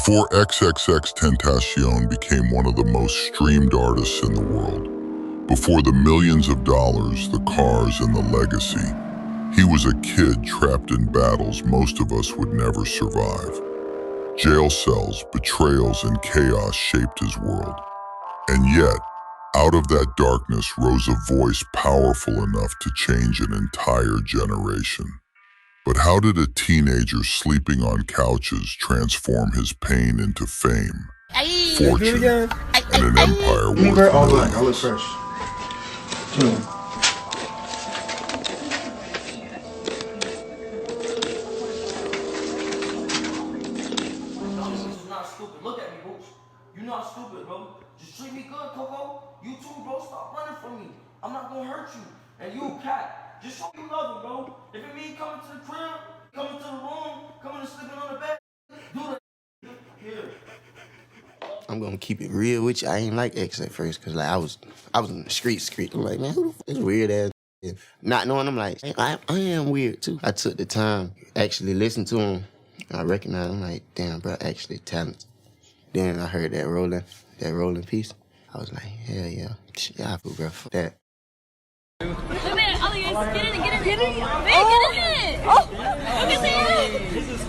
Before Xxxtentacion became one of the most streamed artists in the world, before the millions of dollars, the cars, and the legacy, he was a kid trapped in battles most of us would never survive. Jail cells, betrayals, and chaos shaped his world. And yet, out of that darkness rose a voice powerful enough to change an entire generation. But how did a teenager sleeping on couches transform his pain into fame, fortune, and an empire worth all black. millions? I look fresh. Look at me, bro. You're not stupid, bro. Just treat me good, Coco. You too, bro. Stop running from me. I'm not gonna hurt you. And you, cat. Just show you love him, bro. If it means coming to the crib, coming to the room, coming and sleeping on the bed, do the here. I'm gonna keep it real with you. I ain't like X at first, cause like I was in the street. I'm like, man, who the fuck is weird ass? Not knowing, I'm like, hey, I am weird too. I took the time, actually listen to him. I recognized, I'm like, damn, bro, actually talented. Then I heard that rolling piece. I was like, hell yeah, I feel bro, fuck that. Get in, get in. Oh, look at this. This is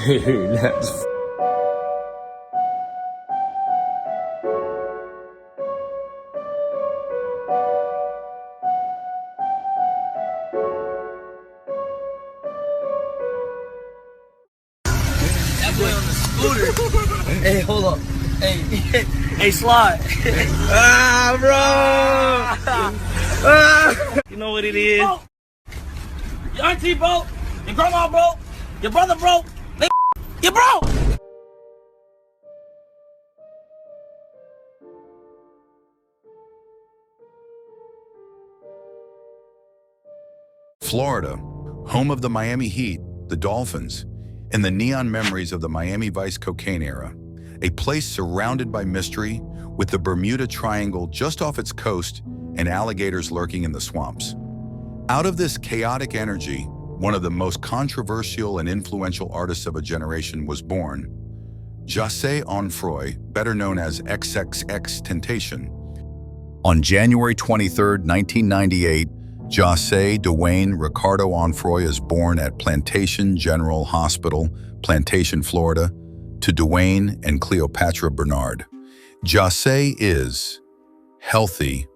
Dude, that's Hey, hold up. Hey, slide. bro. You know what it is. Bro. Your auntie broke. Your grandma broke. Your brother broke. You broke. Florida, home of the Miami Heat, the Dolphins, and the neon memories of the Miami Vice cocaine era, a place surrounded by mystery with the Bermuda Triangle just off its coast and alligators lurking in the swamps. Out of this chaotic energy, one of the most controversial and influential artists of a generation was born. Xxxtentacion, better known as Xxxtentacion. On January 23, 1998, Jose Dwayne Ricardo Onfroy is born at Plantation General Hospital, Plantation, Florida, to Dwayne and Cleopatra Bernard. Jose is healthy,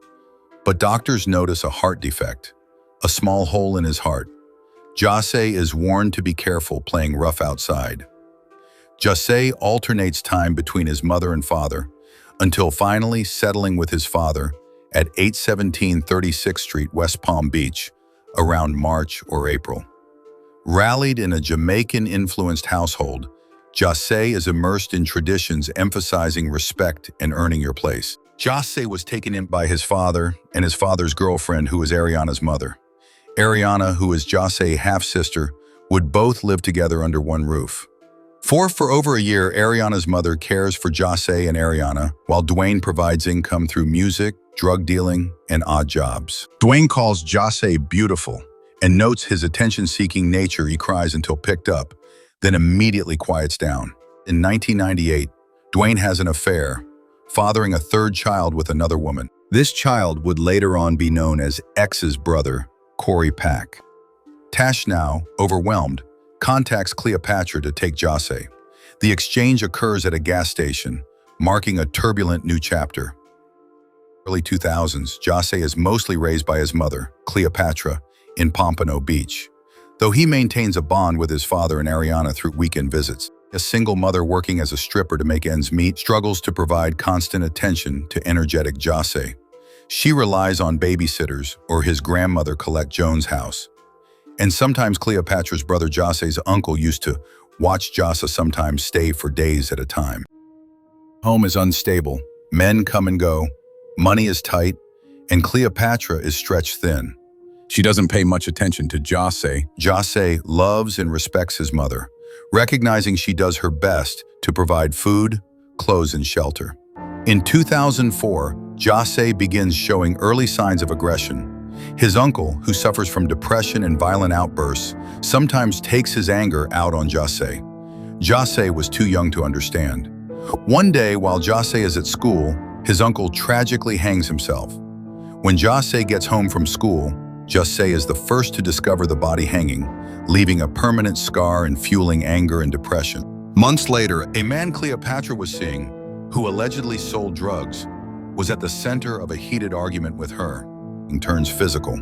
but doctors notice a heart defect, a small hole in his heart. Jose is warned to be careful playing rough outside. Jose alternates time between his mother and father, until finally settling with his father at 817 36th Street, West Palm Beach, around March or April. Rallied in a Jamaican-influenced household, Jose is immersed in traditions emphasizing respect and earning your place. Jose was taken in by his father and his father's girlfriend, who is Ariana's mother. Ariana, who is Jose's half-sister, would both live together under one roof. For over a year, Ariana's mother cares for Jose and Ariana, while Dwayne provides income through music, drug dealing, and odd jobs. Dwayne calls Jose beautiful and notes his attention-seeking nature. He cries until picked up, then immediately quiets down. In 1998, Dwayne has an affair, fathering a third child with another woman. This child would later on be known as X's brother, Corey Pack. Tash, now overwhelmed, contacts Cleopatra to take Jose. The exchange occurs at a gas station, marking a turbulent new chapter. Early 2000s, Jose is mostly raised by his mother, Cleopatra, in Pompano Beach, though he maintains a bond with his father and Ariana through weekend visits. A single mother working as a stripper to make ends meet struggles to provide constant attention to energetic Jose. She relies on babysitters or his grandmother Colette Jones' house. And sometimes Cleopatra's brother Jose's uncle used to watch Jose sometimes stay for days at a time. Home is unstable, men come and go, money is tight, and Cleopatra is stretched thin. She doesn't pay much attention to Jose. Jose loves and respects his mother, recognizing she does her best to provide food, clothes, and shelter. In 2004, Jose begins showing early signs of aggression. His uncle, who suffers from depression and violent outbursts, sometimes takes his anger out on Jose. Jose was too young to understand. One day, while Jose is at school, his uncle tragically hangs himself. When Jose gets home from school, Jose is the first to discover the body hanging, leaving a permanent scar and fueling anger and depression. Months later, a man Cleopatra was seeing, who allegedly sold drugs, was at the center of a heated argument with her and turns physical.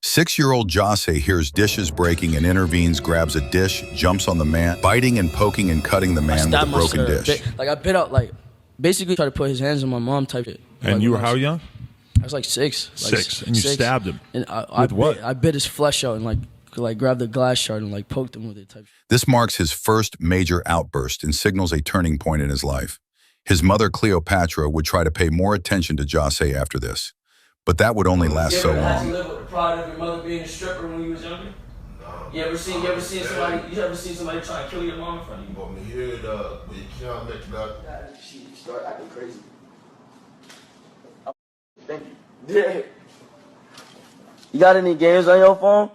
6-year-old Jose hears dishes breaking and intervenes, grabs a dish, jumps on the man, biting and poking and cutting the man with a broken dish. I bit out, basically tried to put his hands on my mom type shit. And you were how young? I was like 6. Six. And you stabbed him? And with what? I bit his flesh out and grabbed the glass shard and poked him with it type shit. This marks his first major outburst and signals a turning point in his life. His mother, Cleopatra, would try to pay more attention to Jose after this, but that would only last so You ever had to long. live with the pride of your mother being a stripper when you was younger? No. You ever seen somebody try to kill your mom in front of you? But when you hear it, when you can't make that. She start acting crazy. Thank you. Yeah. You got any games on your phone?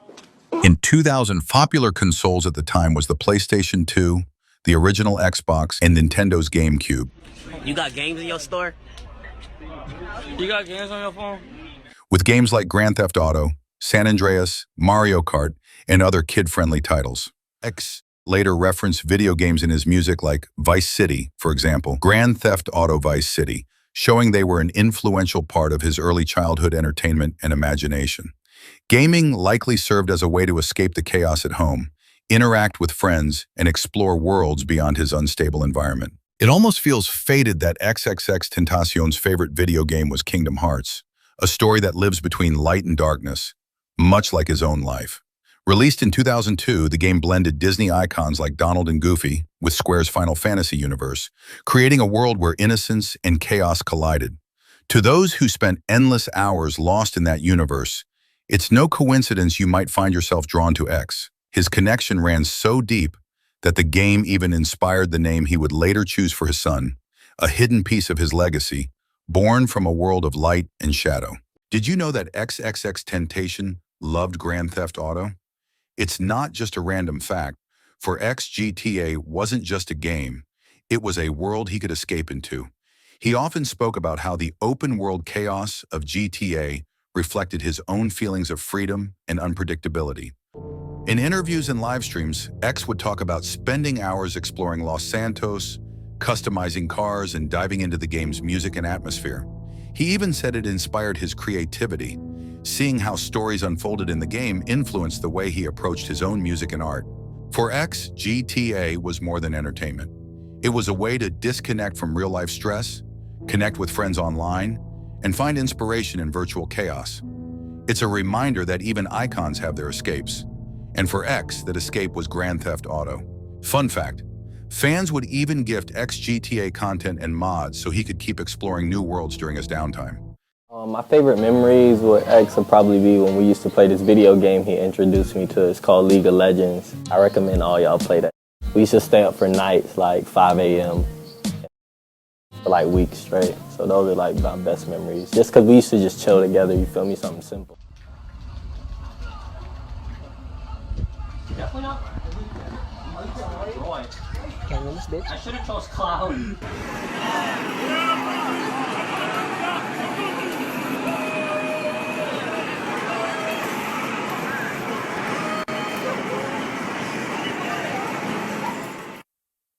In 2000, popular consoles at the time was the PlayStation 2, the original Xbox, and Nintendo's GameCube. You got games in your store? You got games on your phone? With games like Grand Theft Auto, San Andreas, Mario Kart, and other kid-friendly titles. X later referenced video games in his music like Vice City, for example, Grand Theft Auto Vice City, showing they were an influential part of his early childhood entertainment and imagination. Gaming likely served as a way to escape the chaos at home, interact with friends, and explore worlds beyond his unstable environment. It almost feels fated that Xxxtentacion's favorite video game was Kingdom Hearts, a story that lives between light and darkness, much like his own life. Released in 2002, the game blended Disney icons like Donald and Goofy with Square's Final Fantasy universe, creating a world where innocence and chaos collided. To those who spent endless hours lost in that universe, it's no coincidence you might find yourself drawn to X. His connection ran so deep that the game even inspired the name he would later choose for his son, a hidden piece of his legacy, born from a world of light and shadow. Did you know that Xxxtentacion loved Grand Theft Auto? It's not just a random fact. For X, GTA wasn't just a game. It was a world he could escape into. He often spoke about how the open-world chaos of GTA reflected his own feelings of freedom and unpredictability. In interviews and live streams, X would talk about spending hours exploring Los Santos, customizing cars, and diving into the game's music and atmosphere. He even said it inspired his creativity. Seeing how stories unfolded in the game influenced the way he approached his own music and art. For X, GTA was more than entertainment. It was a way to disconnect from real-life stress, connect with friends online, and find inspiration in virtual chaos. It's a reminder that even icons have their escapes. And for X, that escape was Grand Theft Auto. Fun fact, fans would even gift X GTA content and mods so he could keep exploring new worlds during his downtime. My favorite memories with X would probably be when we used to play this video game he introduced me to. It's called League of Legends. I recommend all y'all play that. We used to stay up for nights, 5 a.m. for weeks straight. So those are my best memories. Just because we used to just chill together, you feel me, something simple. Definitely not. I should have chose Cloud.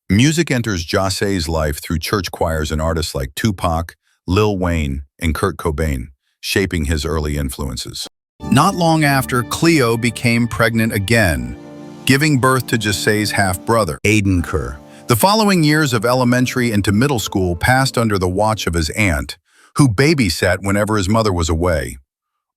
Music enters Jose's life through church choirs and artists like Tupac, Lil Wayne, and Kurt Cobain, shaping his early influences. Not long after, Cleo became pregnant again, giving birth to Jose's half-brother, Aiden Kerr. The following years of elementary into middle school passed under the watch of his aunt, who babysat whenever his mother was away.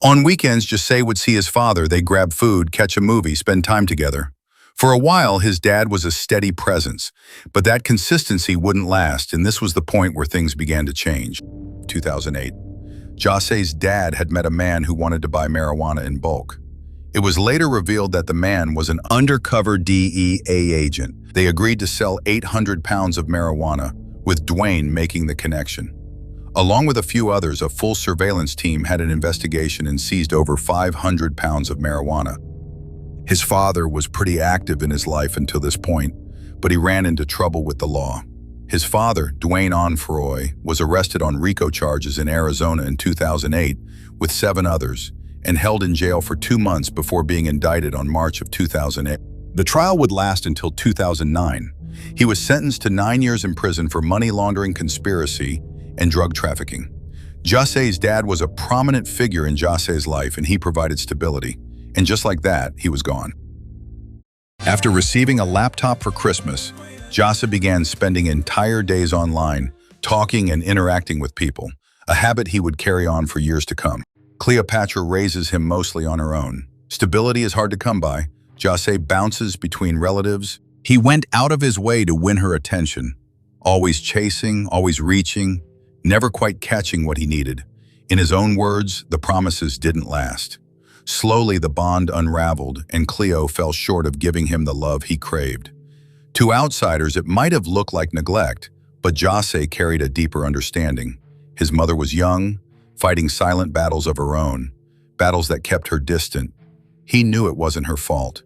On weekends, Jose would see his father. They'd grab food, catch a movie, spend time together. For a while, his dad was a steady presence, but that consistency wouldn't last, and this was the point where things began to change. 2008. Jose's dad had met a man who wanted to buy marijuana in bulk. It was later revealed that the man was an undercover DEA agent. They agreed to sell 800 pounds of marijuana, with Dwayne making the connection. Along with a few others, a full surveillance team had an investigation and seized over 500 pounds of marijuana. His father was pretty active in his life until this point, but he ran into trouble with the law. His father, Dwayne Onfroy, was arrested on RICO charges in Arizona in 2008 with 7 others and held in jail for 2 months before being indicted on March of 2008. The trial would last until 2009. He was sentenced to 9 years in prison for money laundering conspiracy and drug trafficking. Jasé's dad was a prominent figure in Jasé's life, and he provided stability. And just like that, he was gone. After receiving a laptop for Christmas, Jasé began spending entire days online, talking and interacting with people, a habit he would carry on for years to come. Cleopatra raises him mostly on her own. Stability is hard to come by. Jasé bounces between relatives. He went out of his way to win her attention, always chasing, always reaching, never quite catching what he needed. In his own words, the promises didn't last. Slowly, the bond unraveled, and Cleo fell short of giving him the love he craved. To outsiders, it might have looked like neglect, but Jasé carried a deeper understanding. His mother was young, fighting silent battles of her own, battles that kept her distant. He knew it wasn't her fault.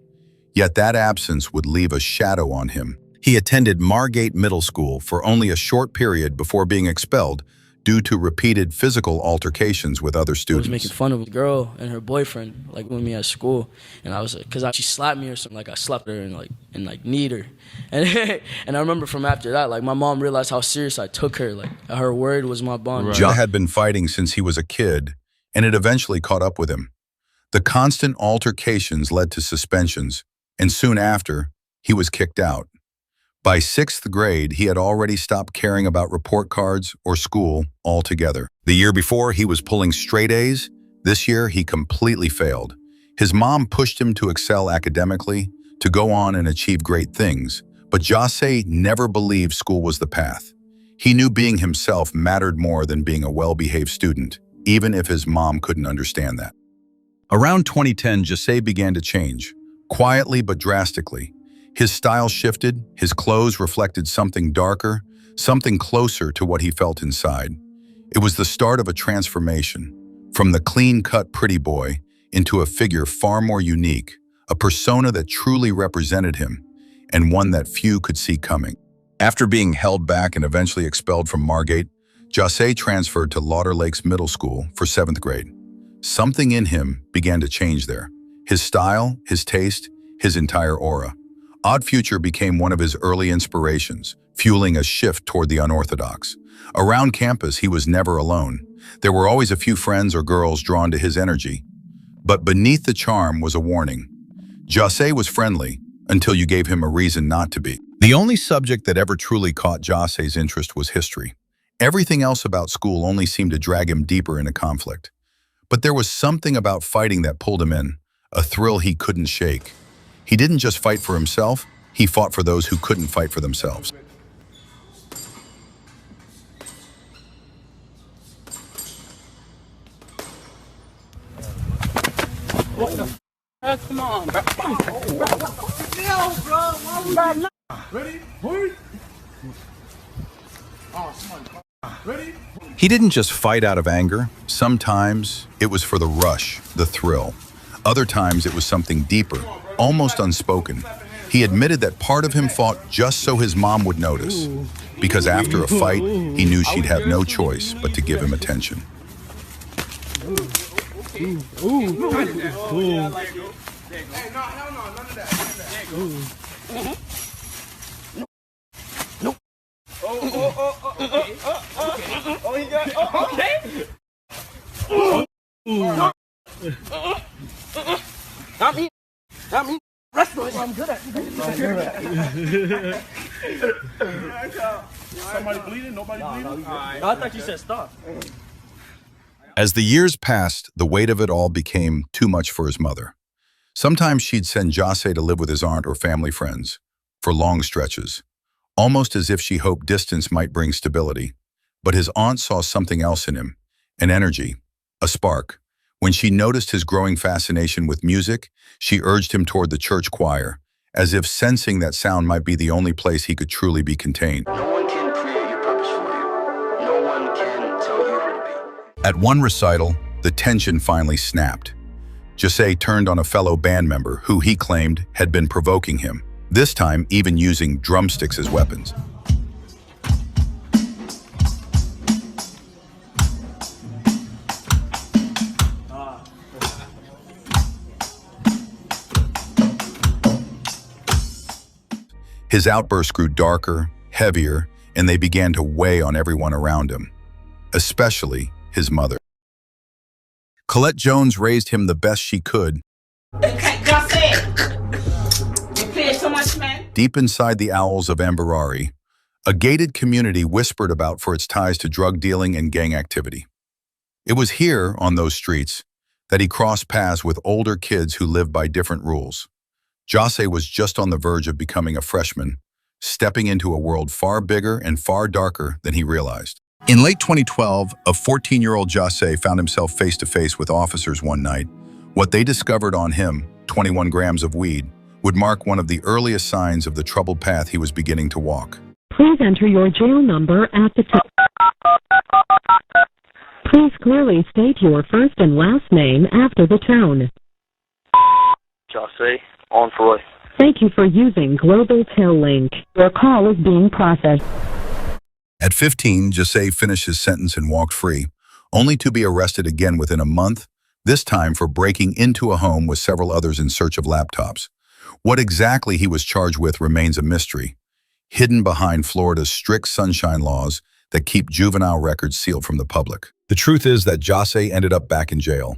Yet that absence would leave a shadow on him. He attended Margate Middle School for only a short period before being expelled due to repeated physical altercations with other students. I was making fun of a girl and her boyfriend, like with me at school, and I was like, cause she slapped me or something, like I slapped her and kneed her, and and I remember from after that, like my mom realized how serious I took her, like her word was my bond. Right. Ja had been fighting since he was a kid, and it eventually caught up with him. The constant altercations led to suspensions, and soon after, he was kicked out. By 6th grade, he had already stopped caring about report cards or school altogether. The year before, he was pulling straight A's. This year, he completely failed. His mom pushed him to excel academically, to go on and achieve great things, but Jasé never believed school was the path. He knew being himself mattered more than being a well-behaved student, even if his mom couldn't understand that. Around 2010, Jasé began to change, quietly but drastically. His style shifted, his clothes reflected something darker, something closer to what he felt inside. It was the start of a transformation, from the clean-cut pretty boy into a figure far more unique, a persona that truly represented him, and one that few could see coming. After being held back and eventually expelled from Margate, Jasé transferred to Lauder Lakes Middle School for 7th grade. Something in him began to change there. His style, his taste, his entire aura. Odd Future became one of his early inspirations, fueling a shift toward the unorthodox. Around campus, he was never alone. There were always a few friends or girls drawn to his energy. But beneath the charm was a warning. Jasé was friendly until you gave him a reason not to be. The only subject that ever truly caught Jasé's interest was history. Everything else about school only seemed to drag him deeper into conflict. But there was something about fighting that pulled him in, a thrill he couldn't shake. He didn't just fight for himself, he fought for those who couldn't fight for themselves. What the f? Come on, bro. Ready? Hurry! Oh, somebody. Ready? He didn't just fight out of anger. Sometimes it was for the rush, the thrill. Other times it was something deeper, almost unspoken. He admitted that part of him fought just so his mom would notice, because after a fight, he knew she'd have no choice but to give him attention. Not me. Wrestling. I'm good at. Somebody bleeding? Nobody bleeding? I thought you said stop. As the years passed, the weight of it all became too much for his mother. Sometimes she'd send Jasé to live with his aunt or family friends for long stretches, almost as if she hoped distance might bring stability. But his aunt saw something else in him, an energy, a spark. When she noticed his growing fascination with music, she urged him toward the church choir, as if sensing that sound might be the only place he could truly be contained. No one can create your purpose for you. No one can At one recital, the tension finally snapped. Xxxtentacion turned on a fellow band member who he claimed had been provoking him, this time even using drumsticks as weapons. His outbursts grew darker, heavier, and they began to weigh on everyone around him, especially his mother. Colette Jones raised him the best she could. Deep inside the owls of Ambarari, a gated community whispered about for its ties to drug dealing and gang activity. It was here, on those streets, that he crossed paths with older kids who lived by different rules. Xxxtentacion was just on the verge of becoming a freshman, stepping into a world far bigger and far darker than he realized. In late 2012, a 14-year-old Xxxtentacion found himself face-to-face with officers one night. What they discovered on him, 21 grams of weed, would mark one of the earliest signs of the troubled path he was beginning to walk. Please enter your jail number at the top. Please clearly state your first and last name after the tone. Xxxtentacion, on for Roy. Thank you for using Global Tail Link. Your call is being processed. At 15, Xxxtentacion finished his sentence and walked free, only to be arrested again within a month, this time for breaking into a home with several others in search of laptops. What exactly he was charged with remains a mystery, hidden behind Florida's strict sunshine laws that keep juvenile records sealed from the public. The truth is that Xxxtentacion ended up back in jail.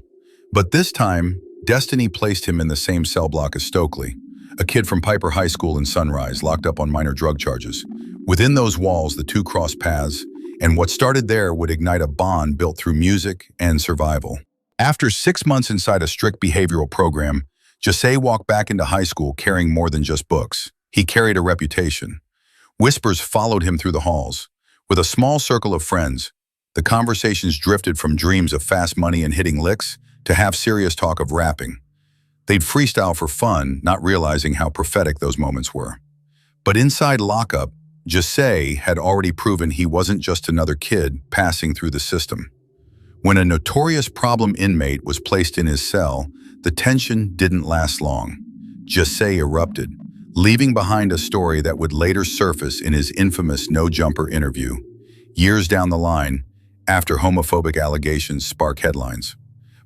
But this time, destiny placed him in the same cell block as Stokely, a kid from Piper High School in Sunrise, locked up on minor drug charges. Within those walls, the two crossed paths, and what started there would ignite a bond built through music and survival. After 6 months inside a strict behavioral program, Xxxtentacion walked back into high school carrying more than just books. He carried a reputation. Whispers followed him through the halls. With a small circle of friends, the conversations drifted from dreams of fast money and hitting licks to half-serious talk of rapping. They'd freestyle for fun, not realizing how prophetic those moments were. But inside lockup, Xxxtentacion had already proven he wasn't just another kid passing through the system. When a notorious problem inmate was placed in his cell, the tension didn't last long. Xxxtentacion erupted, leaving behind a story that would later surface in his infamous no-jumper interview, years down the line, after homophobic allegations spark headlines.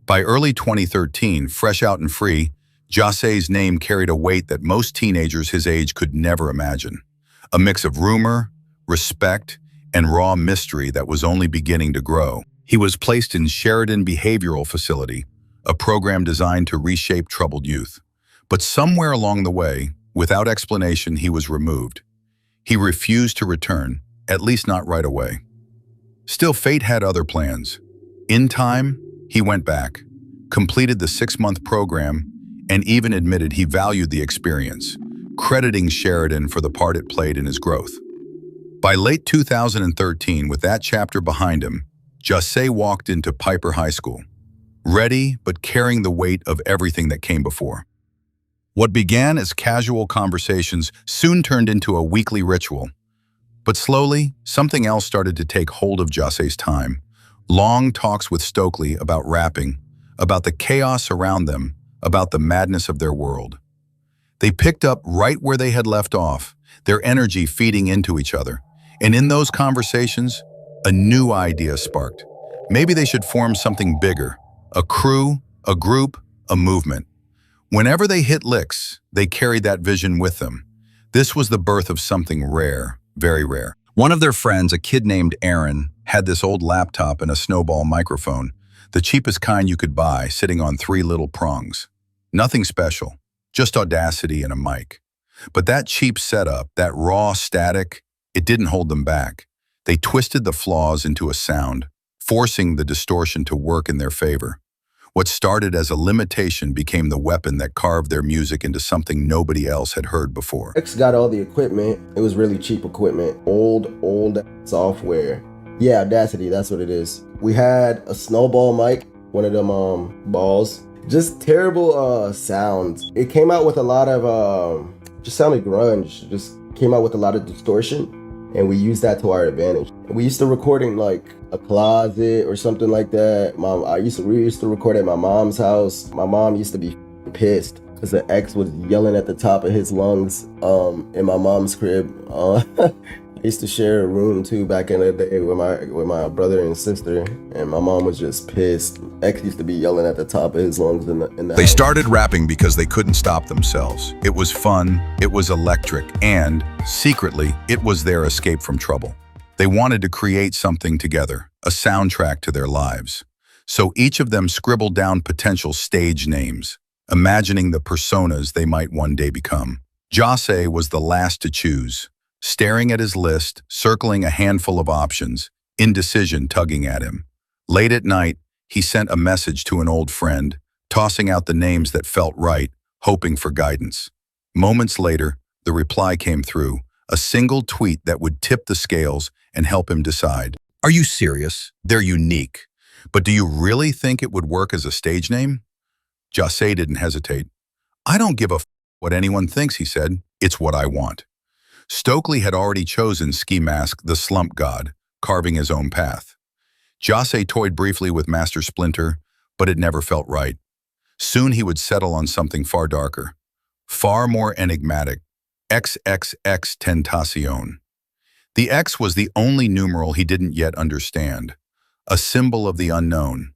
By early 2013, fresh out and free, Xxxtentacion's name carried a weight that most teenagers his age could never imagine. A mix of rumor, respect, and raw mystery that was only beginning to grow. He was placed in Sheridan Behavioral Facility, a program designed to reshape troubled youth. But somewhere along the way, without explanation, he was removed. He refused to return, at least not right away. Still, fate had other plans. In time, he went back, completed the 6-month program, and even admitted he valued the experience, crediting Sheridan for the part it played in his growth. By late 2013, with that chapter behind him, Xxxtentacion walked into Piper High School, ready but carrying the weight of everything that came before. What began as casual conversations soon turned into a weekly ritual. But slowly, something else started to take hold of Xxxtentacion's time. Long talks with Stokely about rapping, about the chaos around them, about the madness of their world. They picked up right where they had left off, their energy feeding into each other. And in those conversations, a new idea sparked. Maybe they should form something bigger, a crew, a group, a movement. Whenever they hit licks, they carried that vision with them. This was the birth of something rare, very rare. One of their friends, a kid named Aaron, had this old laptop and a snowball microphone, the cheapest kind you could buy, sitting on 3 little prongs. Nothing special, just audacity and a mic. But that cheap setup, that raw static, it didn't hold them back. They twisted the flaws into a sound, forcing the distortion to work in their favor. What started as a limitation became the weapon that carved their music into something nobody else had heard before. X got all the equipment. It was really cheap equipment. Old software. Yeah, Audacity, that's what it is. We had a snowball mic, one of them balls. Just terrible sounds. It came out with a lot of, just sounded grunge. Just came out with a lot of distortion. And we used that to our advantage. We used to record in like a closet or something like that. We used to record at my mom's house. My mom used to be pissed because the ex was yelling at the top of his lungs in my mom's crib. I used to share a room too back in the day with my brother and sister, and my mom was just pissed. Ex used to be yelling at the top of his lungs in the They started rapping because they couldn't stop themselves. It was fun, it was electric, and, secretly, it was their escape from trouble. They wanted to create something together, a soundtrack to their lives. So each of them scribbled down potential stage names, imagining the personas they might one day become. Xxxtentacion was the last to choose, staring at his list, circling a handful of options, indecision tugging at him. Late at night, he sent a message to an old friend, tossing out the names that felt right, hoping for guidance. Moments later, the reply came through, a single tweet that would tip the scales and help him decide. Are you serious? They're unique. But do you really think it would work as a stage name? Xxxtentacion didn't hesitate. I don't give a what anyone thinks, he said. It's what I want. Stokely had already chosen Ski Mask, the slump god, carving his own path. Xxxtentacion toyed briefly with Master Splinter, but it never felt right. Soon he would settle on something far darker, far more enigmatic, Xxxtentacion. The X was the only numeral he didn't yet understand, a symbol of the unknown,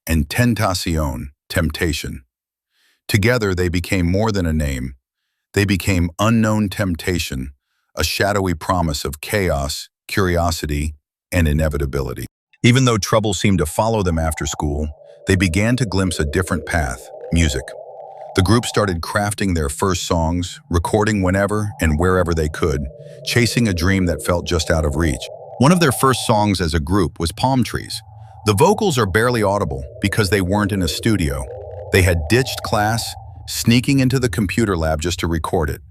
and Tentacion, temptation. Together they became more than a name. They became unknown temptation, a shadowy promise of chaos, curiosity, and inevitability. Even though trouble seemed to follow them after school, they began to glimpse a different path, music. The group started crafting their first songs, recording whenever and wherever they could, chasing a dream that felt just out of reach. One of their first songs as a group was Palm Trees. The vocals are barely audible because they weren't in a studio. They had ditched class, sneaking into the computer lab just to record it.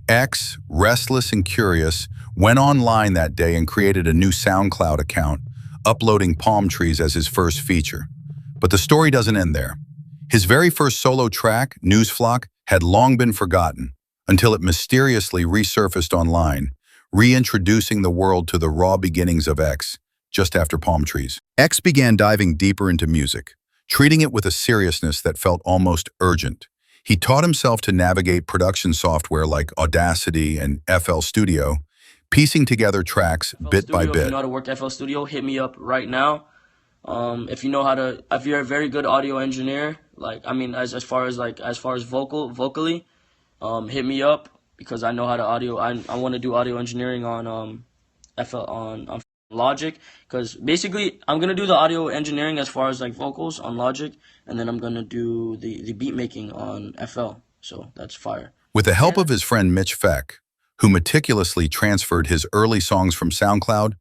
X, restless and curious, went online that day and created a new SoundCloud account, uploading Palm Trees as his first feature. But the story doesn't end there. His very first solo track, Newsflock, had long been forgotten until it mysteriously resurfaced online, reintroducing the world to the raw beginnings of X just after Palm Trees. X began diving deeper into music, treating it with a seriousness that felt almost urgent. He taught himself to navigate production software like Audacity and FL Studio, piecing together tracks bit by bit. If you know how to work FL Studio, hit me up right now. If you're a very good audio engineer, as far as vocally, hit me up because I know how to audio. I want to do audio engineering on on Logic, because basically I'm gonna do the audio engineering as far as like vocals on Logic, and then I'm gonna do the beat making on FL. So that's fire. With the help of his friend Mitch Feck, who meticulously transferred his early songs from SoundCloud,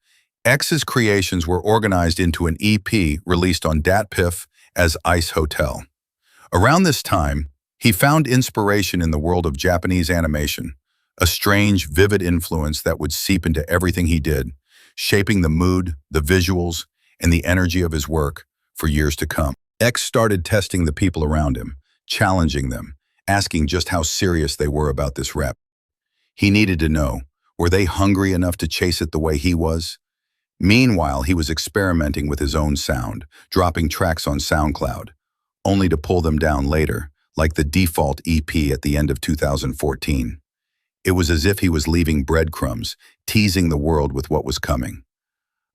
X's creations were organized into an EP released on DatPiff as Ice Hotel. Around this time, he found inspiration in the world of Japanese animation, a strange, vivid influence that would seep into everything he did, shaping the mood, the visuals, and the energy of his work for years to come. X started testing the people around him, challenging them, asking just how serious they were about this rep. He needed to know, were they hungry enough to chase it the way he was? Meanwhile, he was experimenting with his own sound, dropping tracks on SoundCloud, only to pull them down later, like the default EP at the end of 2014. It was as if he was leaving breadcrumbs, teasing the world with what was coming.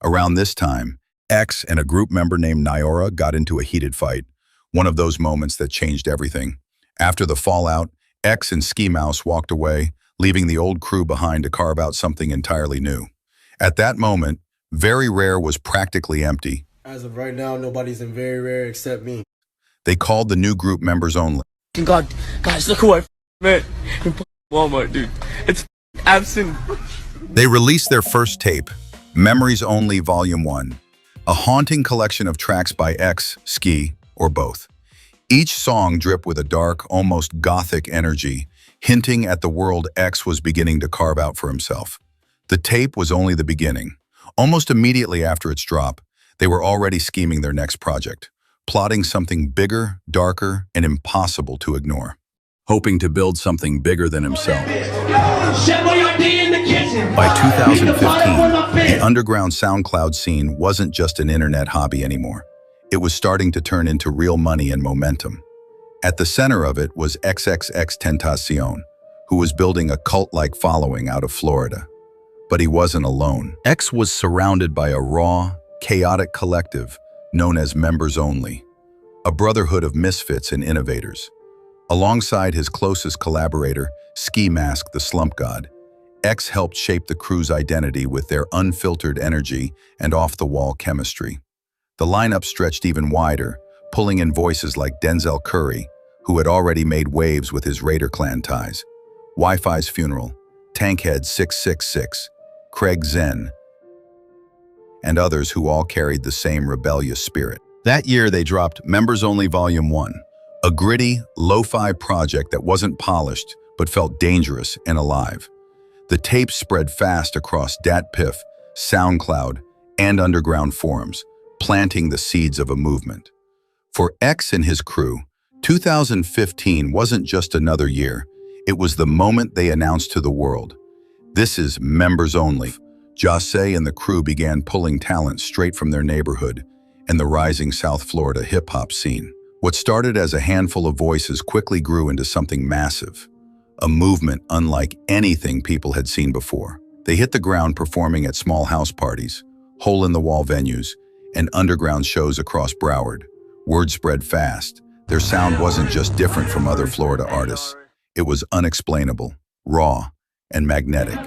Around this time, X and a group member named Nyora got into a heated fight, one of those moments that changed everything. After the fallout, X and Ski Mouse walked away, leaving the old crew behind to carve out something entirely new. At that moment, Very Rare was practically empty. As of right now, nobody's in Very Rare except me. They called the new group members only. God, guys, look who I met in Walmart, dude. It's absent. They released their first tape, Memories Only Volume 1, a haunting collection of tracks by X, Ski, or both. Each song dripped with a dark, almost gothic energy, hinting at the world X was beginning to carve out for himself. The tape was only the beginning. Almost immediately after its drop, they were already scheming their next project, plotting something bigger, darker, and impossible to ignore. Hoping to build something bigger than himself. Chef Boyardee in the kitchen. By 2015, the underground SoundCloud scene wasn't just an internet hobby anymore. It was starting to turn into real money and momentum. At the center of it was Xxxtentacion, who was building a cult-like following out of Florida. But he wasn't alone. X was surrounded by a raw, chaotic collective known as Members Only, a brotherhood of misfits and innovators. Alongside his closest collaborator, Ski Mask the Slump God, X helped shape the crew's identity with their unfiltered energy and off-the-wall chemistry. The lineup stretched even wider, pulling in voices like Denzel Curry, who had already made waves with his Raider clan ties, Wi-Fi's Funeral, Tankhead 666, Craig Zen, and others who all carried the same rebellious spirit. That year they dropped Members Only Volume 1, a gritty, lo-fi project that wasn't polished but felt dangerous and alive. The tape spread fast across DatPiff, SoundCloud, and underground forums, planting the seeds of a movement. For X and his crew, 2015 wasn't just another year, it was the moment they announced to the world, "This is Members Only." Jose and the crew began pulling talent straight from their neighborhood and the rising South Florida hip-hop scene. What started as a handful of voices quickly grew into something massive, a movement unlike anything people had seen before. They hit the ground performing at small house parties, hole-in-the-wall venues, and underground shows across Broward. Word spread fast. Their sound wasn't just different from other Florida artists. It was unexplainable, raw, and magnetic.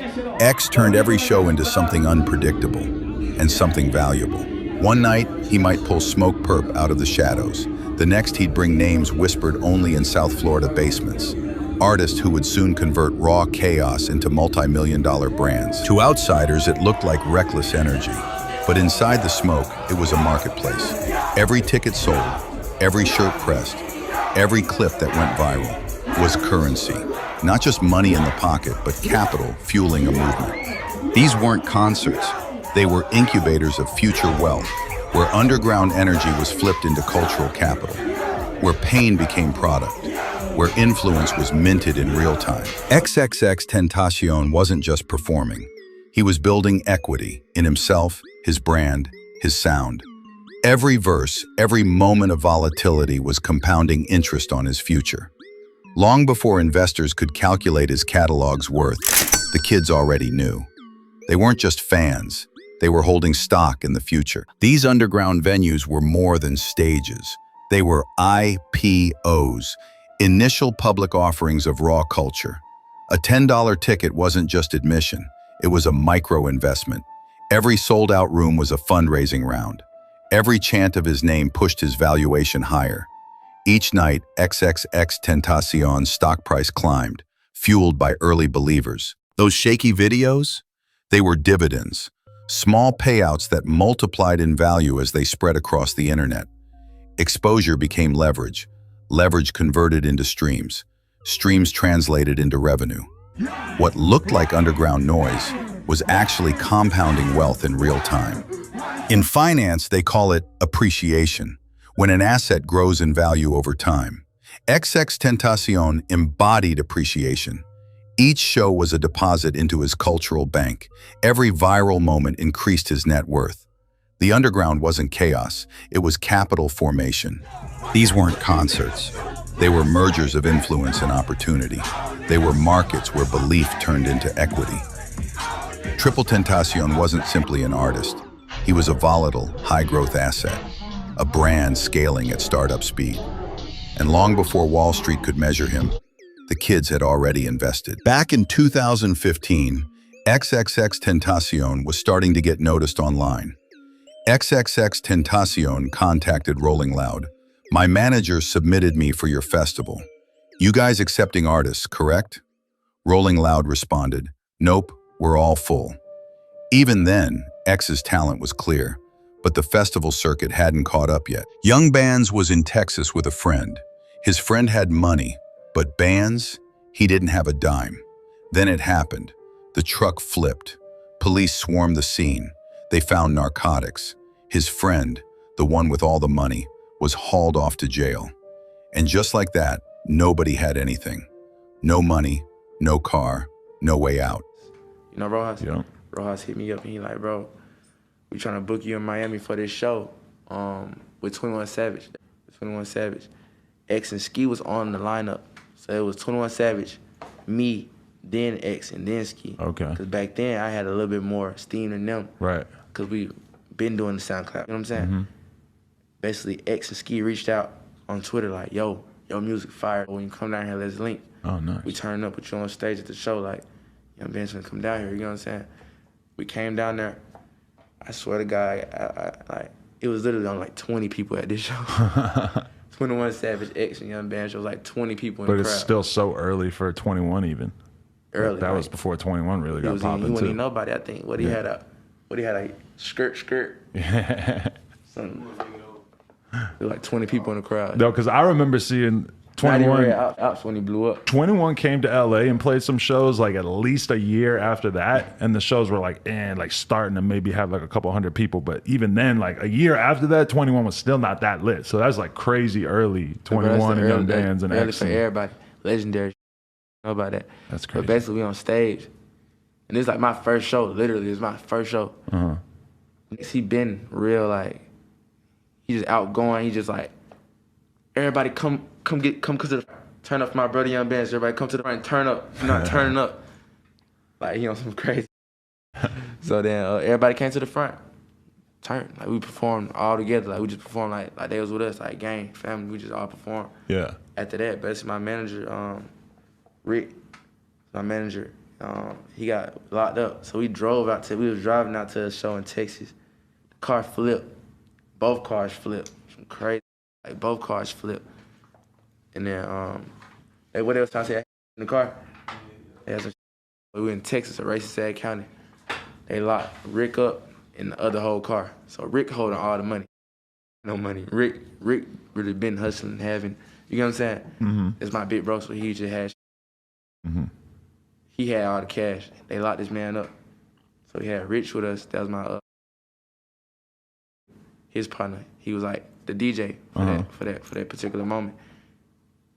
X turned every show into something unpredictable and something valuable. One night, he might pull Smoke Perp out of the shadows. The next, he'd bring names whispered only in South Florida basements. Artists who would soon convert raw chaos into multi-million-dollar brands. To outsiders, it looked like reckless energy. But inside the smoke, it was a marketplace. Every ticket sold, every shirt pressed, every clip that went viral was currency. Not just money in the pocket, but capital fueling a movement. These weren't concerts. They were incubators of future wealth, where underground energy was flipped into cultural capital, where pain became product, where influence was minted in real time. Xxxtentacion wasn't just performing. He was building equity in himself, his brand, his sound. Every verse, every moment of volatility was compounding interest on his future. Long before investors could calculate his catalog's worth, the kids already knew. They weren't just fans, they were holding stock in the future. These underground venues were more than stages. They were IPOs, initial public offerings of raw culture. A $10 ticket wasn't just admission, it was a micro-investment. Every sold-out room was a fundraising round. Every chant of his name pushed his valuation higher. Each night, Xxxtentacion's stock price climbed, fueled by early believers. Those shaky videos? They were dividends, small payouts that multiplied in value as they spread across the internet. Exposure became leverage. Leverage converted into streams. Streams translated into revenue. What looked like underground noise was actually compounding wealth in real time. In finance, they call it appreciation, when an asset grows in value over time. Xxxtentacion embodied appreciation. Each show was a deposit into his cultural bank. Every viral moment increased his net worth. The underground wasn't chaos, it was capital formation. These weren't concerts. They were mergers of influence and opportunity. They were markets where belief turned into equity. Xxxtentacion wasn't simply an artist. He was a volatile, high-growth asset, a brand scaling at startup speed. And long before Wall Street could measure him, the kids had already invested. Back in 2015, Xxxtentacion was starting to get noticed online. Xxxtentacion contacted Rolling Loud. "My manager submitted me for your festival. You guys accepting artists, correct?" Rolling Loud responded, "Nope, we're all full." Even then, X's talent was clear, but the festival circuit hadn't caught up yet. Young Bands was in Texas with a friend. His friend had money, but Bands, he didn't have a dime. Then it happened. The truck flipped. Police swarmed the scene. They found narcotics. His friend, the one with all the money, was hauled off to jail. And just like that, nobody had anything. No money, no car, no way out. You know Rojas? Yeah. Rojas hit me up and he like, bro, we trying to book you in Miami for this show with 21 Savage. 21 Savage. X and Ski was on the lineup. So it was 21 Savage, me, then X, and then Ski. Okay. Because back then I had a little bit more steam than them. Right. Because we been doing the SoundCloud. You know what I'm saying? Mm-hmm. Basically, X and Ski reached out on Twitter like, yo, your music fire. When you come down here, let's link. Oh, nice. We turned up, put you on stage at the show like, Young Ben's gonna come down here, you know what I'm saying? We came down there. I swear to God, like, it was literally on like 20 people at this show. 21 Savage, X, and Young Ben show was like 20 people in the crowd. But it's still so early for 21 even. Early. That was before 21 really got popping He wasn't too. even nobody, I think. What he had a skirt. Yeah. Something. There were like 20 people in the crowd. No, because I remember seeing 21. Ops when he blew up. 21 came to LA and played some shows like at least a year after that, and the shows were like starting to maybe have like a couple hundred people. But even then, like a year after that, 21 was still not that lit. So that's like crazy early 21 and Young Bands and early X. For everybody, legendary. Know about that? That's crazy. But basically, we on stage, and it's like my first show. Literally, it's my first show. He been real like, he just outgoing. He just like, everybody come to the turn up for my brother Young Bands. Everybody come to the front and turn up. If you're not turning up, like he on some crazy. So then everybody came to the front, turned. Like we performed all together. Like we just performed like they was with us, like gang, family. We just all performed. Yeah. After that, basically my manager, Rick, my manager, he got locked up. So we was driving out to a show in Texas. The car flipped. Both cars flipped. Some crazy, like both cars flipped. And then, what they was trying to say in the car? We were in Texas, a racist ass county. They locked Rick up in the other whole car. So Rick holding all the money. No money. Rick really been hustling, having, you know what I'm saying? Mm-hmm. It's my big bro, so he just had Mm-hmm. He had all the cash. They locked this man up. So he had Rich with us. That was my his partner. He was like the DJ for that particular moment.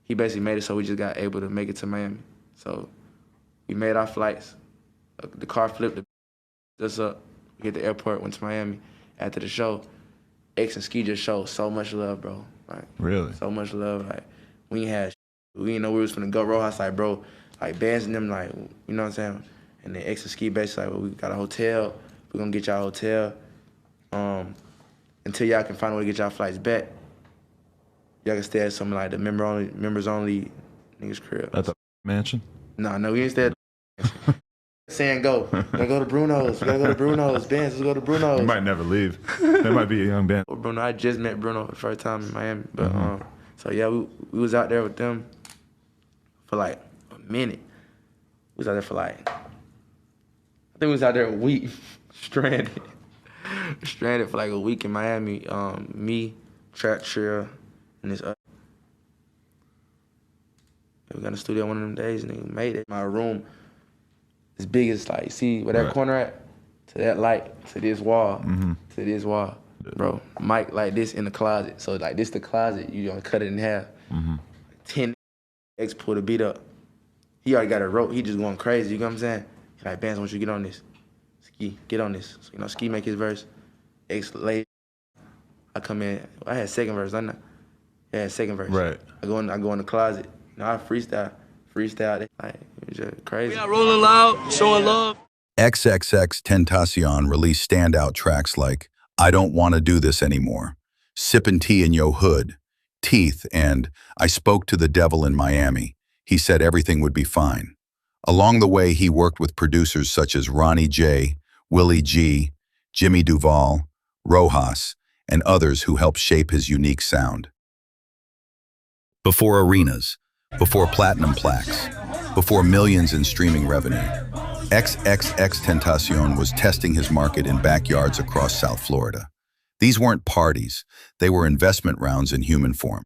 He basically made it so we just got able to make it to Miami. So we made our flights. The car flipped us up. We hit the airport, went to Miami. After the show, X and Ski just showed so much love, bro. Like, really? So much love. Like, we didn't know we was finna go. Rojas like, bro, like Bands and them, like, you know what I'm saying? And then X and Ski basically like, well, we got a hotel. We're gonna get y'all a hotel. Until y'all can find a way to get y'all flights back. Y'all can stay at something like the members only niggas crib. At the mansion? No, we didn't stay at the mansion. Saying go. Gotta go to Bruno's. Bands, let's go to Bruno's. You might never leave. That might be a Young Band. Well, Bruno, I just met Bruno for the first time in Miami. But so yeah, we was out there with them for like a minute. We was out there for like, I think we was out there a week, stranded for like a week in Miami. Me, Trap Trill, and this other. We got in the studio one of them days and we made it. My room, as big as like, see where that corner at? To that light, to this wall, to this wall. Bro, mic like this in the closet. So like this the closet, you gonna cut it in half. 10 X pull the beat up. He already got a rope, he just going crazy, you know what I'm saying? He like, Bands, I want you to get on this. Ski, get on this. So, you know, Ski make his verse. X late. I come in, I had second verse, didn't I? Yeah, I had second verse. Right. I go in the closet. You know, I freestyle, like, it was just crazy. We got rolling loud, showing love. Xxxtentacion released standout tracks like I Don't Want to Do This Anymore, Sippin' Tea in Yo Hood, Teeth, and I Spoke to the Devil in Miami. He said everything would be fine. Along the way, he worked with producers such as Ronnie J, Willie G, Jimmy Duvall, Rojas, and others who helped shape his unique sound. Before arenas, before platinum plaques, before millions in streaming revenue, Xxxtentacion was testing his market in backyards across South Florida. These weren't parties, they were investment rounds in human form.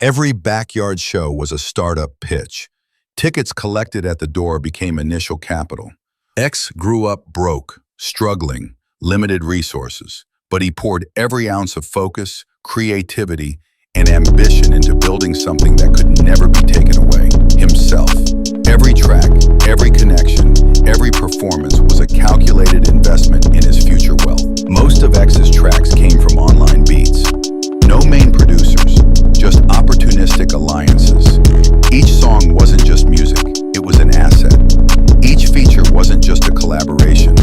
Every backyard show was a startup pitch. Tickets collected at the door became initial capital. X grew up broke, struggling, limited resources, but he poured every ounce of focus, creativity, and ambition into building something that could never be taken away, himself. Every track, every connection, every performance was a calculated investment in his future wealth. Most of X's tracks came from online beats. No main producers, just opportunistic alliances. Each song wasn't just music, it was an asset. Each feature wasn't just a collaboration,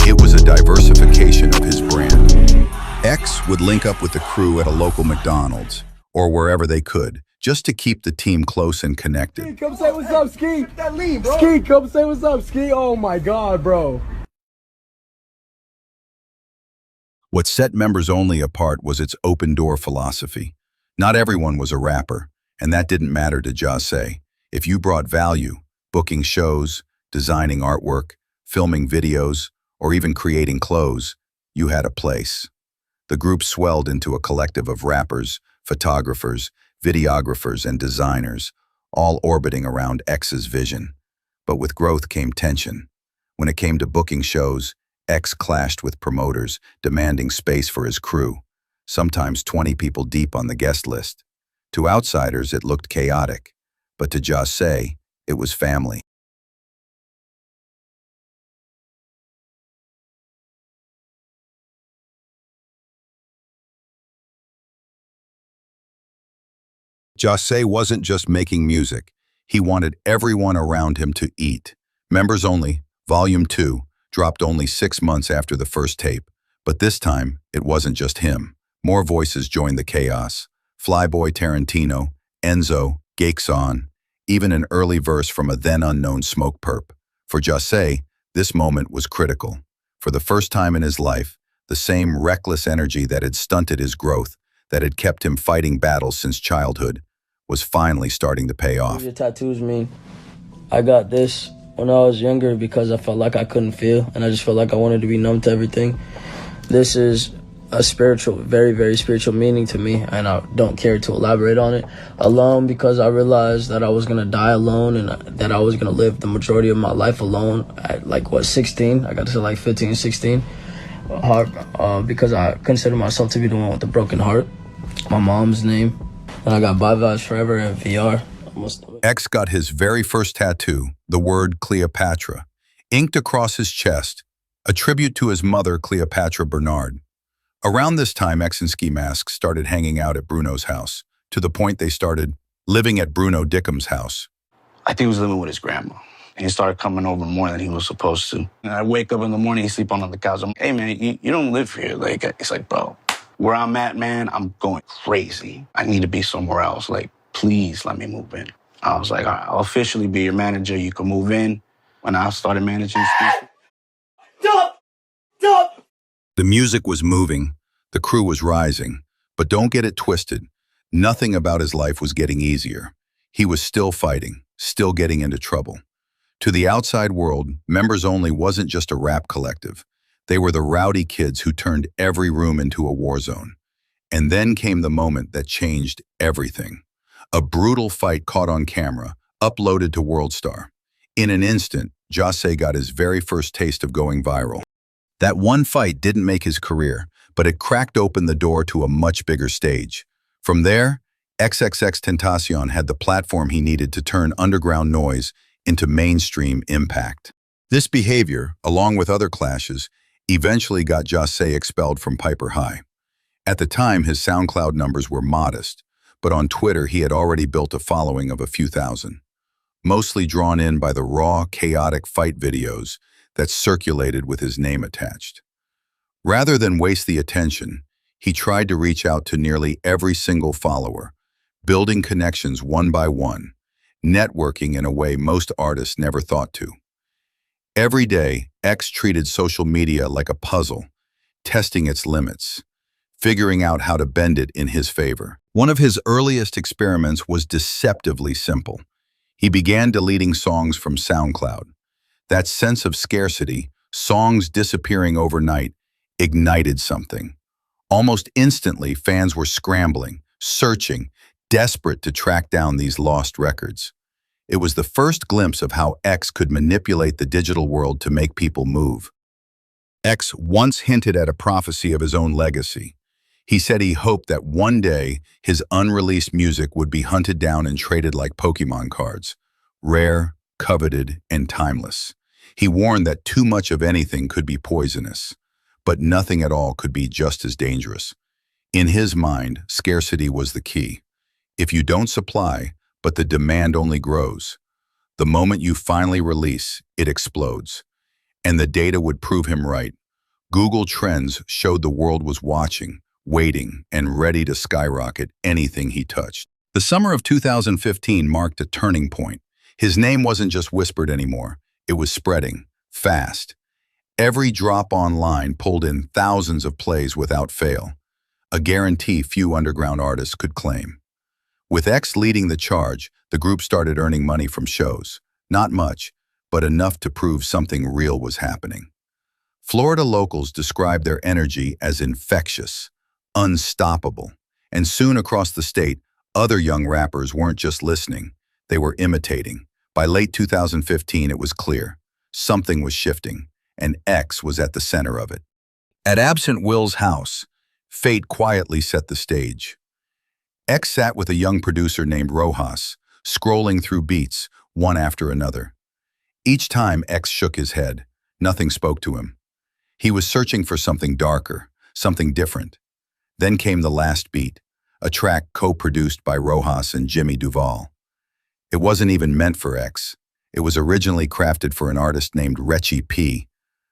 it was a diversification of his brand. X would link up with the crew at a local McDonald's, or wherever they could, just to keep the team close and connected. Ski, come say what's up, Ski. That lead, bro. Ski, come say what's up, Ski. Oh my God, bro. What set Members Only apart was its open-door philosophy. Not everyone was a rapper, and that didn't matter to Jahseh. If you brought value, booking shows, designing artwork, filming videos, or even creating clothes, you had a place. The group swelled into a collective of rappers, photographers, videographers, and designers, all orbiting around X's vision. But with growth came tension. When it came to booking shows, X clashed with promoters, demanding space for his crew, sometimes 20 people deep on the guest list. To outsiders, it looked chaotic, but to Jahseh, it was family. Jahseh wasn't just making music, he wanted everyone around him to eat. Members Only, Volume 2, dropped only 6 months after the first tape, but this time, it wasn't just him. More voices joined the chaos. Flyboy Tarantino, Enzo, Xxxtentacion, even an early verse from a then-unknown Smoke Perp. For Jahseh, this moment was critical. For the first time in his life, the same reckless energy that had stunted his growth, that had kept him fighting battles since childhood, was finally starting to pay off. Your tattoos mean I got this when I was younger because I felt like I couldn't feel, and I just felt like I wanted to be numb to everything. This is a spiritual, very, very spiritual meaning to me, and I don't care to elaborate on it. Alone, because I realized that I was going to die alone and that I was going to live the majority of my life alone at 16? I got to 15, 16. Because I consider myself to be the one with the broken heart. My mom's name. And I got Bye Vibes Forever and VR. X got his very first tattoo, the word Cleopatra, inked across his chest, a tribute to his mother, Cleopatra Bernard. Around this time, X and Ski Mask started hanging out at Bruno's house, to the point they started living at Bruno Dickham's house. I think he was living with his grandma. And he started coming over more than he was supposed to. And I wake up in the morning, he's sleeping on the couch. I'm like, hey, man, you don't live here. It's like, bro, where I'm at, man, I'm going crazy. I need to be somewhere else. Please let me move in. I was like, all right, I'll officially be your manager. You can move in. When I started managing Steve. Stop! The music was moving, the crew was rising, but don't get it twisted. Nothing about his life was getting easier. He was still fighting, still getting into trouble. To the outside world, Members Only wasn't just a rap collective. They were the rowdy kids who turned every room into a war zone. And then came the moment that changed everything. A brutal fight caught on camera, uploaded to WorldStar. In an instant, Jahseh got his very first taste of going viral. That one fight didn't make his career, but it cracked open the door to a much bigger stage. From there, Xxxtentacion had the platform he needed to turn underground noise into mainstream impact. This behavior, along with other clashes, eventually got Jahseh expelled from Piper High. At the time, his SoundCloud numbers were modest, but on Twitter he had already built a following of a few thousand, mostly drawn in by the raw, chaotic fight videos that circulated with his name attached. Rather than waste the attention, he tried to reach out to nearly every single follower, building connections one by one, networking in a way most artists never thought to. Every day, X treated social media like a puzzle, testing its limits, figuring out how to bend it in his favor. One of his earliest experiments was deceptively simple. He began deleting songs from SoundCloud. That sense of scarcity, songs disappearing overnight, ignited something. Almost instantly, fans were scrambling, searching, desperate to track down these lost records. It was the first glimpse of how X could manipulate the digital world to make people move. X once hinted at a prophecy of his own legacy. He said he hoped that one day his unreleased music would be hunted down and traded like Pokemon cards, rare, coveted, and timeless. He warned that too much of anything could be poisonous, but nothing at all could be just as dangerous. In his mind, scarcity was the key. If you don't supply, but the demand only grows, the moment you finally release, it explodes. And the data would prove him right. Google Trends showed the world was watching, waiting, and ready to skyrocket anything he touched. The summer of 2015 marked a turning point. His name wasn't just whispered anymore. It was spreading, fast. Every drop online pulled in thousands of plays without fail, a guarantee few underground artists could claim. With X leading the charge, the group started earning money from shows. Not much, but enough to prove something real was happening. Florida locals described their energy as infectious, unstoppable, and soon across the state, other young rappers weren't just listening, they were imitating. By late 2015, it was clear. Something was shifting, and X was at the center of it. At Absent Will's house, fate quietly set the stage. X sat with a young producer named Rojas, scrolling through beats, one after another. Each time X shook his head, nothing spoke to him. He was searching for something darker, something different. Then came the last beat, a track co-produced by Rojas and Jimmy Duvall. It wasn't even meant for X. It was originally crafted for an artist named Xxxtentacion P,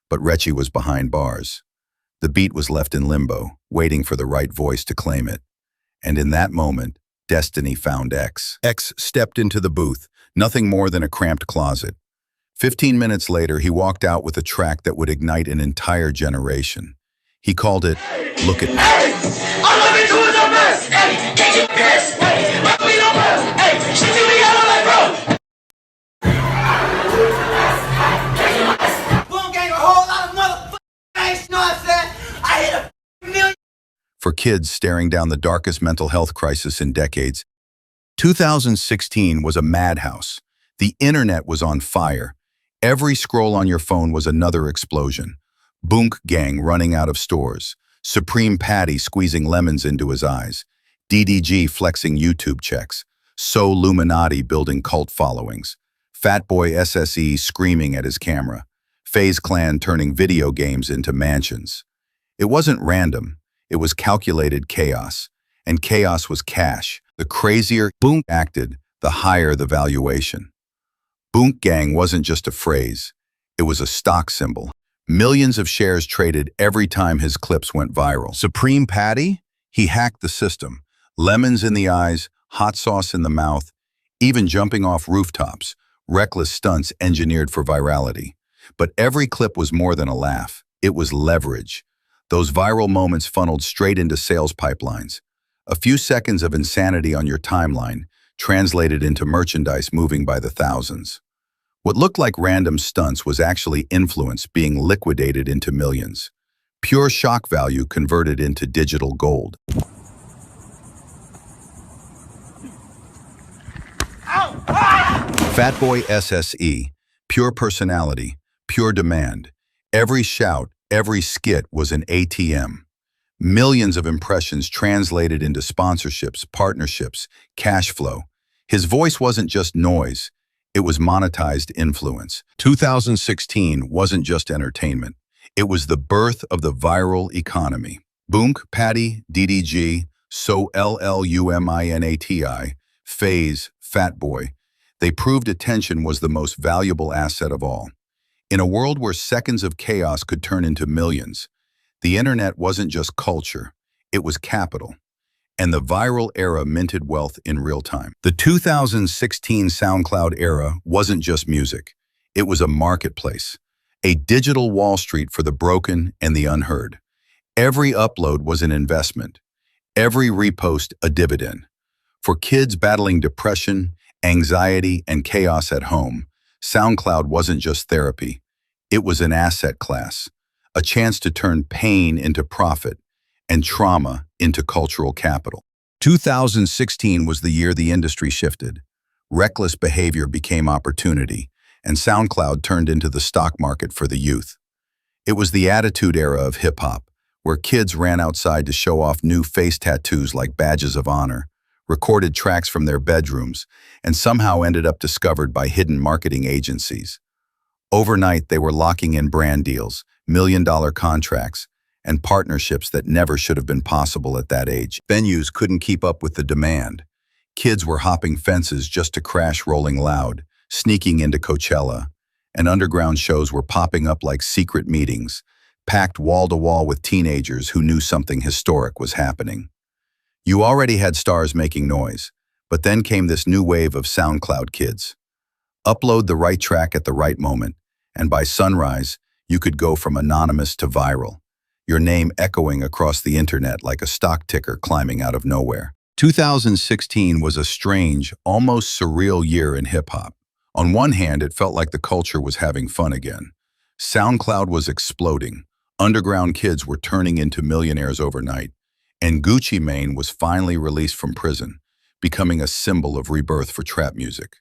but Xxxtentacion was behind bars. The beat was left in limbo, waiting for the right voice to claim it. And in that moment, destiny found X. X stepped into the booth, nothing more than a cramped closet. 15 minutes later, he walked out with a track that would ignite an entire generation. He called it, Look at Me. For kids staring down the darkest mental health crisis in decades, 2016 was a madhouse. The internet was on fire. Every scroll on your phone was another explosion. Boonk Gang running out of stores. Supreme Patty squeezing lemons into his eyes. DDG flexing YouTube checks. So Luminati building cult followings. Fatboy SSE screaming at his camera. FaZe Clan turning video games into mansions. It wasn't random. It was calculated chaos. And chaos was cash. The crazier Boonk acted, the higher the valuation. Boonk Gang wasn't just a phrase. It was a stock symbol. Millions of shares traded every time his clips went viral. Supreme Patty? He hacked the system. Lemons in the eyes, hot sauce in the mouth, even jumping off rooftops. Reckless stunts engineered for virality. But every clip was more than a laugh. It was leverage. Those viral moments funneled straight into sales pipelines. A few seconds of insanity on your timeline translated into merchandise moving by the thousands. What looked like random stunts was actually influence being liquidated into millions. Pure shock value converted into digital gold. Fatboy SSE, pure personality, pure demand. Every shout, every skit was an ATM. Millions of impressions translated into sponsorships, partnerships, cash flow. His voice wasn't just noise, it was monetized influence. 2016 wasn't just entertainment. It was the birth of the viral economy. Boonk, Patty, DDG, So Luminati, FaZe, Fatboy. They proved attention was the most valuable asset of all. In a world where seconds of chaos could turn into millions, the internet wasn't just culture, it was capital. And the viral era minted wealth in real time. The 2016 SoundCloud era wasn't just music. It was a marketplace, a digital Wall Street for the broken and the unheard. Every upload was an investment, every repost a dividend. For kids battling depression, anxiety, and chaos at home, SoundCloud wasn't just therapy. It was an asset class, a chance to turn pain into profit and trauma into cultural capital. 2016 was the year the industry shifted. Reckless behavior became opportunity, and SoundCloud turned into the stock market for the youth. It was the attitude era of hip-hop, where kids ran outside to show off new face tattoos like badges of honor, recorded tracks from their bedrooms, and somehow ended up discovered by hidden marketing agencies. Overnight, they were locking in brand deals, million-dollar contracts, and partnerships that never should have been possible at that age. Venues couldn't keep up with the demand. Kids were hopping fences just to crash Rolling Loud, sneaking into Coachella, and underground shows were popping up like secret meetings, packed wall-to-wall with teenagers who knew something historic was happening. You already had stars making noise, but then came this new wave of SoundCloud kids. Upload the right track at the right moment, and by sunrise, you could go from anonymous to viral, your name echoing across the internet like a stock ticker climbing out of nowhere. 2016 was a strange, almost surreal year in hip-hop. On one hand, it felt like the culture was having fun again. SoundCloud was exploding, underground kids were turning into millionaires overnight, and Gucci Mane was finally released from prison, becoming a symbol of rebirth for trap music.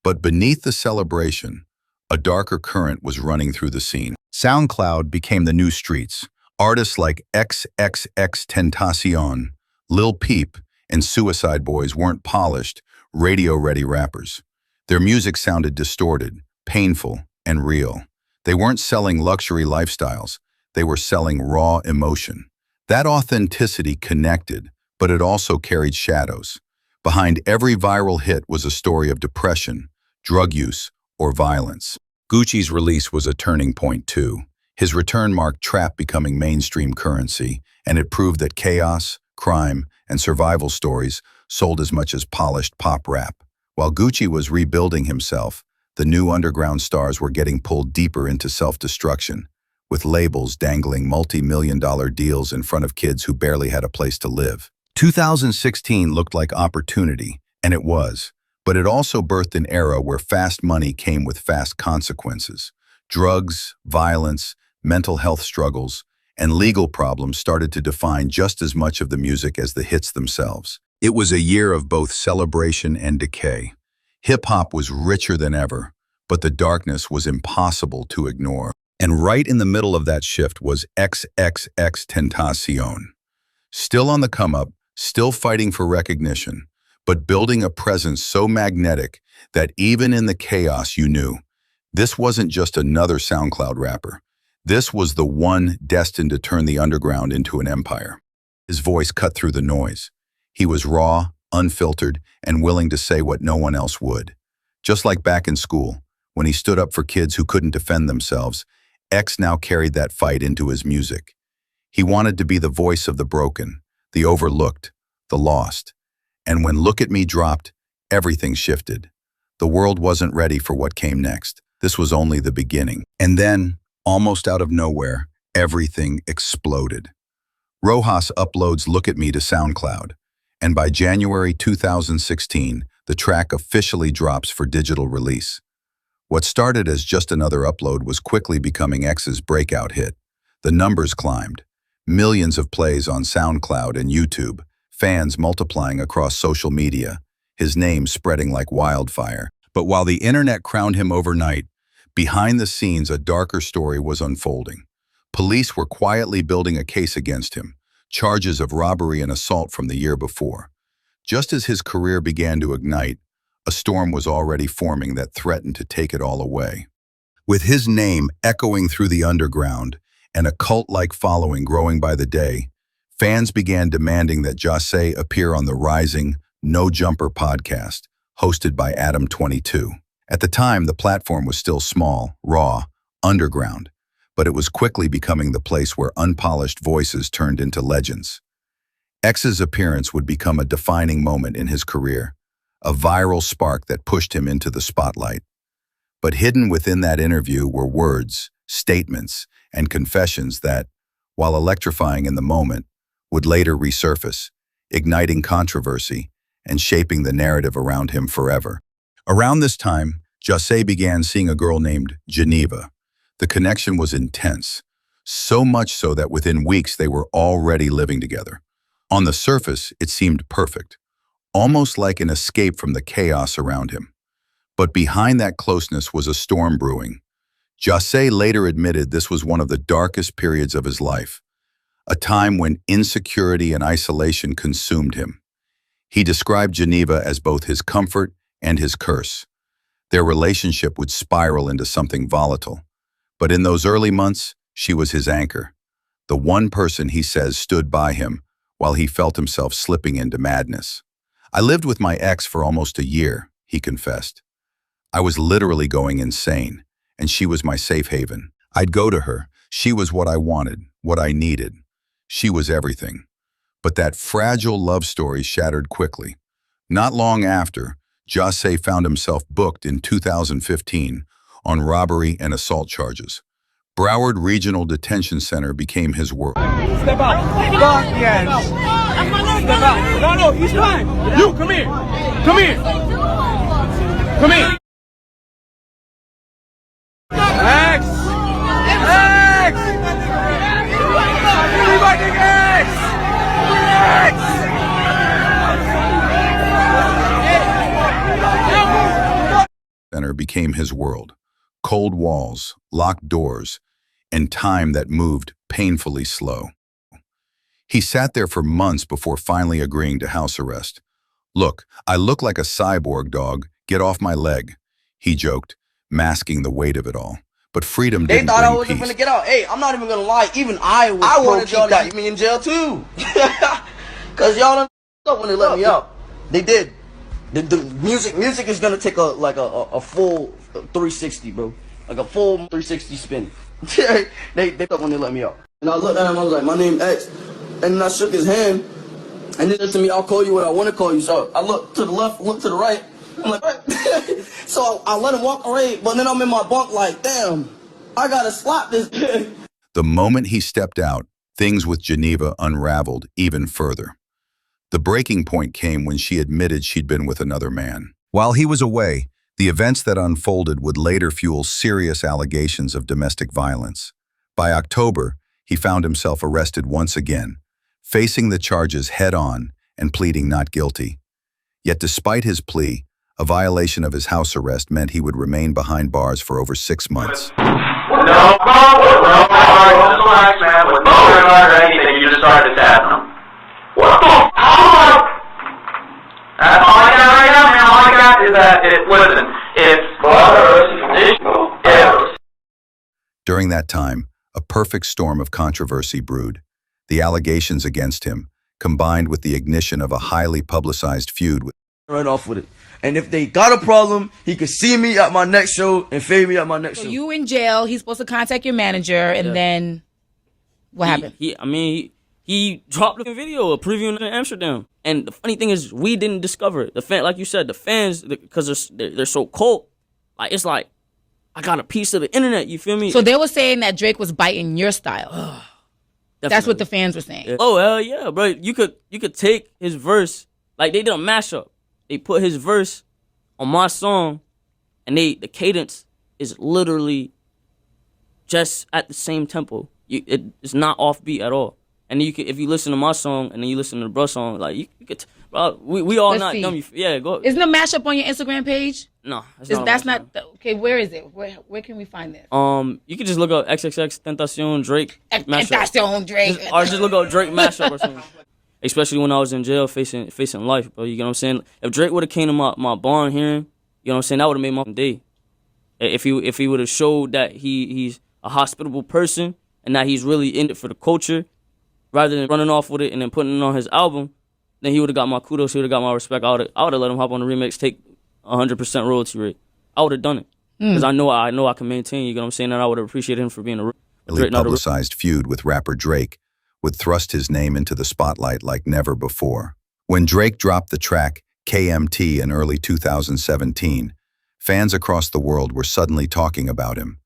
But beneath the celebration, a darker current was running through the scene. SoundCloud became the new streets. Artists like Xxxtentacion, Lil Peep, and Suicide Boys weren't polished, radio-ready rappers. Their music sounded distorted, painful, and real. They weren't selling luxury lifestyles. They were selling raw emotion. That authenticity connected, but it also carried shadows. Behind every viral hit was a story of depression, drug use, or violence. Gucci's release was a turning point too. His return marked trap becoming mainstream currency, and it proved that chaos, crime, and survival stories sold as much as polished pop rap. While Gucci was rebuilding himself, the new underground stars were getting pulled deeper into self-destruction, with labels dangling multi-million-dollar deals in front of kids who barely had a place to live. 2016 looked like opportunity, and it was, but it also birthed an era where fast money came with fast consequences. Drugs, violence, mental health struggles, and legal problems started to define just as much of the music as the hits themselves. It was a year of both celebration and decay. Hip-hop was richer than ever, but the darkness was impossible to ignore. And right in the middle of that shift was Xxxtentacion. Still on the come-up, still fighting for recognition, but building a presence so magnetic that even in the chaos you knew, this wasn't just another SoundCloud rapper. This was the one destined to turn the underground into an empire. His voice cut through the noise. He was raw, unfiltered, and willing to say what no one else would. Just like back in school, when he stood up for kids who couldn't defend themselves, X now carried that fight into his music. He wanted to be the voice of the broken, the overlooked, the lost. And when Look at Me dropped, everything shifted. The world wasn't ready for what came next. This was only the beginning. And then, almost out of nowhere, everything exploded. Rojas uploads Look at Me to SoundCloud, and by January 2016, the track officially drops for digital release. What started as just another upload was quickly becoming X's breakout hit. The numbers climbed. Millions of plays on SoundCloud and YouTube, fans multiplying across social media, his name spreading like wildfire. But while the internet crowned him overnight, behind the scenes a darker story was unfolding. Police were quietly building a case against him, charges of robbery and assault from the year before. Just as his career began to ignite, a storm was already forming that threatened to take it all away. With his name echoing through the underground and a cult-like following growing by the day, fans began demanding that Xxxtentacion appear on the rising No Jumper podcast, hosted by Adam22. At the time, the platform was still small, raw, underground, but it was quickly becoming the place where unpolished voices turned into legends. X's appearance would become a defining moment in his career, a viral spark that pushed him into the spotlight. But hidden within that interview were words, statements, and confessions that, while electrifying in the moment, would later resurface, igniting controversy and shaping the narrative around him forever. Around this time, Xxxtentacion began seeing a girl named Geneva. The connection was intense, so much so that within weeks they were already living together. On the surface, it seemed perfect, almost like an escape from the chaos around him. But behind that closeness was a storm brewing. Xxxtentacion later admitted this was one of the darkest periods of his life, a time when insecurity and isolation consumed him. He described Geneva as both his comfort and his curse. Their relationship would spiral into something volatile. But in those early months, she was his anchor. The one person he says stood by him while he felt himself slipping into madness. I lived with my ex for almost a year, he confessed. I was literally going insane, and she was my safe haven. I'd go to her. She was what I wanted, what I needed. She was everything. But that fragile love story shattered quickly. Not long after, Jose found himself booked in 2015 on robbery and assault charges. Broward Regional Detention Center became his world. Step out. Fuck yes. Step out. No, he's fine. You, come here. Come here. Come here. X. X. Everybody X. X. Center became his world. Cold walls, locked doors, and time that moved painfully slow. He sat there for months before finally agreeing to house arrest. "Look, I look like a cyborg, dog. Get off my leg," he joked, masking the weight of it all. But freedom didn't bring peace. They thought I wasn't gonna get out. Hey, I'm not even gonna lie. Even I wanted y'all to keep me in jail too. Cause y'all done up when they let me out. They did. The music is gonna take a full 360, bro. Like a full 360 spin. they thought when they let me out. And I looked at him, I was like, "My name X," and then I shook his hand, and then to me, "I'll call you what I want to call you." So I looked to the left, looked to the right. I'm like, what? So I let him walk away, but then I'm in my bunk like, damn, I gotta slap this. The moment he stepped out, things with Geneva unraveled even further. The breaking point came when she admitted she'd been with another man. While he was away, the events that unfolded would later fuel serious allegations of domestic violence. By October, he found himself arrested once again, facing the charges head-on and pleading not guilty. Yet despite his plea, a violation of his house arrest meant he would remain behind bars for over 6 months. No, relax, man. With no regard or anything, you just started tapping them. What the fuck? That's all I got right now, man. All I got is that, During that time, a perfect storm of controversy brewed. The allegations against him, combined with the ignition of a highly publicized feud with Run off with it. And if they got a problem, he could see me at my next show and fade me at my next show. You in jail, he's supposed to contact your manager, and then what happened? He dropped the video, a preview in Amsterdam. And the funny thing is, we didn't discover it. Like you said, the fans, because they're so cold, it's like, I got a piece of the internet, you feel me? So they were saying that Drake was biting your style. That's what the fans were saying. Yeah. Oh, hell yeah, bro. You could take his verse, like they did a mashup. They put his verse on my song, and the cadence is literally just at the same tempo. It's not offbeat at all. And if you listen to my song and then you listen to the bro song, like you could, bro, we all not dumb. Yeah, go. Isn't the mashup on your Instagram page? No, that's not. Okay, where is it? Where can we find this? You can just look up Xxxtentacion Drake mashup. Xxxtentacion Drake. Or just look up Drake mashup or something. Especially when I was in jail facing life, bro. You know what I'm saying? If Drake would have came to my barn hearing, you know what I'm saying, that would have made my day. If he would have showed that he's a hospitable person and that he's really in it for the culture, rather than running off with it and then putting it on his album, then he would have got my kudos, he would have got my respect. I would have let him hop on the remix, take 100% royalty rate. I would have done it. Because I know I can maintain, you know what I'm saying, and I would have appreciated him for being a really publicized feud with rapper Drake would thrust his name into the spotlight like never before. When Drake dropped the track KMT in early 2017, fans across the world were suddenly talking about him,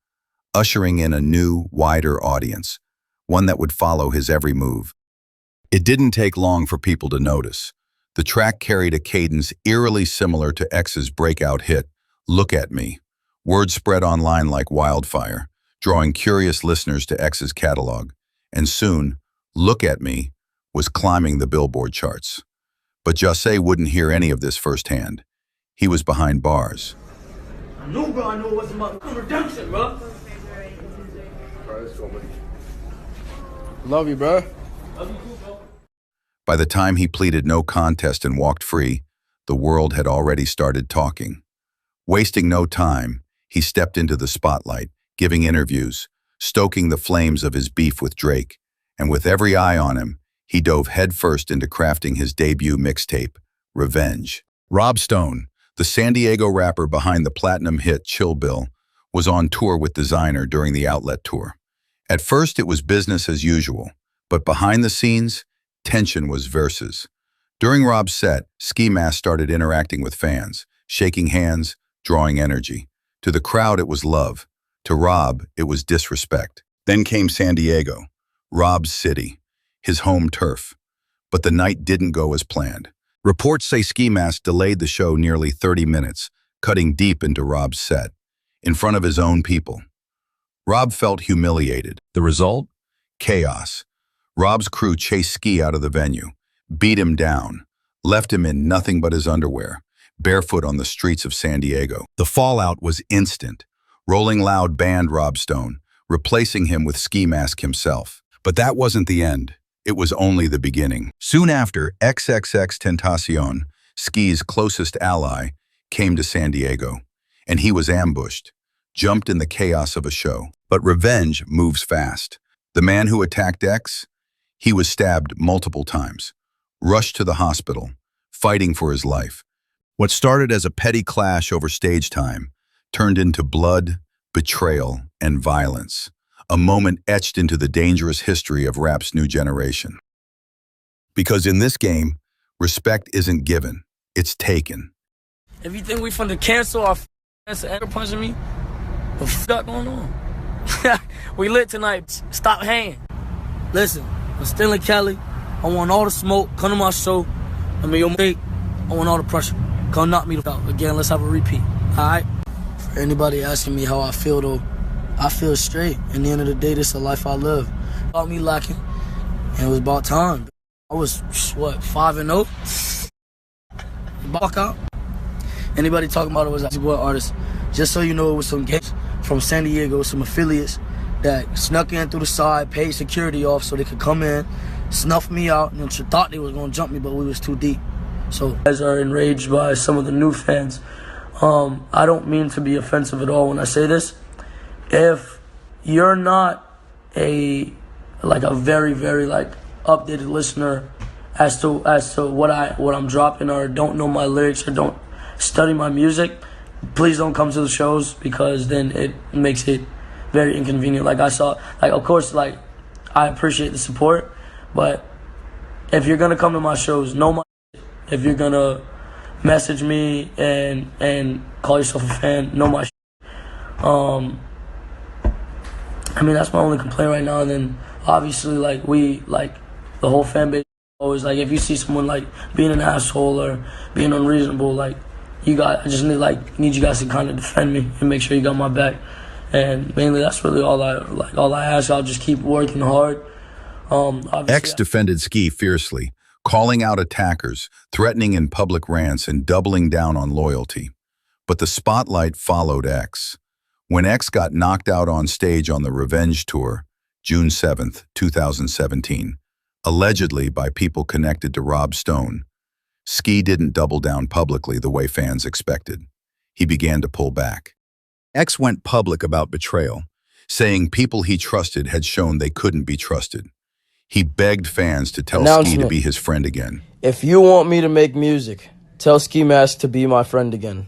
ushering in a new, wider audience, one that would follow his every move. It didn't take long for people to notice. The track carried a cadence eerily similar to X's breakout hit, Look at Me. Word spread online like wildfire, drawing curious listeners to X's catalog, and soon, Look at Me was climbing the Billboard charts. But Jose wouldn't hear any of this firsthand. He was behind bars. I know it wasn't about redemption, bro. Love you, bro. By the time he pleaded no contest and walked free, the world had already started talking. Wasting no time, he stepped into the spotlight, giving interviews, stoking the flames of his beef with Drake, and with every eye on him, he dove headfirst into crafting his debut mixtape, Revenge. Rob Stone, the San Diego rapper behind the platinum hit Chill Bill, was on tour with Designer during the Outlet tour. At first, it was business as usual, but behind the scenes, tension was versus. During Rob's set, Ski Mask started interacting with fans, shaking hands, drawing energy. To the crowd, it was love. To Rob, it was disrespect. Then came San Diego, Rob's city, his home turf. But the night didn't go as planned. Reports say Ski Mask delayed the show nearly 30 minutes, cutting deep into Rob's set, in front of his own people. Rob felt humiliated. The result? Chaos. Rob's crew chased Ski out of the venue, beat him down, left him in nothing but his underwear, barefoot on the streets of San Diego. The fallout was instant. Rolling Loud banned Rob Stone, replacing him with Ski Mask himself. But that wasn't the end. It was only the beginning. Soon after, Xxxtentacion, Ski's closest ally, came to San Diego, and he was ambushed, jumped in the chaos of a show. But revenge moves fast. The man who attacked X, he was stabbed multiple times, rushed to the hospital, fighting for his life. What started as a petty clash over stage time turned into blood, betrayal, and violence, a moment etched into the dangerous history of rap's new generation. Because in this game, respect isn't given, it's taken. If you think we finna cancel our ass ever punching me, what the fuck going on? We lit tonight. Stop hanging. Listen, I'm still in Cali. I want all the smoke. Come to my show. I mean, your mate. I want all the pressure. Come knock me out. Again, let's have a repeat. All right? For anybody asking me how I feel, though, I feel straight. In the end of the day, this is a life I live. About me lacking, and it was about time. I was, what, 5-0? Back out. Anybody talking about it was a boy artist. Just so you know, it was some games from San Diego, some affiliates that snuck in through the side, paid security off so they could come in, snuff me out, and thought they was gonna jump me, but we was too deep. So, you guys are enraged by some of the new fans. I don't mean to be offensive at all when I say this. If you're not a very, very updated listener as to what I'm dropping, or don't know my lyrics, or don't study my music, please don't come to the shows, because then it makes it very inconvenient. Of course, I appreciate the support, but if you're gonna come to my shows, know my shit. If you're gonna message me and call yourself a fan, know my shit. I mean, that's my only complaint right now. And then obviously, the whole fan base always if you see someone being an asshole or being unreasonable, I just need you guys to kind of defend me and make sure you got my back. And mainly, that's really all I ask. I'll just keep working hard. X defended Ski fiercely, calling out attackers, threatening in public rants, and doubling down on loyalty. But the spotlight followed X. When X got knocked out on stage on the Revenge tour, June 7th, 2017, allegedly by people connected to Rob Stone, Ski didn't double down publicly the way fans expected. He began to pull back. X went public about betrayal, saying people he trusted had shown they couldn't be trusted. He begged fans to tell Ski to be his friend again. If you want me to make music, tell Ski Mask to be my friend again.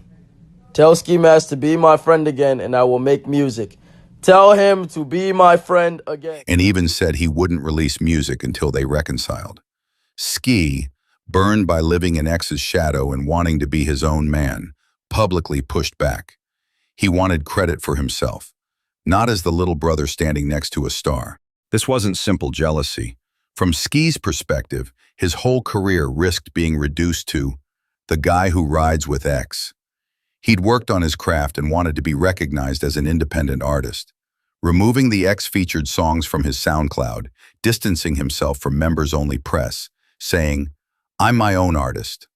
Tell Ski Mask to be my friend again, and I will make music. Tell him to be my friend again. And even said he wouldn't release music until they reconciled. Ski, burned by living in X's shadow and wanting to be his own man, publicly pushed back. He wanted credit for himself, not as the little brother standing next to a star. This wasn't simple jealousy. From Ski's perspective, his whole career risked being reduced to the guy who rides with X. He'd worked on his craft and wanted to be recognized as an independent artist. Removing the X-featured songs from his SoundCloud, distancing himself from members-only press, saying, "I'm my own artist."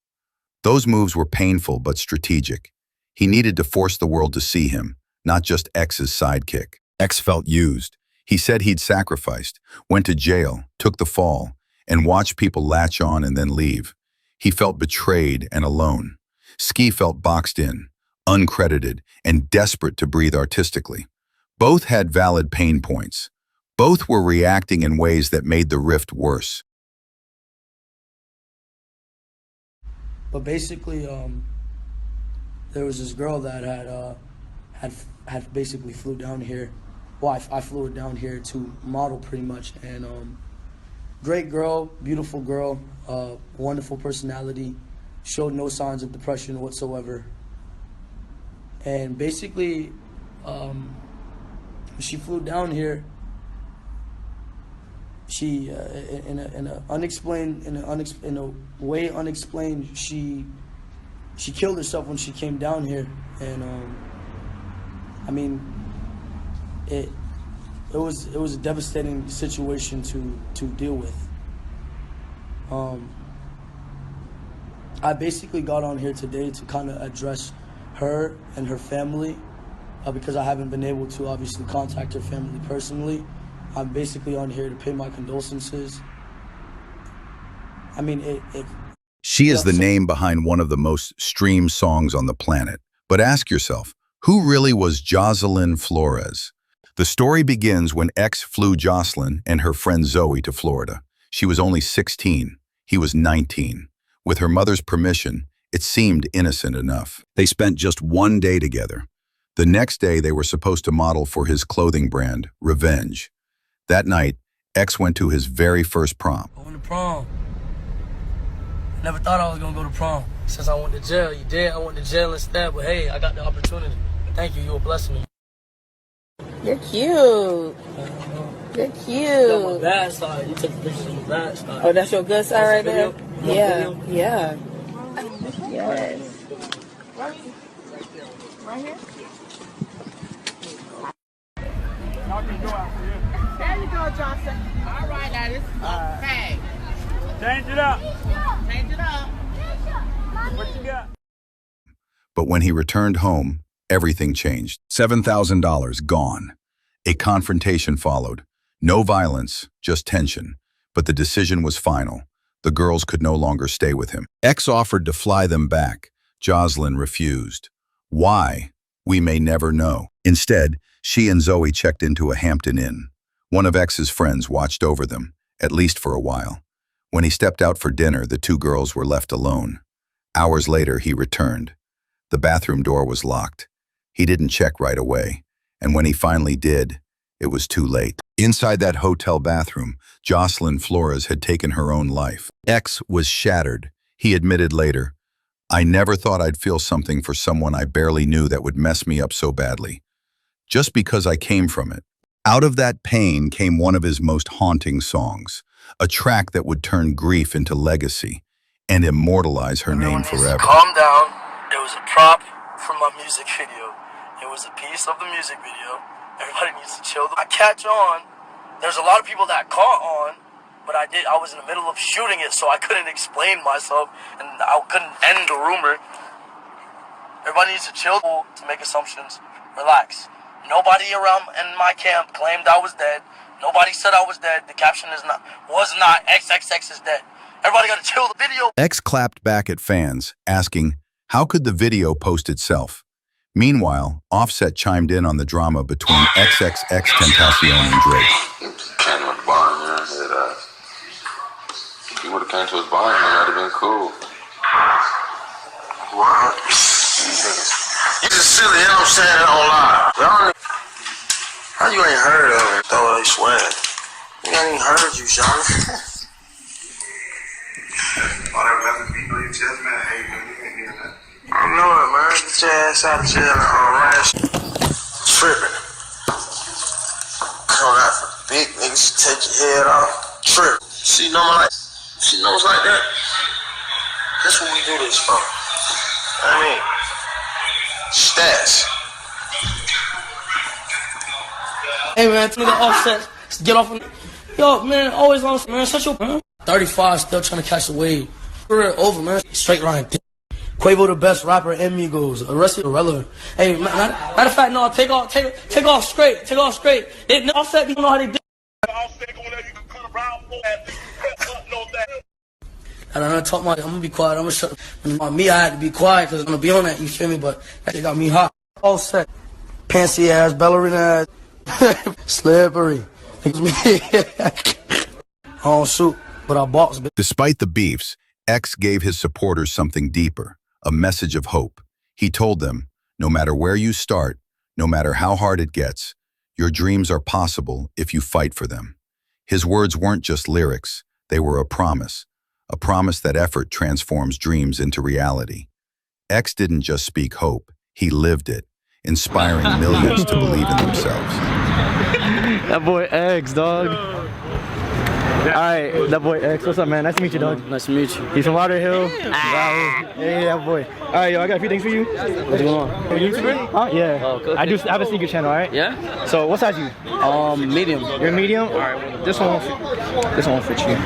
Those moves were painful but strategic. He needed to force the world to see him, not just X's sidekick. X felt used. He said he'd sacrificed, went to jail, took the fall, and watched people latch on and then leave. He felt betrayed and alone. Ski felt boxed in, uncredited, and desperate to breathe artistically. Both had valid pain points. Both were reacting in ways that made the rift worse. But basically, there was this girl that had basically flew down here. Well, I flew her down here to model pretty much, and great girl, beautiful girl, wonderful personality, showed no signs of depression whatsoever. And basically, she flew down here. She, in a way unexplained, she killed herself when she came down here, and I mean, it was a devastating situation to deal with. I basically got on here today to kind of address her and her family, because I haven't been able to obviously contact her family personally. I'm basically on here to pay my condolences. I mean, She is the name behind one of the most streamed songs on the planet. But ask yourself, who really was Jocelyn Flores? The story begins when X flew Jocelyn and her friend Zoe to Florida. She was only 16. He was 19. With her mother's permission, it seemed innocent enough. They spent just one day together. The next day, they were supposed to model for his clothing brand, Revenge. That night, X went to his very first prom. I went to prom. Never thought I was gonna go to prom. Since I went to jail, you did. I went to jail instead, but hey, I got the opportunity. Thank you. You were blessing me. You're cute. You're cute. Got my bad side. You took pictures of my bad side. Oh, that's your good side right there? Yeah. Video? Yeah. Yes. Right here? Y'all can go out here. There you go, Johnson. All right, now this is okay. Change it up. Change it up. What you got? But when he returned home, everything changed. $7,000 gone. A confrontation followed. No violence, just tension. But the decision was final. The girls could no longer stay with him. X offered to fly them back. Jocelyn refused. Why? We may never know. Instead, she and Zoe checked into a Hampton Inn. One of X's friends watched over them, at least for a while. When he stepped out for dinner, the two girls were left alone. Hours later, he returned. The bathroom door was locked. He didn't check right away, and when he finally did, it was too late. Inside that hotel bathroom, Jocelyn Flores had taken her own life. X was shattered. He admitted later, "I never thought I'd feel something for someone I barely knew that would mess me up so badly. Just because I came from it." Out of that pain came one of his most haunting songs, a track that would turn grief into legacy and immortalize her name forever. Calm down. It was a prop from my music video. It was a piece of the music video. Everybody needs to chill. I catch on. There's a lot of people that caught on, but I was in the middle of shooting it, so I couldn't explain myself, and I couldn't end the rumor. Everybody needs to chill to make assumptions. Relax. Nobody around in my camp claimed I was dead. Nobody said I was dead. The caption was not XXX is dead. Everybody got to chill the video. X clapped back at fans, asking, how could the video post itself? Meanwhile, Offset chimed in on the drama between Xxtentacion and Drake. Came to his barn, man. If he would have came to his barn, man, that'd have been cool. What? You just silly, you know what I'm saying? I don't lie. Y'all, how you ain't heard of it? Throw they swag. You ain't even heard you, Sean. All that leather beat on your chest, man. Hey, man, you ain't hearing that. I know it, man. Get your ass out of jail and rash. Tripping. Come out for big niggas to take your head off. Trip. She knows like that. That's what we do this for. I mean, stats. Hey man, to me the Offset, get off of me. Yo, man, always on, man, shut your, man. 35, still trying to catch the wave. Career over, man. Straight line. Quavo the best rapper in Migos. The rest of it irrelevant. Hey, matter of fact, no, take off straight. Take off straight. Offset, you know how they do. I done told my, I'm gonna be quiet, I'm gonna shut up. Me, I had to be quiet because I'm gonna be on that, you feel me? But that shit got me hot. All set. Pantsy ass, ballerina ass, slippery. I don't shoot, but I box. Despite the beefs, X gave his supporters something deeper, a message of hope. He told them, no matter where you start, no matter how hard it gets, your dreams are possible if you fight for them. His words weren't just lyrics, they were a promise that effort transforms dreams into reality. X didn't just speak hope, he lived it, inspiring millions to believe in themselves. That boy X, dog. Alright, that boy X. What's up, man? Nice to meet you, dog. Nice to meet you. He's from Lauderhill. Hey, that boy. Alright, yo, I got a few things for you. What's going on? Are you YouTuber? Huh? Yeah. Oh, okay. I have a sneaker channel, alright? Yeah? So, what size you? Medium. You're medium? Alright, this one won't fit you.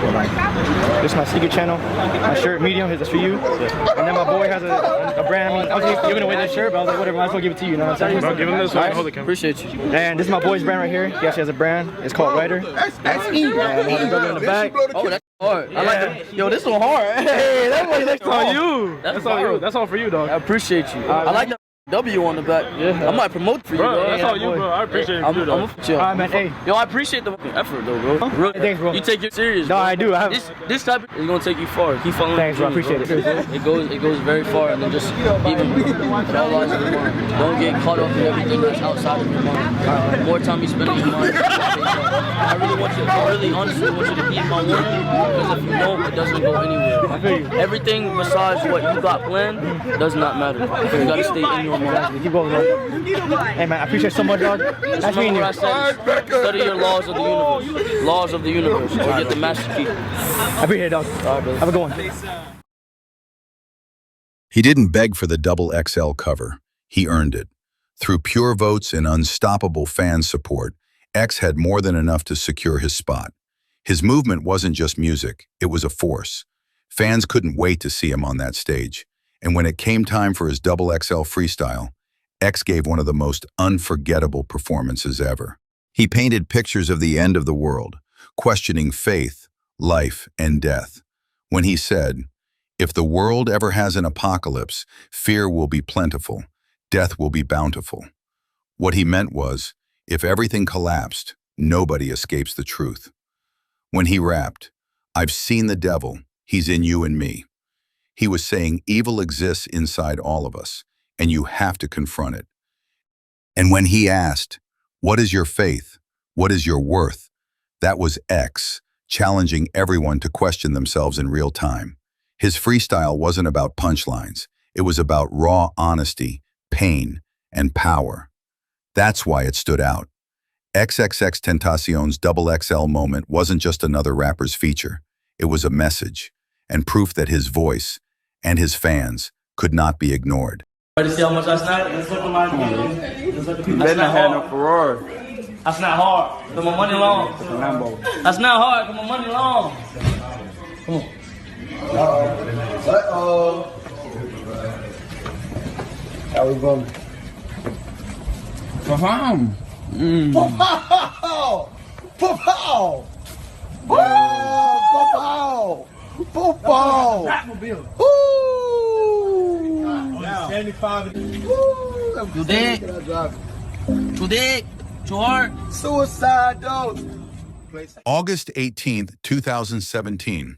This is my sneaker channel. My shirt, medium, is for you. Yeah. And then my boy has a brand. I mean, I was just giving away this shirt, but I was like, whatever, might as well give it to you. You know what I'm saying? Bro, give him this one. Hold it, Appreciate you. And this is my boy's brand right here. He actually has a brand. It's called Ryder. And in the back. Oh, that's hard. I like that. Yo, this one hard. Hey, that boy next That's on you. That's on you. That's all for you, dog. I appreciate you. I like that W on the back. Yeah. I might promote for you, bro. Bro. That's all you, bro. I appreciate it, too, though. Alright, man. Hey. Yo, I appreciate the effort, though, bro. Really, thanks, bro. You take it serious. No, bro. I do. This type is gonna take you far. Keep following. Thanks, bro. I dreams, appreciate it. It goes very far, and then just even with all lies of your mind. Don't get caught up in everything that's outside of your mind. The more time you spend on your mind, I really honestly want you to keep on working, because if you don't, it doesn't go anywhere. Everything besides what you got planned does not matter. You gotta stay in your mind. Keep going, bro. Hey, man, I appreciate it so much, dog. Nice meeting you. Study your laws of the universe. Laws of the universe. Or get the master key. I appreciate it, dog. All right, brother. Have a good one. He didn't beg for the XXL cover. He earned it. Through pure votes and unstoppable fan support, X had more than enough to secure his spot. His movement wasn't just music, it was a force. Fans couldn't wait to see him on that stage. And when it came time for his XXL freestyle, X gave one of the most unforgettable performances ever. He painted pictures of the end of the world, questioning faith, life, and death. When he said, "If the world ever has an apocalypse, fear will be plentiful, death will be bountiful." What he meant was, if everything collapsed, nobody escapes the truth. When he rapped, "I've seen the devil, he's in you and me," he was saying evil exists inside all of us, and you have to confront it. And when he asked, "What is your faith? What is your worth?" that was X, challenging everyone to question themselves in real time. His freestyle wasn't about punchlines. It was about raw honesty, pain, and power. That's why it stood out. Xxxtentacion's XXL moment wasn't just another rapper's feature. It was a message, and proof that his voice and his fans could not be ignored. Ready to see how much I snap? That's not hard. No Ferrari. That's not hard. Cause my money long. That's not hard. Cause my money long. Come on. Uh-oh. How we going? Perform. Pow! Pow! Pow! Pow! Woo! 75. You dig? You dig? Too hard? Suicide dose. August 18th, 2017,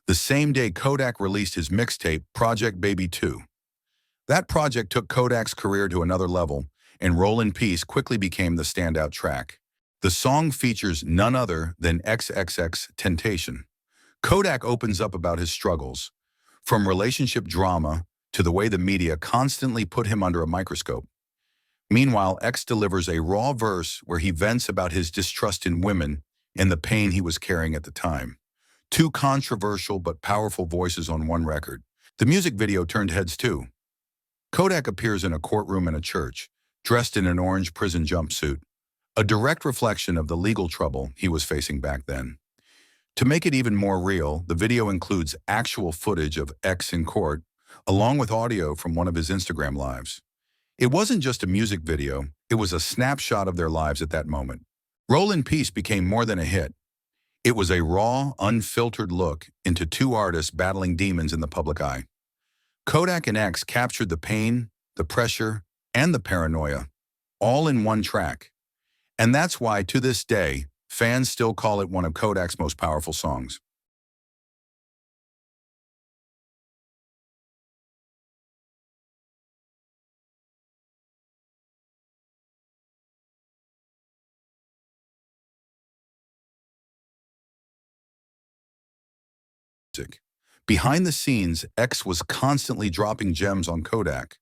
the same day Kodak released his mixtape, Project Baby 2. That project took Kodak's career to another level, and Roll in Peace quickly became the standout track. The song features none other than Xxxtentacion. Kodak opens up about his struggles, from relationship drama to the way the media constantly put him under a microscope. Meanwhile, X delivers a raw verse where he vents about his distrust in women and the pain he was carrying at the time. Two controversial but powerful voices on one record. The music video turned heads too. Kodak appears in a courtroom in a church, dressed in an orange prison jumpsuit, a direct reflection of the legal trouble he was facing back then. To make it even more real, the video includes actual footage of X in court, along with audio from one of his Instagram lives. It wasn't just a music video, it was a snapshot of their lives at that moment. Roll in Peace became more than a hit. It was a raw, unfiltered look into two artists battling demons in the public eye. Kodak and X captured the pain, the pressure, and the paranoia, all in one track. And that's why, to this day, fans still call it one of Kodak's most powerful songs. Behind the scenes, X was constantly dropping gems on Kodak,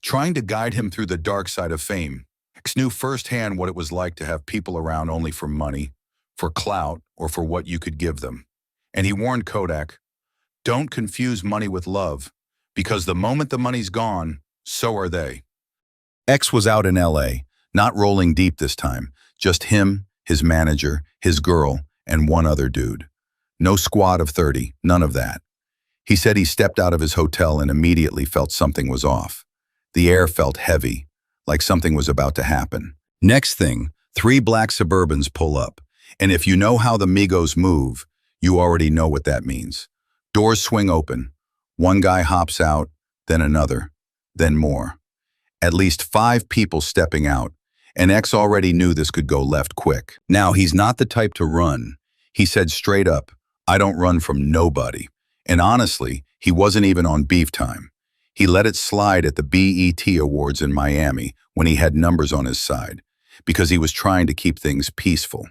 trying to guide him through the dark side of fame. X knew firsthand what it was like to have people around only for money, for clout, or for what you could give them. And he warned Kodak, don't confuse money with love, because the moment the money's gone, so are they. X was out in LA, not rolling deep this time, just him, his manager, his girl, and one other dude. No squad of 30, none of that. He said he stepped out of his hotel and immediately felt something was off. The air felt heavy, like something was about to happen. Next thing, 3 black Suburbans pull up, and if you know how the Migos move, you already know what that means. Doors swing open. One guy hops out, then another, then more. At least 5 people stepping out, and X already knew this could go left quick. Now, he's not the type to run. He said straight up, I don't run from nobody. And honestly, he wasn't even on beef time. He let it slide at the BET Awards in Miami when he had numbers on his side, because he was trying to keep things peaceful.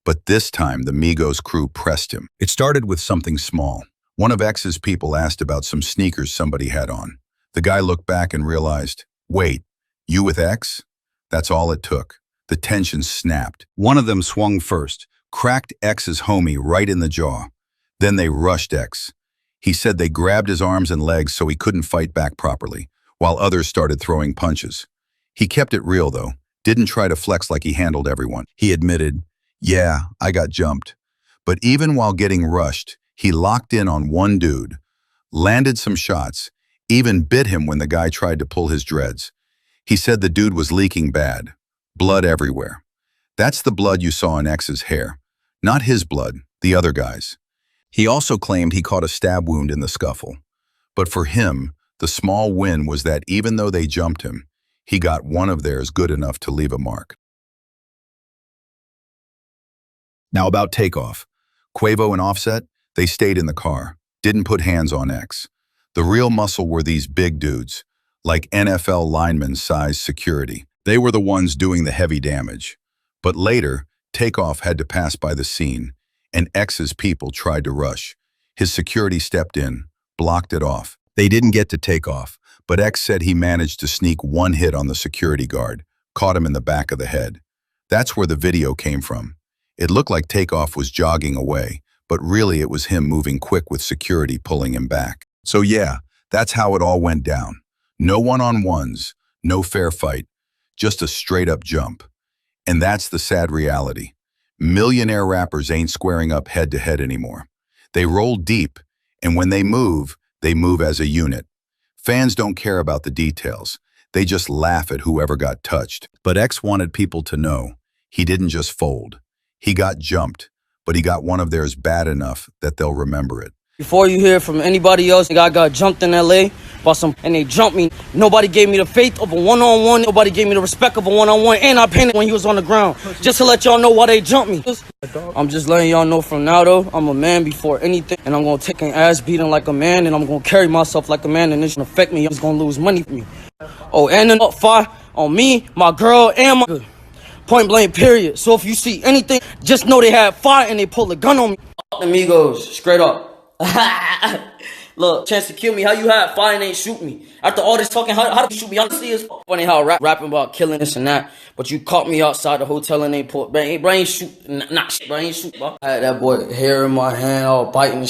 But this time, the Migos crew pressed him. It started with something small. One of X's people asked about some sneakers somebody had on. The guy looked back and realized, wait, you with X? That's all it took. The tension snapped. One of them swung first, cracked X's homie right in the jaw. Then they rushed X. He said they grabbed his arms and legs so he couldn't fight back properly, while others started throwing punches. He kept it real, though, didn't try to flex like he handled everyone. He admitted, yeah, I got jumped. But even while getting rushed, he locked in on one dude, landed some shots, even bit him when the guy tried to pull his dreads. He said the dude was leaking bad, blood everywhere. That's the blood you saw in X's hair, not his blood, the other guy's. He also claimed he caught a stab wound in the scuffle. But for him, the small win was that even though they jumped him, he got one of theirs good enough to leave a mark. Now about Takeoff. Quavo and Offset, they stayed in the car, didn't put hands on X. The real muscle were these big dudes, like NFL lineman-sized security. They were the ones doing the heavy damage. But later, Takeoff had to pass by the scene, and X's people tried to rush. His security stepped in, blocked it off. They didn't get to Takeoff, but X said he managed to sneak one hit on the security guard, caught him in the back of the head. That's where the video came from. It looked like Takeoff was jogging away, but really it was him moving quick with security pulling him back. So yeah, that's how it all went down. No one-on-ones, no fair fight, just a straight-up jump. And that's the sad reality. Millionaire rappers ain't squaring up head-to-head anymore. They roll deep, and when they move as a unit. Fans don't care about the details. They just laugh at whoever got touched. But X wanted people to know he didn't just fold. He got jumped, but he got one of theirs bad enough that they'll remember it. Before you hear from anybody else, I got jumped in LA and they jumped me. Nobody gave me the faith of a one-on-one. Nobody gave me the respect of a one-on-one. And I painted when he was on the ground. Just to let y'all know why they jumped me. I'm just letting y'all know from now, though, I'm a man before anything. And I'm going to take an ass beating like a man. And I'm going to carry myself like a man. And this shouldn't affect me. I'm just going to lose money for me. Oh, and then up fire on me, my girl, and my... Point blank, period. So if you see anything, just know they had fire and they pulled a gun on me. Amigos, straight up. Look, chance to kill me. How you had fire and ain't shoot me? After all this talking, how did you shoot me? Honestly, it's funny how rapping about killing this and that, but you caught me outside the hotel and ain't put, bro, ain't shoot, nah, shit, bro, ain't shoot, bro. I had that boy hair in my hand, all biting.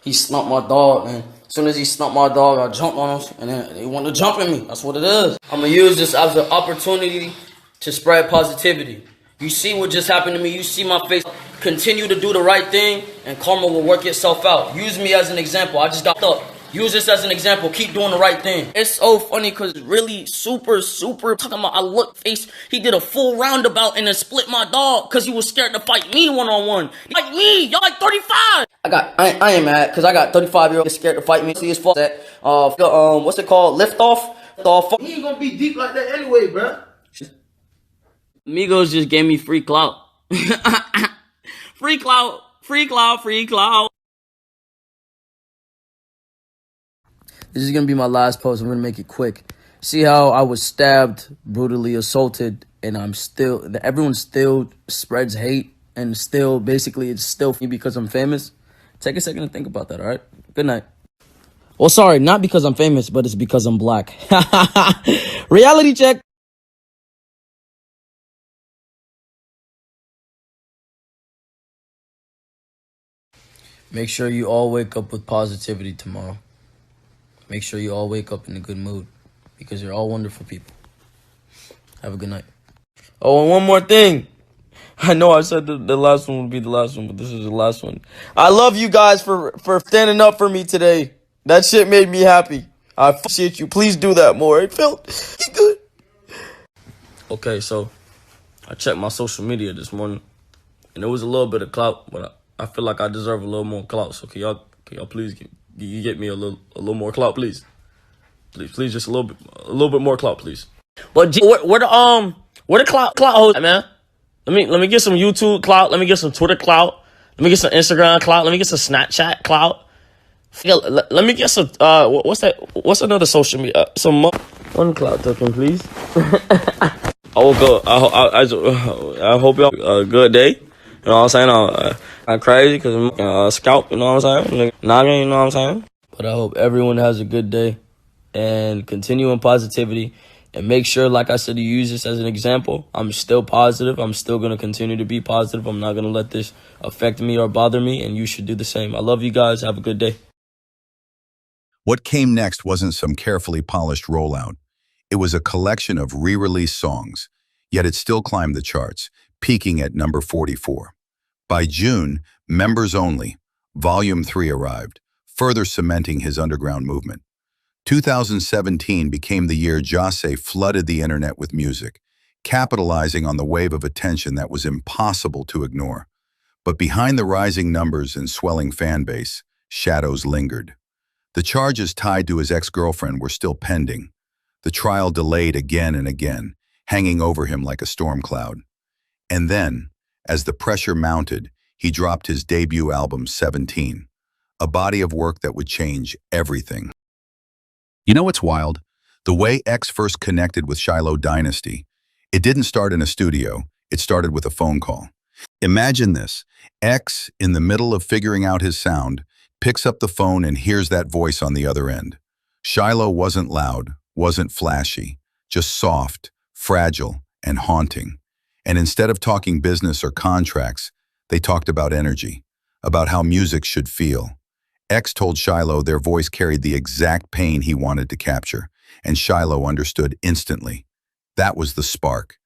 He snumped my dog, and as soon as he snumped my dog, I jumped on him, and then they wanted to jump at me. That's what it is. I'm gonna use this as an opportunity to spread positivity. You see what just happened to me. You see my face. Continue to do the right thing, and karma will work itself out. Use me as an example. I just got up. Use this as an example. Keep doing the right thing. It's so funny because really super talking about I look face. He did a full roundabout and then split my dog because he was scared to fight me one-on-one. Like me, y'all like 35. I ain't mad because I got 35-year-old scared to fight me. See his fault that what's it called? Lift off. He ain't gonna be deep like that anyway, bruh. Migos just gave me free clout. Free clout. This is gonna be my last post. I'm gonna make it quick. See how I was stabbed, brutally assaulted, and everyone still spreads hate, and still basically it's still me because I'm famous. Take a second to think about that, all right? Good night. Well, sorry, not because I'm famous, but it's because I'm black. Reality check. Make sure you all wake up with positivity tomorrow. Make sure you all wake up in a good mood because you're all wonderful people. Have a good night. Oh, and one more thing. I know I said the last one would be the last one, but this is the last one. I love you guys for standing up for me today. That shit made me happy. I appreciate you. Please do that more. It felt good. Okay, so I checked my social media this morning, and there was a little bit of clout, but I feel like I deserve a little more clout. So can y'all please get me a little more clout, please? Please, just a little bit more clout, please. But where the clout hoes at, man? Let me get some YouTube clout. Let me get some Twitter clout. Let me get some Instagram clout. Let me get some Snapchat clout. Let me get some what's that? What's another social media? One clout token, please. I woke up. I hope y'all a good day. You know what I'm saying? I'm crazy because I'm scalp. You know what I'm saying? Noggin. You know what I'm saying? But I hope everyone has a good day and continue in positivity. And make sure, like I said, you use this as an example. I'm still positive. I'm still going to continue to be positive. I'm not going to let this affect me or bother me. And you should do the same. I love you guys. Have a good day. What came next wasn't some carefully polished rollout. It was a collection of re-released songs, yet it still climbed the charts, peaking at number 44. By June, Members Only, Volume 3 arrived, further cementing his underground movement. 2017 became the year Jahseh flooded the internet with music, capitalizing on the wave of attention that was impossible to ignore. But behind the rising numbers and swelling fan base, shadows lingered. The charges tied to his ex-girlfriend were still pending, the trial delayed again and again, hanging over him like a storm cloud. And then, as the pressure mounted, he dropped his debut album, 17, a body of work that would change everything. You know what's wild? The way X first connected with Shiloh Dynasty. It didn't start in a studio, it started with a phone call. Imagine this, X, in the middle of figuring out his sound, picks up the phone and hears that voice on the other end. Shiloh wasn't loud, wasn't flashy, just soft, fragile, and haunting. And instead of talking business or contracts, they talked about energy, about how music should feel. X told Shiloh their voice carried the exact pain he wanted to capture, and Shiloh understood instantly. That was the spark.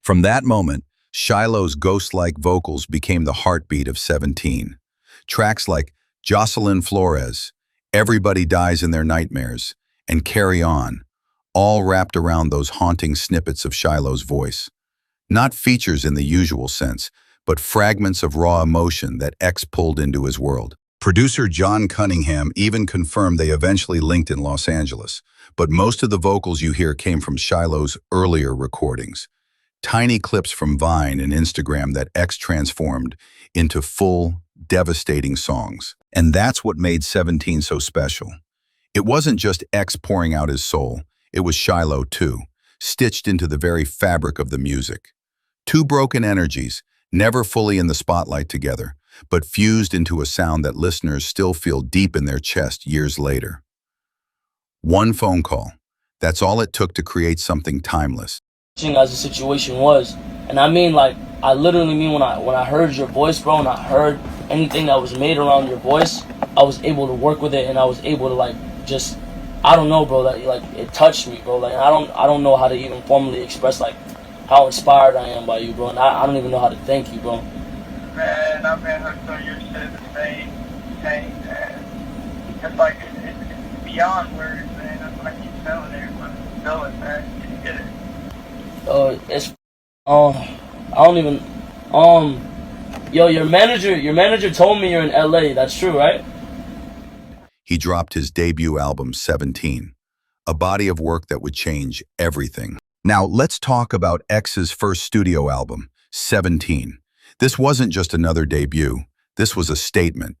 From that moment, Shiloh's ghost-like vocals became the heartbeat of 17. Tracks like Jocelyn Flores, Everybody Dies in Their Nightmares, and Carry On, all wrapped around those haunting snippets of Shiloh's voice. Not features in the usual sense, but fragments of raw emotion that X pulled into his world. Producer John Cunningham even confirmed they eventually linked in Los Angeles, but most of the vocals you hear came from Shiloh's earlier recordings. Tiny clips from Vine and Instagram that X transformed into full, devastating songs. And that's what made 17 so special. It wasn't just X pouring out his soul, it was Shiloh too, stitched into the very fabric of the music. Two broken energies, never fully in the spotlight together, but fused into a sound that listeners still feel deep in their chest years later. One phone call. That's all it took to create something timeless. As the situation was, and I mean, like, I literally mean when I heard your voice, bro, and I heard anything that was made around your voice, I was able to work with it, and I was able to, like, just, I don't know, bro, that, like, it touched me, bro. Like, I don't know how to even formally express, like, how inspired I am by you, bro, and I don't even know how to thank you, bro. Man, I've been hooked on your shit the same, man. It's like, beyond words, man. That's what I keep telling everyone. Know it, man. You get it. It's I don't even yo, your manager told me you're in LA. That's true, right? He dropped his debut album, 17, a body of work that would change everything. Now, let's talk about X's first studio album, 17. This wasn't just another debut. This was a statement.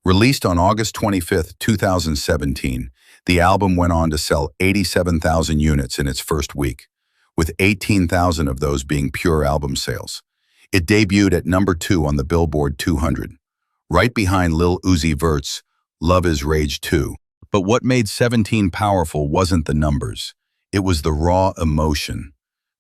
Released on August 25th, 2017, the album went on to sell 87,000 units in its first week, with 18,000 of those being pure album sales. It debuted at number 2 on the Billboard 200, right behind Lil Uzi Vert's Love is Rage 2. But what made 17 powerful wasn't the numbers. It was the raw emotion.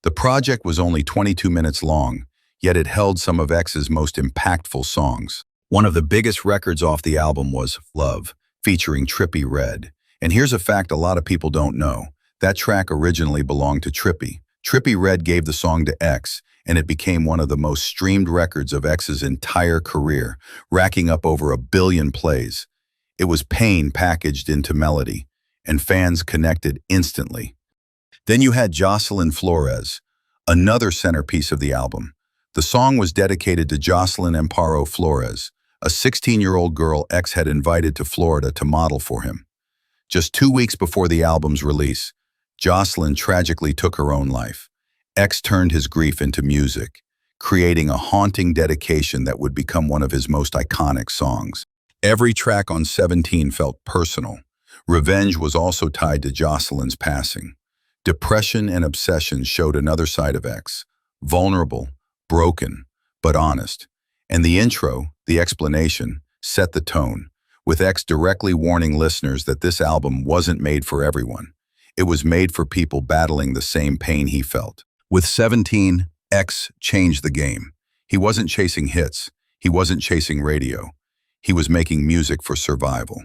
The project was only 22 minutes long, yet it held some of X's most impactful songs. One of the biggest records off the album was Love, featuring Trippie Redd. And here's a fact a lot of people don't know. That track originally belonged to Trippie. Trippie Redd gave the song to X, and it became one of the most streamed records of X's entire career, racking up over 1 billion plays. It was pain packaged into melody, and fans connected instantly. Then you had Jocelyn Flores, another centerpiece of the album. The song was dedicated to Jocelyn Amparo Flores, a 16-year-old girl X had invited to Florida to model for him. Just 2 weeks before the album's release, Jocelyn tragically took her own life. X turned his grief into music, creating a haunting dedication that would become one of his most iconic songs. Every track on 17 felt personal. Revenge was also tied to Jocelyn's passing. Depression and obsession showed another side of X, vulnerable, broken, but honest. And the intro, the explanation, set the tone, with X directly warning listeners that this album wasn't made for everyone. It was made for people battling the same pain he felt. With 17, X changed the game. He wasn't chasing hits. He wasn't chasing radio. He was making music for survival.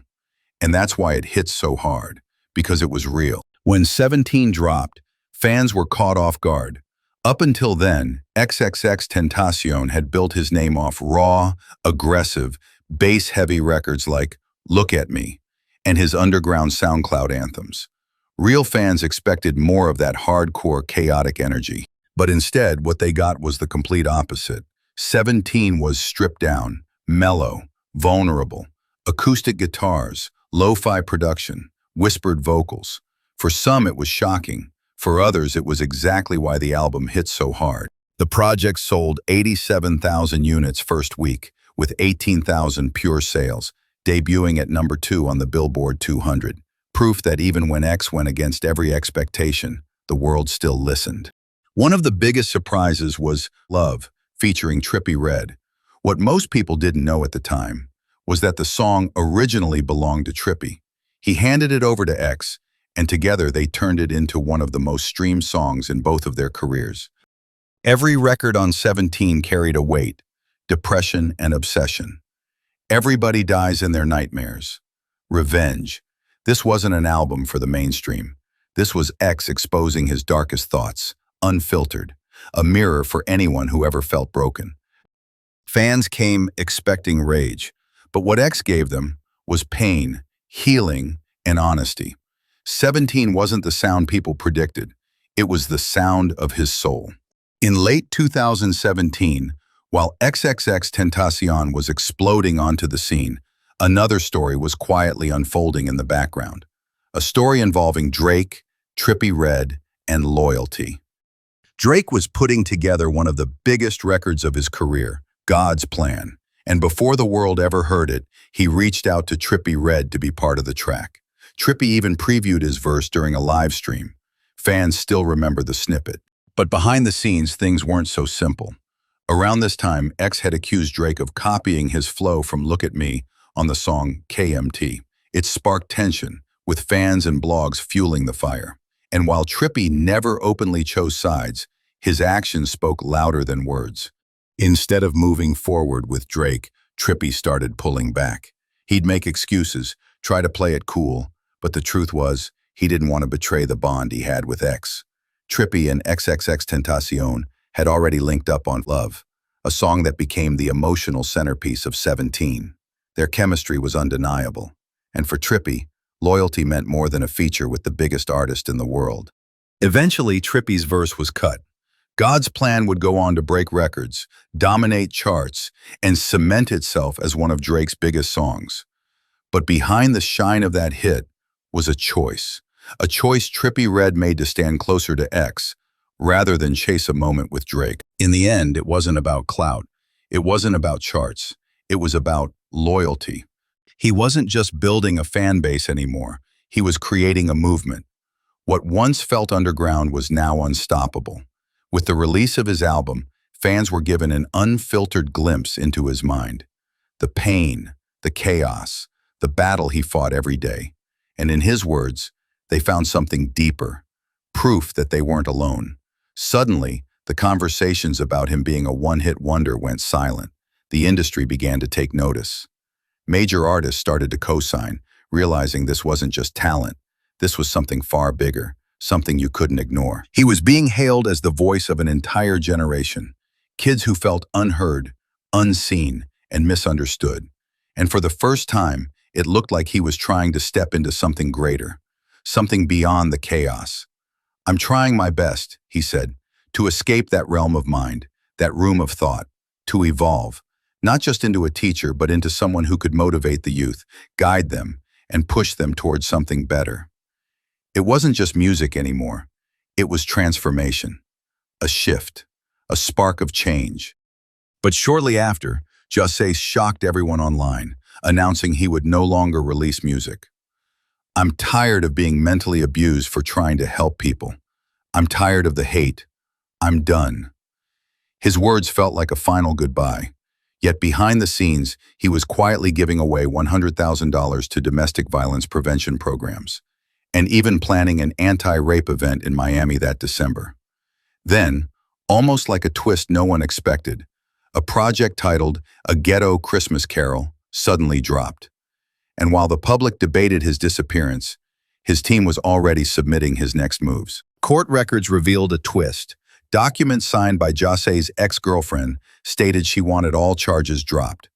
And that's why it hit so hard, because it was real. When 17 dropped, fans were caught off guard. Up until then, Xxxtentacion had built his name off raw, aggressive, bass-heavy records like Look at Me and his underground SoundCloud anthems. Real fans expected more of that hardcore, chaotic energy. But instead, what they got was the complete opposite. 17 was stripped down, mellow, vulnerable, acoustic guitars, lo-fi production, whispered vocals. For some, it was shocking. For others, it was exactly why the album hit so hard. The project sold 87,000 units first week, with 18,000 pure sales, debuting at number 2 on the Billboard 200. Proof that even when X went against every expectation, the world still listened. One of the biggest surprises was Love, featuring Trippie Redd. What most people didn't know at the time was that the song originally belonged to Trippie. He handed it over to X, and together they turned it into one of the most streamed songs in both of their careers. Every record on 17 carried a weight, depression and obsession. Everybody dies in their nightmares. Revenge. This wasn't an album for the mainstream. This was X exposing his darkest thoughts, unfiltered, a mirror for anyone who ever felt broken. Fans came expecting rage, but what X gave them was pain, healing, and honesty. 17 wasn't the sound people predicted. It was the sound of his soul. In late 2017, while Xxxtentacion was exploding onto the scene, another story was quietly unfolding in the background. A story involving Drake, Trippie Redd, and loyalty. Drake was putting together one of the biggest records of his career, God's Plan, and before the world ever heard it, he reached out to Trippie Redd to be part of the track. Trippie even previewed his verse during a live stream. Fans still remember the snippet. But behind the scenes, things weren't so simple. Around this time, X had accused Drake of copying his flow from Look at Me on the song KMT. It sparked tension, with fans and blogs fueling the fire. And while Trippie never openly chose sides, his actions spoke louder than words. Instead of moving forward with Drake, Trippie started pulling back. He'd make excuses, try to play it cool, but the truth was, he didn't want to betray the bond he had with X. Trippie and Xxxtentacion had already linked up on Love, a song that became the emotional centerpiece of 17. Their chemistry was undeniable, and for Trippie, Loyalty meant more than a feature with the biggest artist in the world. Eventually, Trippie's verse was cut. God's plan would go on to break records, dominate charts, and cement itself as one of Drake's biggest songs. But behind the shine of that hit was a choice Trippie Redd made to stand closer to X, rather than chase a moment with Drake. In the end, it wasn't about clout. It wasn't about charts. It was about loyalty. He wasn't just building a fan base anymore. He was creating a movement. What once felt underground was now unstoppable. With the release of his album, fans were given an unfiltered glimpse into his mind. The pain, the chaos, the battle he fought every day. And in his words, they found something deeper, proof that they weren't alone. Suddenly, the conversations about him being a one-hit wonder went silent. The industry began to take notice. Major artists started to co-sign, realizing this wasn't just talent. This was something far bigger, something you couldn't ignore. He was being hailed as the voice of an entire generation, kids who felt unheard, unseen, and misunderstood. And for the first time, it looked like he was trying to step into something greater, something beyond the chaos. "I'm trying my best," he said, "to escape that realm of mind, that room of thought, to evolve, not just into a teacher, but into someone who could motivate the youth, guide them, and push them towards something better." It wasn't just music anymore. It was transformation, a shift, a spark of change. But shortly after, Xxxtentacion shocked everyone online, announcing he would no longer release music. "I'm tired of being mentally abused for trying to help people. I'm tired of the hate. I'm done." His words felt like a final goodbye. Yet behind the scenes, he was quietly giving away $100,000 to domestic violence prevention programs, and even planning an anti-rape event in Miami that December. Then, almost like a twist no one expected, a project titled A Ghetto Christmas Carol suddenly dropped. And while the public debated his disappearance, his team was already submitting his next moves. Court records revealed a twist. Documents signed by Xxxtentacion's ex-girlfriend stated she wanted all charges dropped.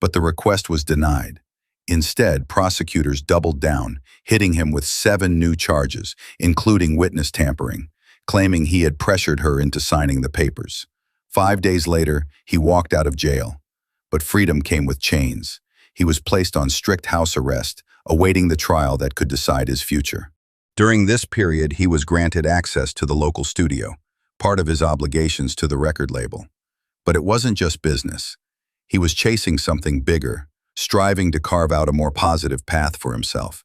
But the request was denied. Instead, prosecutors doubled down, hitting him with 7 new charges, including witness tampering, claiming he had pressured her into signing the papers. 5 days later, he walked out of jail. But freedom came with chains. He was placed on strict house arrest, awaiting the trial that could decide his future. During this period, he was granted access to the local studio, part of his obligations to the record label. But it wasn't just business. He was chasing something bigger, striving to carve out a more positive path for himself.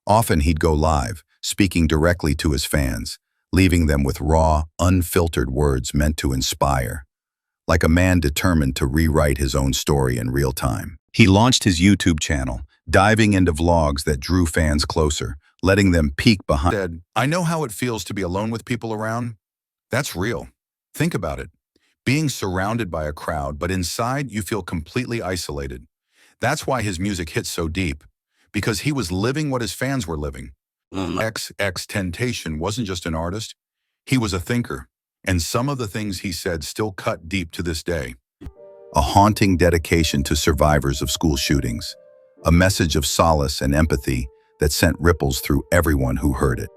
Often he'd go live, speaking directly to his fans, leaving them with raw, unfiltered words meant to inspire. Like a man determined to rewrite his own story in real time. He launched his YouTube channel, diving into vlogs that drew fans closer, letting them peek behind. Said, "I know how it feels to be alone with people around. That's real. Think about it. Being surrounded by a crowd, but inside you feel completely isolated. That's why his music hits so deep, because he was living what his fans were living." Xxxtentacion wasn't just an artist, he was a thinker, and some of the things he said still cut deep to this day. A haunting dedication to survivors of school shootings, a message of solace and empathy that sent ripples through everyone who heard it.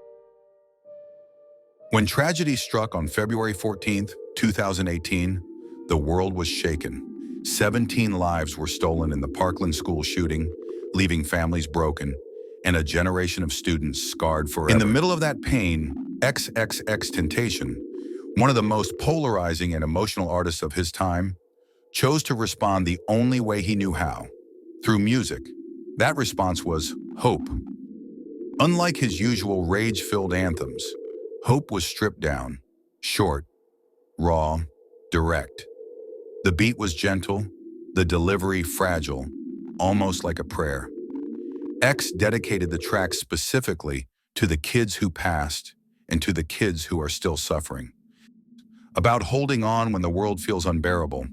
When tragedy struck on February 14th, 2018, the world was shaken. 17 lives were stolen in the Parkland school shooting, leaving families broken, and a generation of students scarred forever. In the middle of that pain, Xxxtentacion, one of the most polarizing and emotional artists of his time, chose to respond the only way he knew how, through music. That response was hope. Unlike his usual rage-filled anthems, hope was stripped down, short, raw, direct. The beat was gentle, the delivery fragile, almost like a prayer. X dedicated the track specifically to the kids who passed and to the kids who are still suffering. About holding on when the world feels unbearable,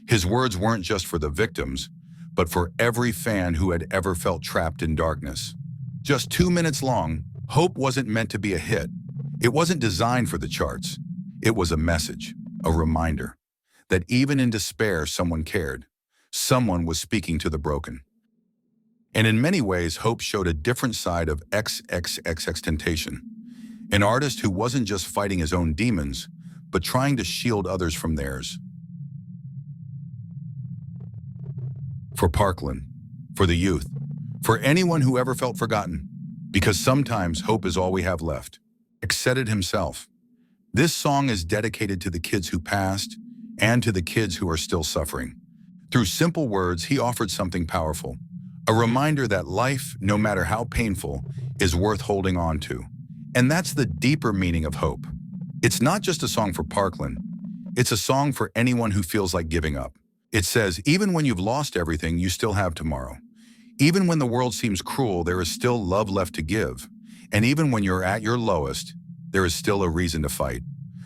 his words weren't just for the victims, but for every fan who had ever felt trapped in darkness. Just 2 minutes long, Hope wasn't meant to be a hit. It wasn't designed for the charts. It was a message, a reminder, that even in despair, someone cared. Someone was speaking to the broken. And in many ways, Hope showed a different side of Xxxtentacion, an artist who wasn't just fighting his own demons, but trying to shield others from theirs. For Parkland, for the youth, for anyone who ever felt forgotten, because sometimes hope is all we have left. X said it himself. This song is dedicated to the kids who passed and to the kids who are still suffering. Through simple words, he offered something powerful, a reminder that life, no matter how painful, is worth holding on to. And that's the deeper meaning of hope. It's not just a song for Parkland, it's a song for anyone who feels like giving up. It says, even when you've lost everything, you still have tomorrow. Even when the world seems cruel, there is still love left to give. And even when you're at your lowest, there is still a reason to fight.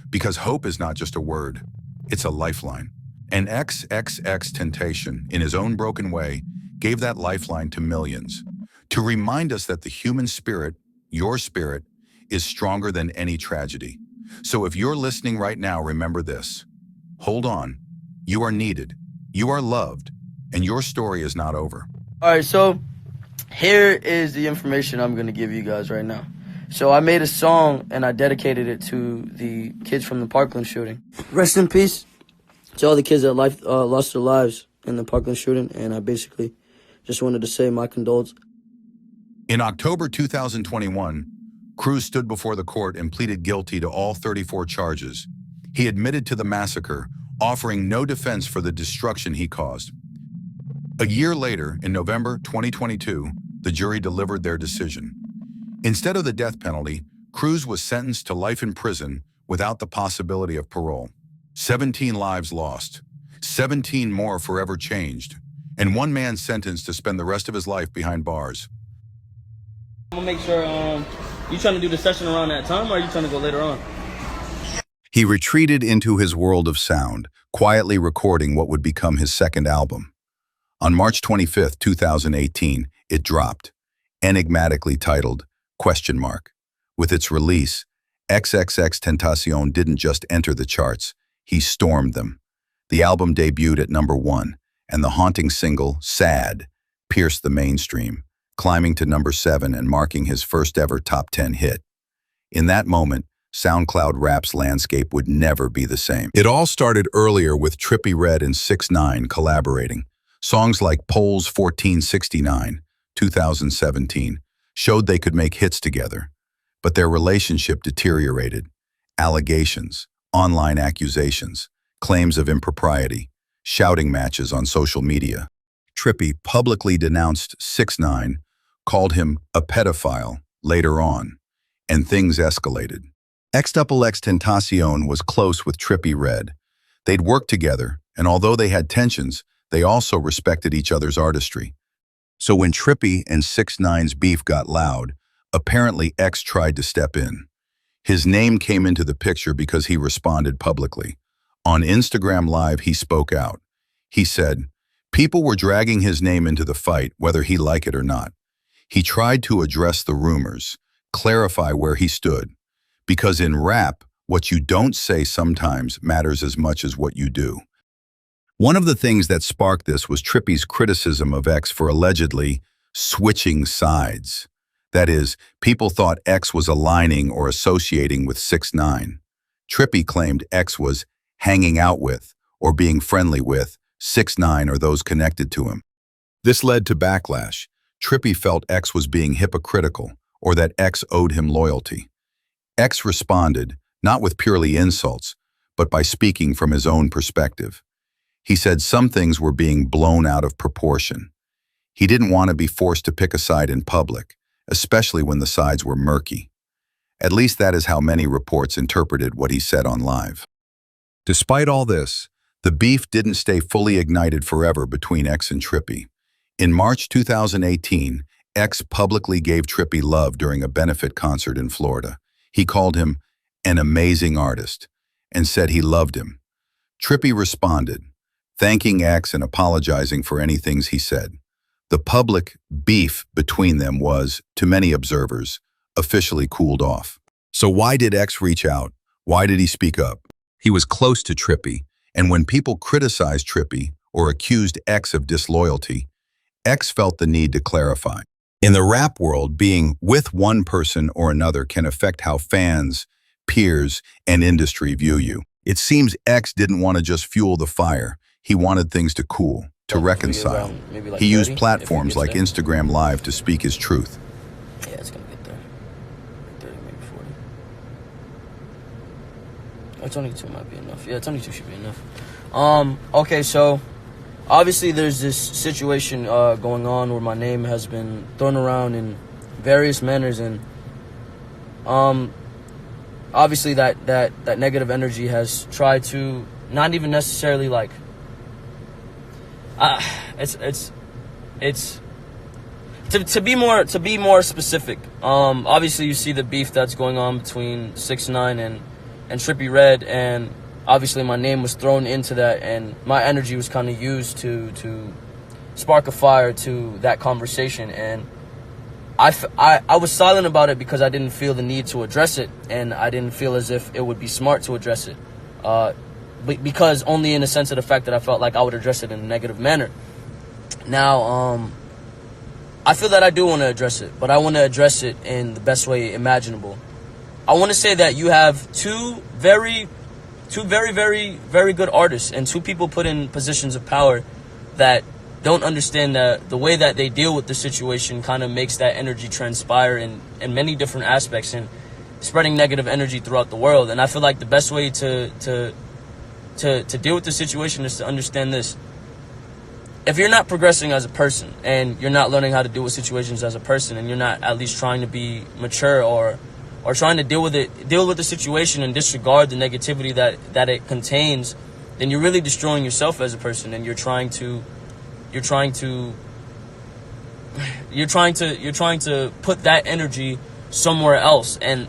Because hope is not just a word, it's a lifeline. And Xxxtentacion, in his own broken way, gave that lifeline to millions, to remind us that the human spirit, your spirit, is stronger than any tragedy. So if you're listening right now, remember this. Hold on. You are needed. You are loved. And your story is not over. All right, so here is the information I'm going to give you guys right now. So I made a song and I dedicated it to the kids from the Parkland shooting. Rest in peace to all the kids that lost their lives in the Parkland shooting. And I basically just wanted to say my condolences. In October 2021, Cruz stood before the court and pleaded guilty to all 34 charges. He admitted to the massacre, offering no defense for the destruction he caused. A year later, in November 2022, the jury delivered their decision. Instead of the death penalty, Cruz was sentenced to life in prison without the possibility of parole. 17 lives lost, 17 more forever changed, and one man sentenced to spend the rest of his life behind bars. I'm gonna make sure, you trying to do the session around that time, or are you trying to go later on? He retreated into his world of sound, quietly recording what would become his second album. On March 25, 2018, it dropped, enigmatically titled, ? With its release, Xxxtentacion didn't just enter the charts, he stormed them. The album debuted at #1, and the haunting single, Sad, pierced the mainstream, climbing to #7 and marking his first ever top 10 hit. In that moment, SoundCloud rap's landscape would never be the same. It all started earlier with Trippie Redd and 6ix9ine collaborating. Songs like Polls 1469, 2017, showed they could make hits together. But their relationship deteriorated. Allegations, online accusations, claims of impropriety, shouting matches on social media. Trippie publicly denounced 6ix9ine, called him a pedophile later on, and things escalated. Xxxtentacion was close with Trippie Redd. They'd worked together, and although they had tensions, they also respected each other's artistry. So when Trippie and 6ix9ine's beef got loud, apparently X tried to step in. His name came into the picture because he responded publicly. On Instagram Live, he spoke out. He said, people were dragging his name into the fight, whether he liked it or not. He tried to address the rumors, clarify where he stood. Because in rap, what you don't say sometimes matters as much as what you do. One of the things that sparked this was Trippie's criticism of X for allegedly switching sides. That is, people thought X was aligning or associating with 6ix9ine. Trippie claimed X was hanging out with or being friendly with 6ix9ine or those connected to him. This led to backlash. Trippie felt X was being hypocritical or that X owed him loyalty. X responded, not with purely insults, but by speaking from his own perspective. He said some things were being blown out of proportion. He didn't want to be forced to pick a side in public, especially when the sides were murky. At least that is how many reports interpreted what he said on Live. Despite all this, the beef didn't stay fully ignited forever between X and Trippie. In March 2018, X publicly gave Trippie love during a benefit concert in Florida. He called him an amazing artist and said he loved him. Trippie responded, thanking X and apologizing for any things he said. The public beef between them was, to many observers, officially cooled off. So why did X reach out? Why did he speak up? He was close to Trippie, and when people criticized Trippie or accused X of disloyalty, X felt the need to clarify. In the rap world, being with one person or another can affect how fans, peers, and industry view you. It seems X didn't want to just fuel the fire. He wanted things to cool, to reconcile. He used platforms like Instagram Live to speak his truth. Yeah, it's gonna get there. 30, maybe 40. Oh, 22 might be enough. Yeah, 22 should be enough. Okay, so obviously there's this situation going on where my name has been thrown around in various manners, and obviously that negative energy has tried to not even necessarily like it's to be more specific. Obviously you see the beef that's going on between 6ix9ine and Trippie Redd, and obviously my name was thrown into that, and my energy was kind of used to spark a fire to that conversation, and I was silent about it because I didn't feel the need to address it, and I didn't feel as if it would be smart to address it, because only in the sense of the fact that I felt like I would address it in a negative manner. Now, I feel that I do want to address it, but I want to address it in the best way imaginable. I want to say that you have two very, very good artists and two people put in positions of power that don't understand that the way that they deal with the situation kind of makes that energy transpire in many different aspects and spreading negative energy throughout the world. And I feel like the best way to deal with the situation is to understand this. If you're not progressing as a person and you're not learning how to deal with situations as a person, and you're not at least trying to be mature or trying to deal with the situation and disregard the negativity that it contains, then you're really destroying yourself as a person, and you're trying to put that energy somewhere else, and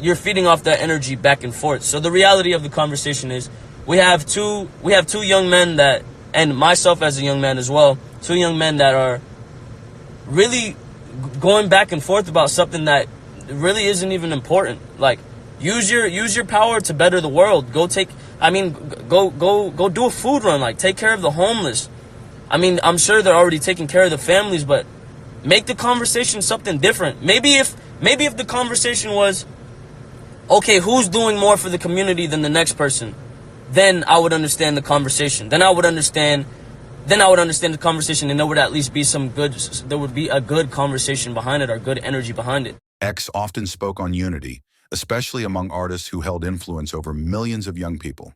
you're feeding off that energy back and forth. So the reality of the conversation is we have two young men that, and myself as a young man as well, two young men that are really going back and forth about something that really isn't even important. Like, use your power to better the world. Go do a food run. Like, take care of the homeless. I mean, I'm sure they're already taking care of the families, but make the conversation something different. Maybe if the conversation was, okay, who's doing more for the community than the next person, then I would understand the conversation. Then I would understand the conversation, and there would at least be there would be a good conversation behind it, or good energy behind it. X often spoke on unity, especially among artists who held influence over millions of young people.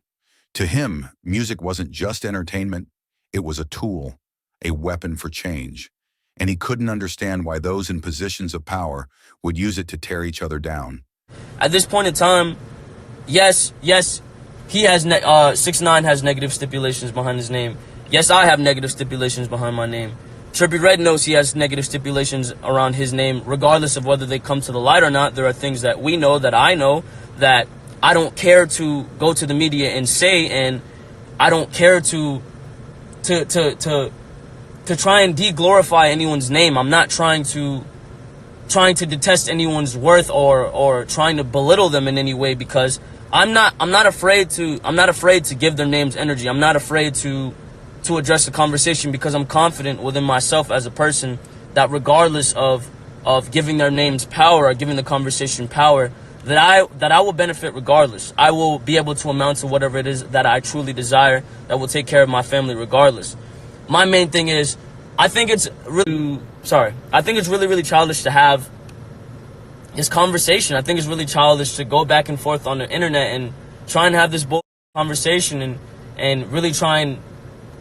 To him, music wasn't just entertainment, it was a tool, a weapon for change. And he couldn't understand why those in positions of power would use it to tear each other down. At this point in time, yes, he has 6ix9ine has negative stipulations behind his name. Yes, I have negative stipulations behind my name. Trippie Redd knows he has negative stipulations around his name, regardless of whether they come to the light or not. There are things that we know, that I know, that I don't care to go to the media and say, and I don't care to try and de-glorify anyone's name. I'm not trying to detest anyone's worth or trying to belittle them in any way, because I'm not afraid to give their names energy. I'm not afraid to address the conversation, because I'm confident within myself as a person that regardless of giving their names power or giving the conversation power, that I will benefit regardless. I will be able to amount to whatever it is that I truly desire, that will take care of my family regardless. My main thing is, I think it's really childish to have this conversation. I think it's really childish to go back and forth on the internet and try and have this conversation and really try and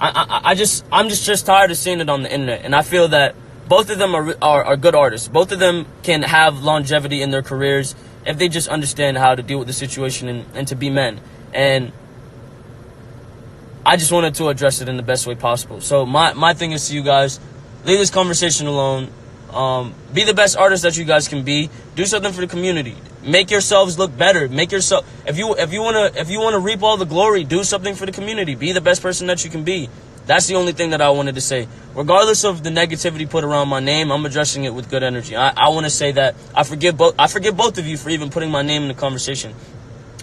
I'm just tired of seeing it on the internet. And I feel that both of them are good artists. Both of them can have longevity in their careers if they just understand how to deal with the situation and to be men. And I just wanted to address it in the best way possible. So my thing is to you guys, leave this conversation alone. Be the best artist that you guys can be. Do something for the community. Make yourselves look better. Make yourself, if you wanna reap all the glory, do something for the community. Be the best person that you can be. That's the only thing that I wanted to say. Regardless of the negativity put around my name, I'm addressing it with good energy. I want to say that I forgive both of you for even putting my name in the conversation.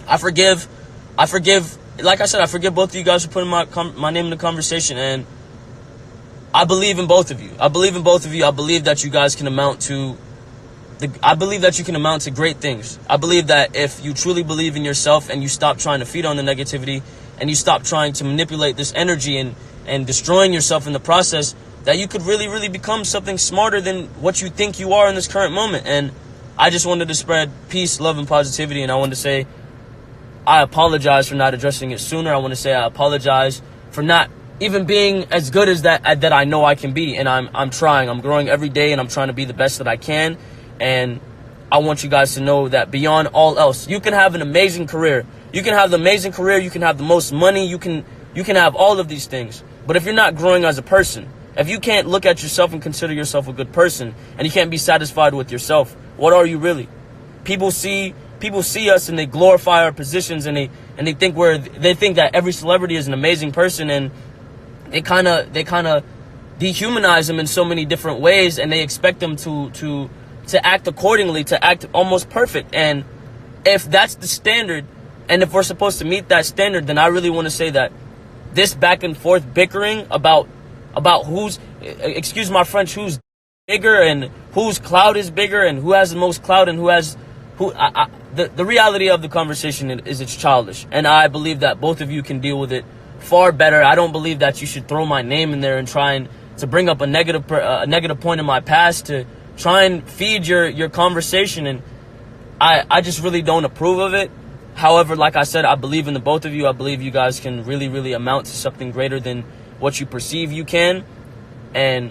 I forgive, like I said, I forgive both of you guys for putting my name in the conversation, and I believe in both of you. I believe in both of you. I believe that you guys can amount to I believe that you can amount to great things. I believe that if you truly believe in yourself and you stop trying to feed on the negativity and you stop trying to manipulate this energy and destroying yourself in the process, that you could really, really become something smarter than what you think you are in this current moment. And I just wanted to spread peace, love, and positivity. And I wanted to say, I apologize for not addressing it sooner. I want to say I apologize for not even being as good as that I know I can be. And I'm trying. I'm growing every day, and I'm trying to be the best that I can. And I want you guys to know that beyond all else, you can have an amazing career. You can have the amazing career. You can have the most money. You can have all of these things. But if you're not growing as a person, if you can't look at yourself and consider yourself a good person, and you can't be satisfied with yourself, what are you really? People see us and they glorify our positions, and they think that every celebrity is an amazing person, and they kind of dehumanize them in so many different ways, and they expect them to act accordingly, to act almost perfect. And if that's the standard, and if we're supposed to meet that standard, then I really want to say that this back and forth bickering about who's, excuse my French, who's bigger and whose cloud is bigger and who has the most clout and the reality of the conversation is it's childish. And I believe that both of you can deal with it far better. I don't believe that you should throw my name in there and trying to bring up a negative point in my past to try and feed your conversation. And I just really don't approve of it. However, like I said, I believe in the both of you. I believe you guys can really, really amount to something greater than what you perceive you can, and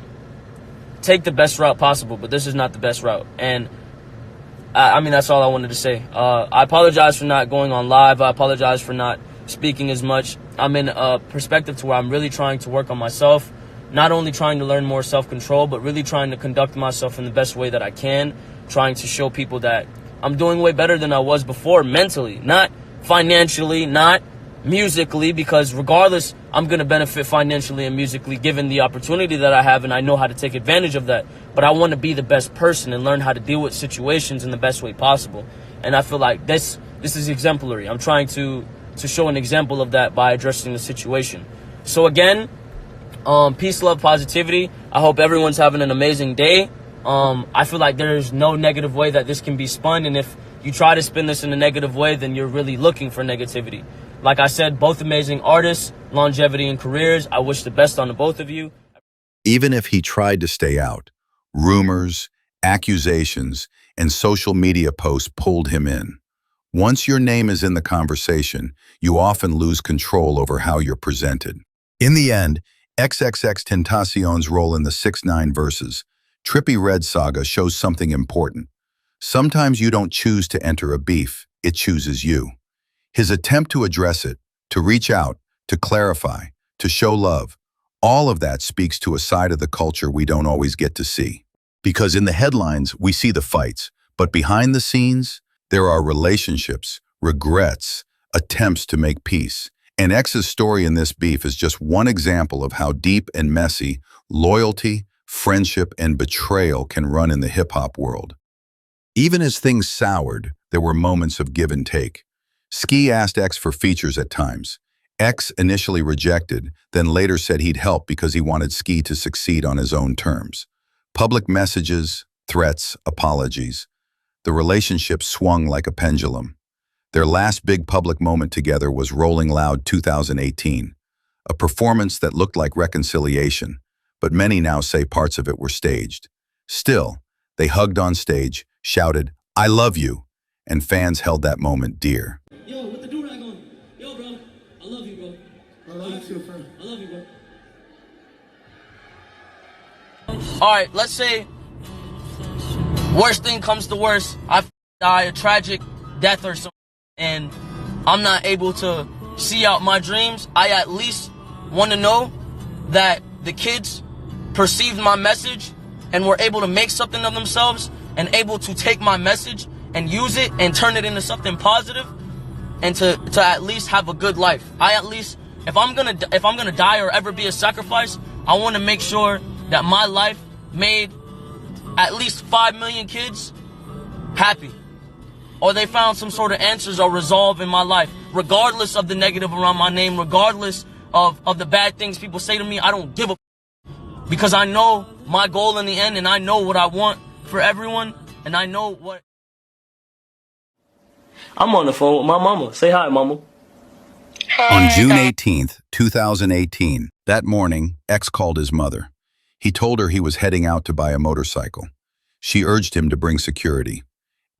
take the best route possible. But this is not the best route. And I mean, that's all I wanted to say. I apologize for not going on live. I apologize for not speaking as much. I'm in a perspective to where I'm really trying to work on myself, not only trying to learn more self-control, but really trying to conduct myself in the best way that I can, trying to show people that I'm doing way better than I was before mentally, not financially, not musically, because regardless, I'm going to benefit financially and musically given the opportunity that I have, and I know how to take advantage of that. But I want to be the best person and learn how to deal with situations in the best way possible. And I feel like this is exemplary. I'm trying to show an example of that by addressing the situation. So again, peace, love, positivity. I hope everyone's having an amazing day. I feel like there's no negative way that this can be spun, and if you try to spin this in a negative way, then you're really looking for negativity. Like I said, both amazing artists, longevity in careers. I wish the best on the both of you. Even if he tried to stay out, rumors, accusations, and social media posts pulled him in. Once your name is in the conversation, you often lose control over how you're presented. In the end, Xxxtentacion's role in the 6ix9ine versus Trippie Redd saga shows something important. Sometimes you don't choose to enter a beef, it chooses you. His attempt to address it, to reach out, to clarify, to show love, all of that speaks to a side of the culture we don't always get to see. Because in the headlines, we see the fights, but behind the scenes, there are relationships, regrets, attempts to make peace. And X's story in this beef is just one example of how deep and messy loyalty, friendship, and betrayal can run in the hip-hop world. Even as things soured, there were moments of give and take. Ski asked X for features at times. X initially rejected, then later said he'd help because he wanted Ski to succeed on his own terms. Public messages, threats, apologies. The relationship swung like a pendulum. Their last big public moment together was Rolling Loud 2018, a performance that looked like reconciliation, but many now say parts of it were staged. Still, they hugged on stage, shouted, "I love you," and fans held that moment dear. Yo, what the do-rag on? Yo, bro, I love you, bro. I love you too, friend. I love you, bro. All right, let's say worst thing comes to worst, I die a tragic death or something, and I'm not able to see out my dreams. I at least want to know that the kids perceived my message and were able to make something of themselves and able to take my message and use it and turn it into something positive, and to at least have a good life. I at least, if I'm gonna die or ever be a sacrifice, I want to make sure that my life made at least 5 million kids happy, or they found some sort of answers or resolve in my life, regardless of the negative around my name, regardless of the bad things people say to me. I don't give a Because I know my goal in the end, and I know what I want for everyone, and I know what... I'm on the phone with my mama. Say hi, mama. On June 18th, 2018, that morning, X called his mother. He told her he was heading out to buy a motorcycle. She urged him to bring security.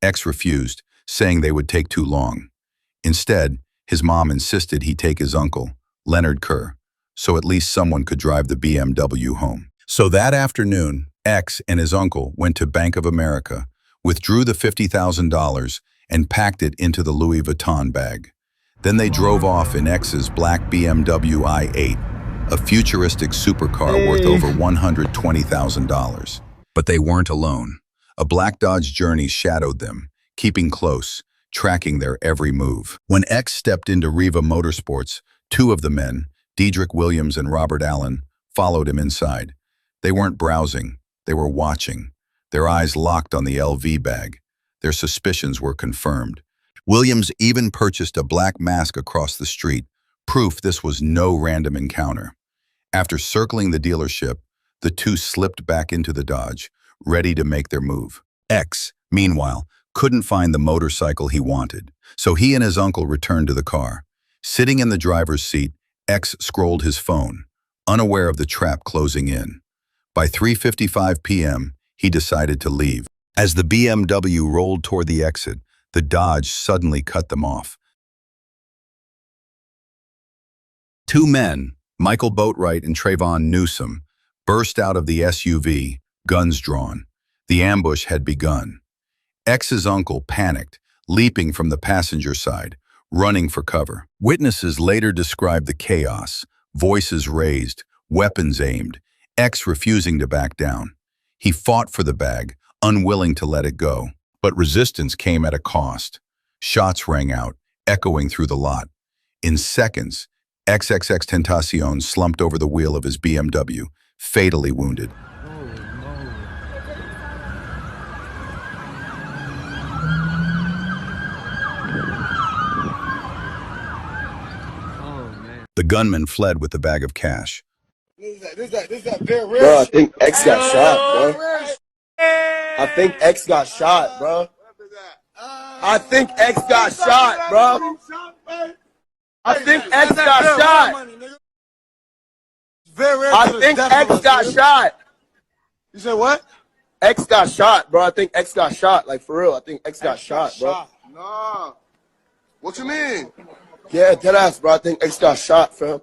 X refused, saying they would take too long. Instead, his mom insisted he take his uncle, Leonard Kerr, so at least someone could drive the BMW home. So that afternoon, X and his uncle went to Bank of America, withdrew the $50,000, and packed it into the Louis Vuitton bag. Then they drove off in X's black BMW i8, a futuristic supercar worth over $120,000. But they weren't alone. A black Dodge Journey shadowed them, keeping close, tracking their every move. When X stepped into Riva Motorsports, two of the men, Dedrick Williams and Robert Allen, followed him inside. They weren't browsing, they were watching, their eyes locked on the LV bag. Their suspicions were confirmed. Williams even purchased a black mask across the street, proof this was no random encounter. After circling the dealership, the two slipped back into the Dodge, ready to make their move. X, meanwhile, couldn't find the motorcycle he wanted, so he and his uncle returned to the car. Sitting in the driver's seat, X scrolled his phone, unaware of the trap closing in. By 3:55 p.m., he decided to leave. As the BMW rolled toward the exit, the Dodge suddenly cut them off. Two men, Michael Boatwright and Trayvon Newsom, burst out of the SUV, guns drawn. The ambush had begun. X's uncle panicked, leaping from the passenger side, running for cover. Witnesses later described the chaos, voices raised, weapons aimed, X refusing to back down. He fought for the bag, unwilling to let it go. But resistance came at a cost. Shots rang out, echoing through the lot. In seconds, Xxxtentacion slumped over the wheel of his BMW, fatally wounded. The gunman fled with the bag of cash. This is that very rich. Bro, I think X got shot, bro. I think X got shot, bro. I think X got shot, bro. I think X got shot. I think X got shot. You said what? X got shot, bro. I think X got shot. Like, for real, I think X got shot, bro. Nah. What you mean? Yeah, deadass, bro. I think X got shot, fam.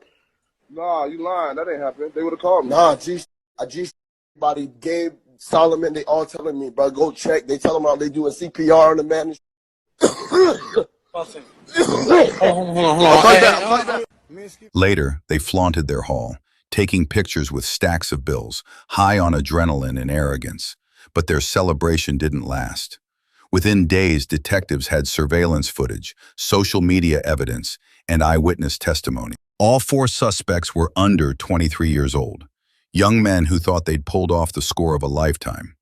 Nah, you lying. That ain't happening. They would have called me. Nah, everybody, Gabe, Solomon, they all telling me, bro, go check. They tell them how they doing CPR on the man. Later, they flaunted their haul, taking pictures with stacks of bills, high on adrenaline and arrogance. But their celebration didn't last. Within days, detectives had surveillance footage, social media evidence, and eyewitness testimony. All four suspects were under 23 years old, young men who thought they'd pulled off the score of a lifetime.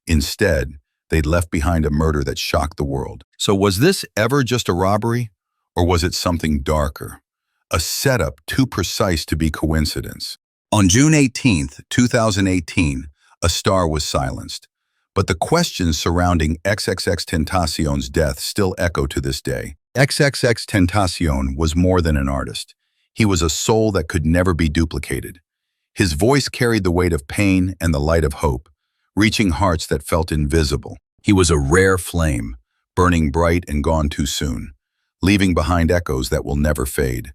Instead, they'd left behind a murder that shocked the world. So was this ever just a robbery? Or was it something darker? A setup too precise to be coincidence. On June 18th, 2018, a star was silenced. But the questions surrounding Xxxtentacion's death still echo to this day. Xxxtentacion was more than an artist. He was a soul that could never be duplicated. His voice carried the weight of pain and the light of hope, reaching hearts that felt invisible. He was a rare flame, burning bright and gone too soon, leaving behind echoes that will never fade.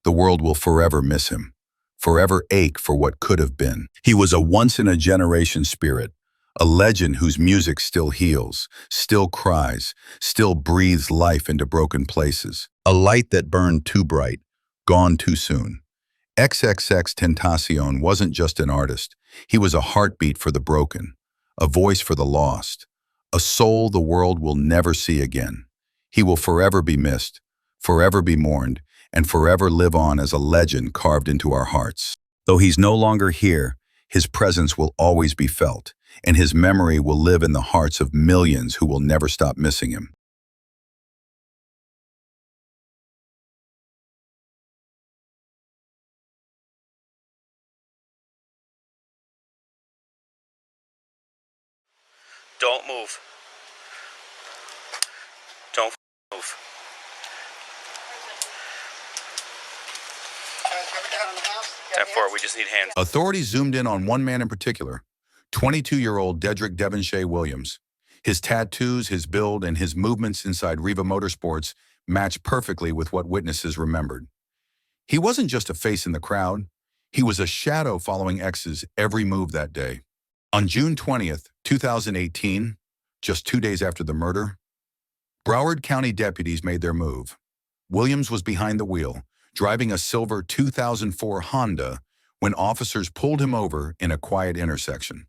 The world will forever miss him, forever ache for what could have been. He was a once-in-a-generation spirit, a legend whose music still heals, still cries, still breathes life into broken places. A light that burned too bright, gone too soon. Xxxtentacion wasn't just an artist. He was a heartbeat for the broken, a voice for the lost, a soul the world will never see again. He will forever be missed, forever be mourned, and forever live on as a legend carved into our hearts. Though he's no longer here, his presence will always be felt, and his memory will live in the hearts of millions who will never stop missing him. Don't move. Don't move. 10-4, we just need hands. Authorities zoomed in on one man in particular, 22-year-old Dedrick Devonshea Williams. His tattoos, his build, and his movements inside Riva Motorsports matched perfectly with what witnesses remembered. He wasn't just a face in the crowd. He was a shadow following X's every move that day. On June 20th, 2018, just 2 days after the murder, Broward County deputies made their move. Williams was behind the wheel, driving a silver 2004 Honda when officers pulled him over in a quiet intersection.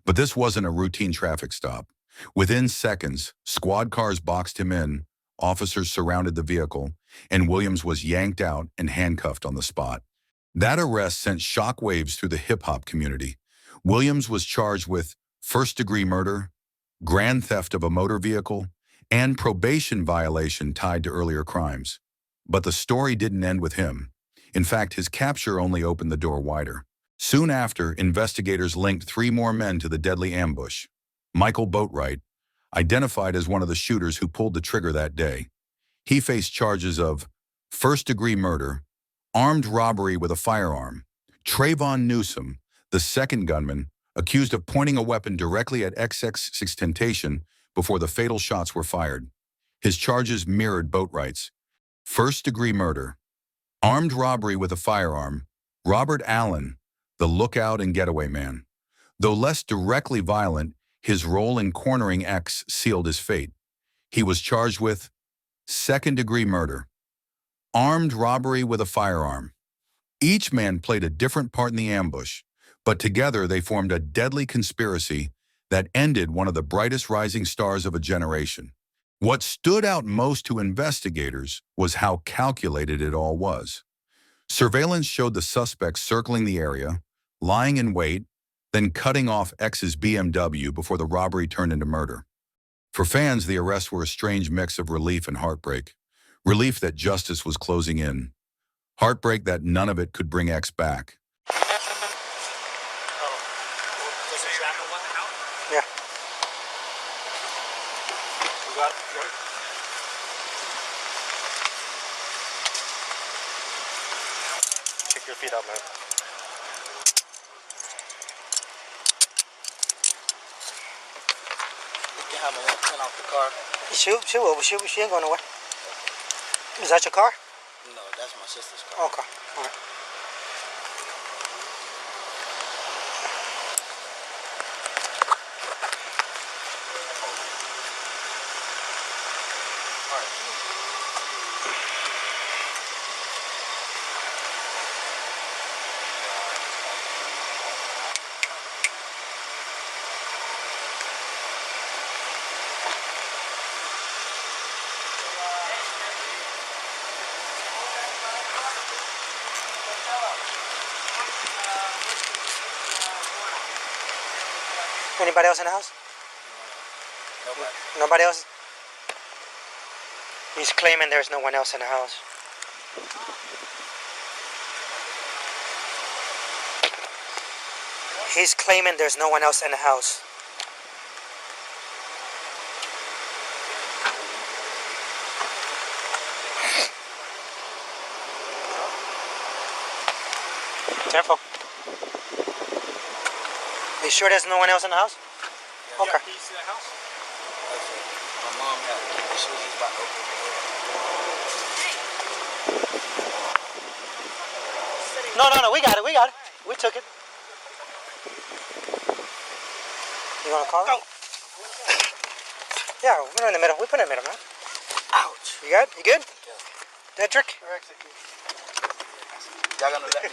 But this wasn't a routine traffic stop. Within seconds, squad cars boxed him in, officers surrounded the vehicle, and Williams was yanked out and handcuffed on the spot. That arrest sent shockwaves through the hip-hop community. Williams was charged with first-degree murder, grand theft of a motor vehicle, and probation violation tied to earlier crimes. But the story didn't end with him. In fact, his capture only opened the door wider. Soon after, investigators linked 3 more men to the deadly ambush. Michael Boatwright, identified as one of the shooters who pulled the trigger that day. He faced charges of first-degree murder, armed robbery with a firearm. Trayvon Newsom, the second gunman, accused of pointing a weapon directly at Xxxtentacion before the fatal shots were fired. His charges mirrored Boatwright's. First-degree murder, armed robbery with a firearm, Robert Allen, the lookout and getaway man. Though less directly violent, his role in cornering X sealed his fate. He was charged with second-degree murder, armed robbery with a firearm. Each man played a different part in the ambush, but together they formed a deadly conspiracy that ended one of the brightest rising stars of a generation. What stood out most to investigators was how calculated it all was. Surveillance showed the suspects circling the area, lying in wait, then cutting off X's BMW before the robbery turned into murder. For fans, the arrests were a strange mix of relief and heartbreak. Relief that justice was closing in. Heartbreak that none of it could bring X back. Yeah. You got it? Kick your feet up, man. You have my 10 off the car. She ain't going nowhere. Is that your car? No, that's my sister's car. Okay, all right. Anybody else in the house? Nobody. Nobody else? He's claiming there's no one else in the house. He's claiming there's no one else in the house. Careful. Are you sure there's no one else in the house? Yeah, okay. Keys to the house? My mom had it. She was just about to open the door. No, we got it. We took it. You want to call it? Yeah, we put it in the middle. We put it in the middle, man. Ouch. You good? You good? Yeah. Dedrick? Y'all gonna let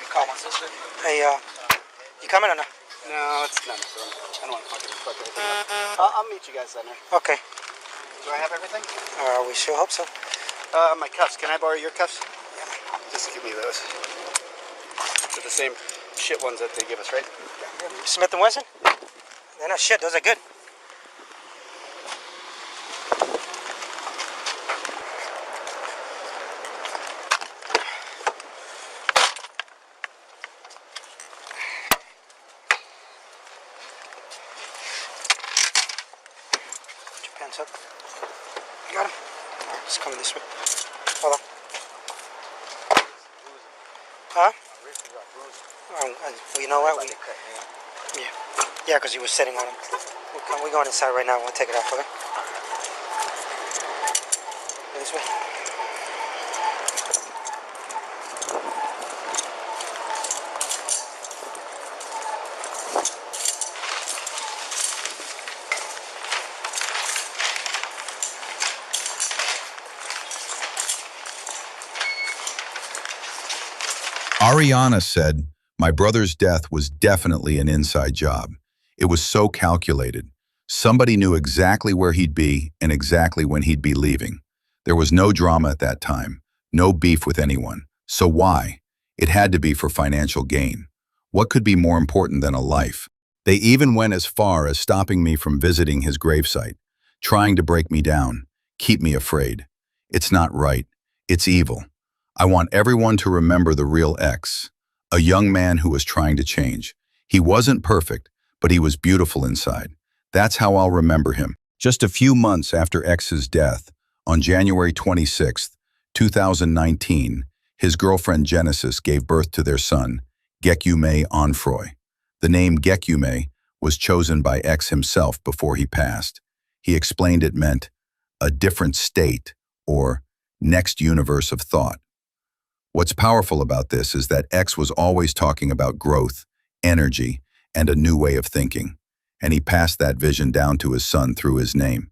me call my sister? Hey, you coming or not? No, it's not. I don't want to fuck everything up. I'll meet you guys then. Okay. Do I have everything? We sure hope so. My cuffs. Can I borrow your cuffs? Yeah. Just give me those. They're the same shit ones that they give us, right? Smith & Wesson? They're not shit. Those are good. one took. You got him? Alright, he's coming this way. Hold on. Huh? Well, you know what? Yeah, because he was sitting on him. We're going inside right now. We'll take it off, okay? This way. Ariana said, "My brother's death was definitely an inside job. It was so calculated. Somebody knew exactly where he'd be and exactly when he'd be leaving. There was no drama at that time, no beef with anyone. So why? It had to be for financial gain. What could be more important than a life? They even went as far as stopping me from visiting his gravesite, trying to break me down, keep me afraid. It's not right. It's evil. I want everyone to remember the real X, a young man who was trying to change. He wasn't perfect, but he was beautiful inside. That's how I'll remember him." Just a few months after X's death, on January 26, 2019, his girlfriend Genesis gave birth to their son, Xxxtentacion Onfroy. The name Xxxtentacion was chosen by X himself before he passed. He explained it meant a different state or next universe of thought. What's powerful about this is that X was always talking about growth, energy, and a new way of thinking, and he passed that vision down to his son through his name.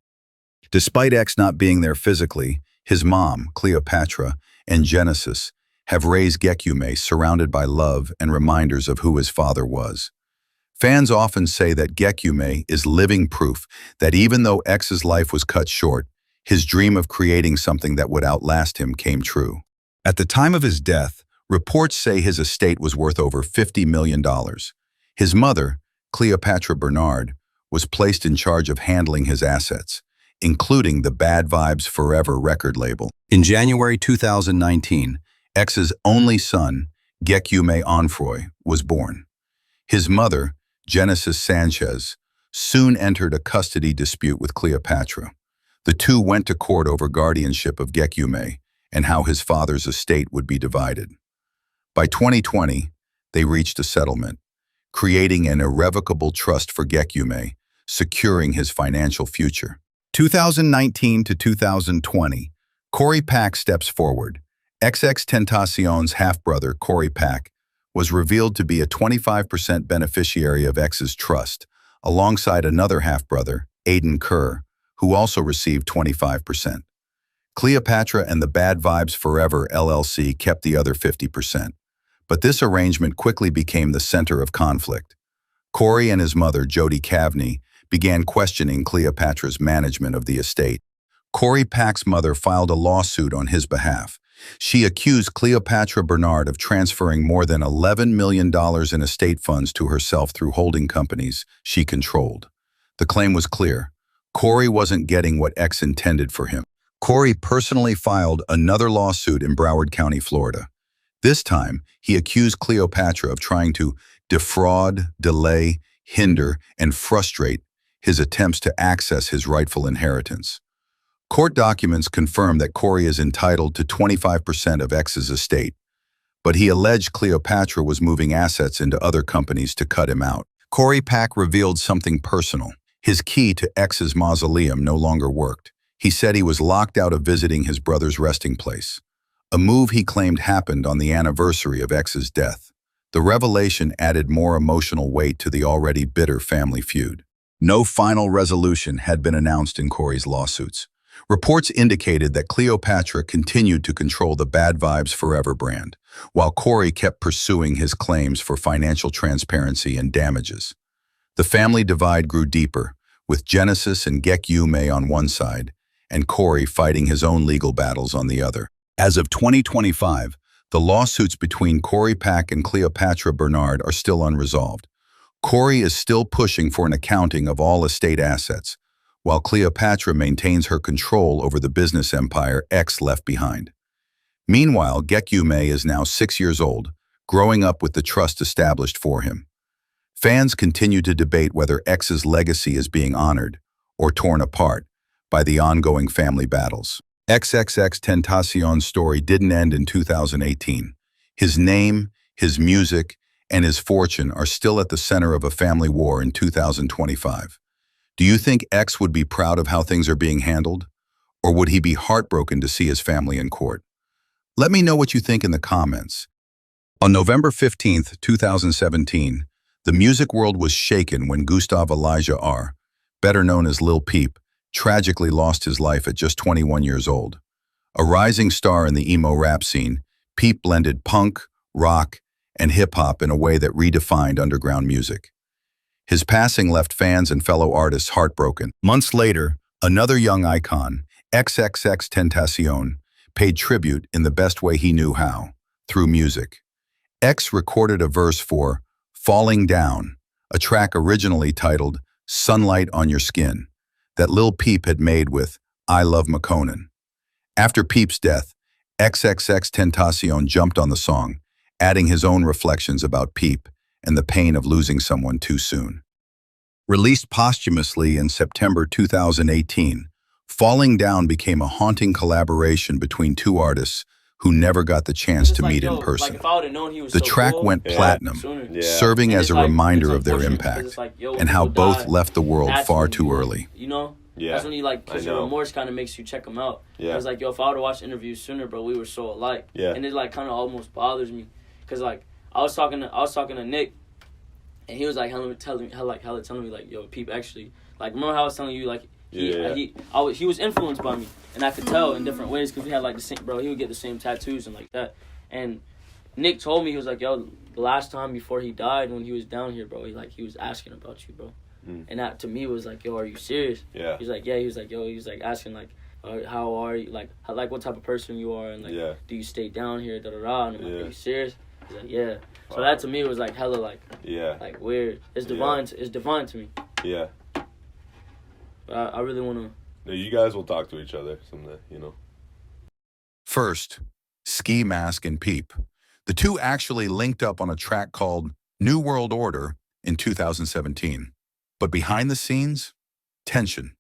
Despite X not being there physically, his mom, Cleopatra, and Genesis have raised Xxxtentacion surrounded by love and reminders of who his father was. Fans often say that Xxxtentacion is living proof that even though X's life was cut short, his dream of creating something that would outlast him came true. At the time of his death, reports say his estate was worth over $50 million. His mother, Cleopatra Bernard, was placed in charge of handling his assets, including the Bad Vibes Forever record label. In January 2019, X's only son, Xxxtentacion Onfroy, was born. His mother, Genesis Sanchez, soon entered a custody dispute with Cleopatra. The two went to court over guardianship of Xxxtentacion and how his father's estate would be divided. By 2020, they reached a settlement, creating an irrevocable trust for Xxxtentacion, securing his financial future. 2019 to 2020, Corey Pack steps forward. Xxxtentacion's half-brother, Corey Pack, was revealed to be a 25% beneficiary of X's trust, alongside another half-brother, Aiden Kerr, who also received 25%. Cleopatra and the Bad Vibes Forever LLC kept the other 50%. But this arrangement quickly became the center of conflict. Corey and his mother, Jody Cavney, began questioning Cleopatra's management of the estate. Corey Pack's mother filed a lawsuit on his behalf. She accused Cleopatra Bernard of transferring more than $11 million in estate funds to herself through holding companies she controlled. The claim was clear. Corey wasn't getting what X intended for him. Corey personally filed another lawsuit in Broward County, Florida. This time, he accused Cleopatra of trying to defraud, delay, hinder, and frustrate his attempts to access his rightful inheritance. Court documents confirm that Corey is entitled to 25% of X's estate, but he alleged Cleopatra was moving assets into other companies to cut him out. Corey Pack revealed something personal. His key to X's mausoleum no longer worked. He said he was locked out of visiting his brother's resting place, a move he claimed happened on the anniversary of X's death. The revelation added more emotional weight to the already bitter family feud. No final resolution had been announced in Corey's lawsuits. Reports indicated that Cleopatra continued to control the Bad Vibes Forever brand, while Corey kept pursuing his claims for financial transparency and damages. The family divide grew deeper, with Genesis and Xxxtentacion on one side, and Corey fighting his own legal battles on the other. As of 2025, the lawsuits between Corey Pack and Cleopatra Bernard are still unresolved. Corey is still pushing for an accounting of all estate assets, while Cleopatra maintains her control over the business empire X left behind. Meanwhile, Xxxtentacion is now 6 years old, growing up with the trust established for him. Fans continue to debate whether X's legacy is being honored or torn apart, by the ongoing family battles. Xxxtentacion's story didn't end in 2018. His name, his music, and his fortune are still at the center of a family war in 2025. Do you think X would be proud of how things are being handled? Or would he be heartbroken to see his family in court? Let me know what you think in the comments. On November 15th, 2017, the music world was shaken when Gustav Elijah R., better known as Lil Peep, tragically lost his life at just 21 years old. A rising star in the emo rap scene, Peep blended punk, rock, and hip-hop in a way that redefined underground music. His passing left fans and fellow artists heartbroken. Months later, another young icon, Xxxtentacion, paid tribute in the best way he knew how, through music. X recorded a verse for Falling Down, a track originally titled Sunlight on Your Skin, that Lil Peep had made with I Love McConan. After Peep's death, Xxxtentacion jumped on the song, adding his own reflections about Peep and the pain of losing someone too soon. Released posthumously in September 2018, Falling Down became a haunting collaboration between two artists who never got the chance to meet in person. The track went platinum, serving as a reminder of their impact and how both left the world far too early. You know? That's when you because your remorse kind of makes you check them out. I was like, yo, if I would have watched interviews sooner, bro, we were so alike. And it kind of almost bothers me, cause I was talking to Nick, and he was telling me yo, Peep actually remember how I was telling you he was influenced by me, and I could tell in different ways because we had the same, bro. He would get the same tattoos and that. And Nick told me, he was like, yo, the last time before he died, when he was down here, bro, he was asking about you, bro. And that to me was yo, are you serious? He's like, yeah. He was like, yo, he was asking how are you, what type of person you are, and do you stay down here, da da da. And I'm like, are you serious? He's like, yeah. So that to me was hella weird. It's divine. It's divine to me. Yeah. But I really want to. No, you guys will talk to each other someday, you know. First, Ski Mask and Peep. The two actually linked up on a track called New World Order in 2017. But behind the scenes, tension.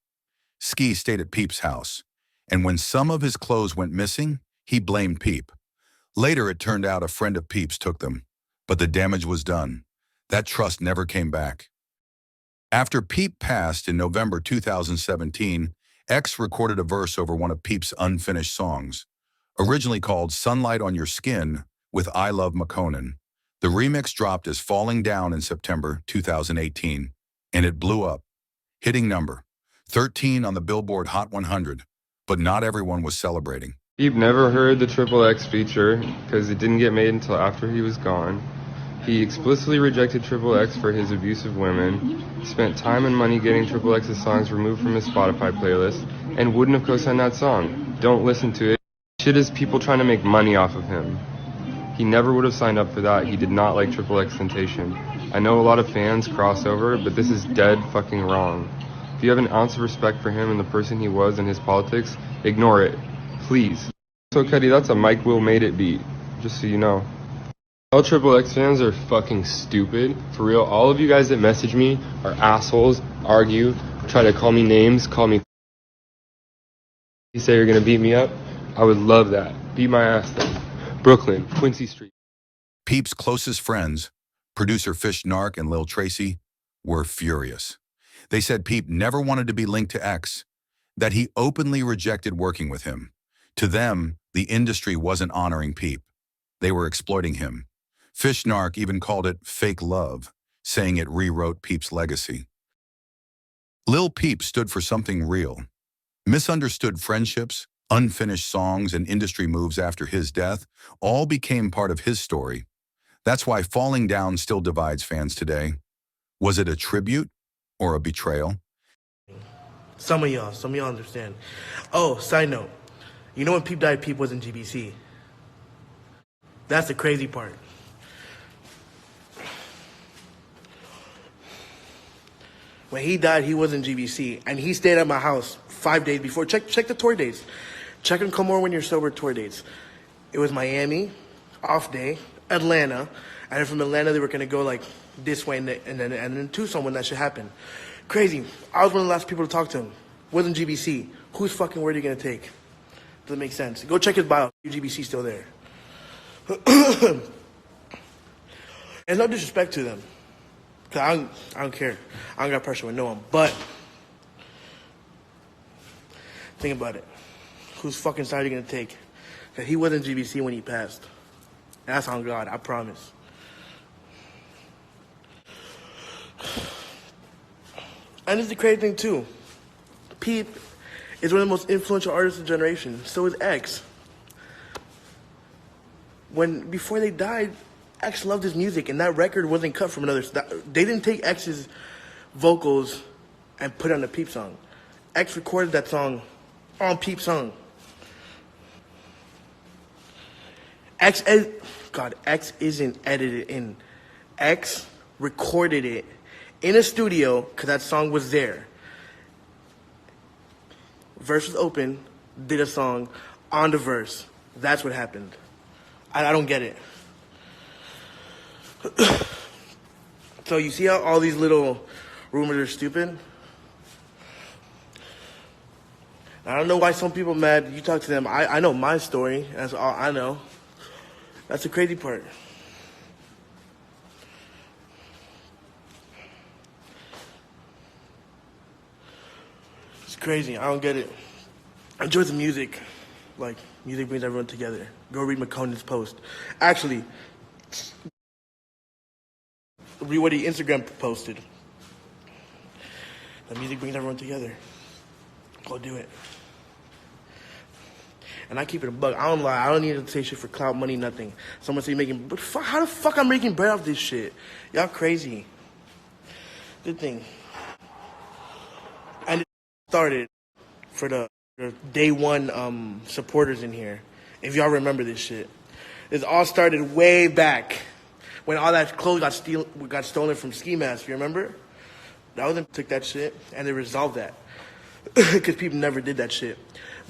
Ski stayed at Peep's house, and when some of his clothes went missing, he blamed Peep. Later, it turned out a friend of Peep's took them, but the damage was done. That trust never came back. After Peep passed in November 2017, X recorded a verse over one of Peep's unfinished songs, originally called Sunlight on Your Skin with I Love McConan. The remix dropped as Falling Down in September 2018, and it blew up, hitting number 13 on the Billboard Hot 100, but not everyone was celebrating. Peep never heard the XXX feature because it didn't get made until after he was gone. He explicitly rejected XXX for his abuse of women, spent time and money getting XXX's songs removed from his Spotify playlist, and wouldn't have co-signed that song. Don't listen to it. Shit is people trying to make money off of him. He never would have signed up for that. He did not like Xxxtentacion. I know a lot of fans cross over, but this is dead fucking wrong. If you have an ounce of respect for him and the person he was and his politics, ignore it. Please. So, Cuddy, that's a Mike Will Made It beat, just so you know. All XXX fans are fucking stupid. For real, all of you guys that message me are assholes, argue, try to call me names, call me. You say you're gonna beat me up? I would love that. Beat my ass then. Brooklyn, Quincy Street. Peep's closest friends, producer Fish Narc and Lil Tracy, were furious. They said Peep never wanted to be linked to X, that he openly rejected working with him. To them, the industry wasn't honoring Peep. They were exploiting him. Fish Narc even called it fake love, saying it rewrote Peep's legacy. Lil Peep stood for something real. Misunderstood friendships, unfinished songs, and industry moves after his death all became part of his story. That's why Falling Down still divides fans today. Was it a tribute or a betrayal? Some of y'all understand. Oh, side note. You know when Peep died, Peep was in GBC. That's the crazy part. When he died, he was in GBC, and he stayed at my house 5 days before. Check the tour dates. Check and come more when you're sober tour dates. It was Miami, off day, Atlanta, and then from Atlanta they were gonna go this way, and then Tucson when that shit happened. Crazy. I was one of the last people to talk to him. wasn't GBC, whose fucking word are you gonna take? Doesn't make sense. Go check his bio. GBC still there. And no disrespect to them, cause I don't care. I don't got pressure with no one. But think about it. Whose fucking side are you gonna take? Cause he wasn't GBC when he passed. That's on God. I promise. And this is the crazy thing too. Peep is one of the most influential artists of the generation. So is X. Before they died, X loved his music, and that record wasn't cut from another. They didn't take X's vocals and put it on the Peep song. X recorded that song on Peep song. X isn't edited in. X recorded it in a studio because that song was there. Verse was open, did a song on the verse. That's what happened. I don't get it. So you see how all these little rumors are stupid? I don't know why some people mad. You talk to them. I know my story. That's all I know. That's the crazy part. It's crazy. I don't get it. Enjoy the music. Like, music brings everyone together. Go read McConaughey's post. Actually, read what he Instagram posted. The music brings everyone together. Go do it. And I keep it a bug. I don't lie. I don't need to say shit for clout, money, nothing. Someone say making, but how the fuck I'm making bread off this shit? Y'all crazy. Good thing. And it started for the day one supporters in here. If y'all remember this shit. This all started way back when all that clothes got stolen from Ski Mask. You remember? That was them took that shit and they resolved that. Because people never did that shit.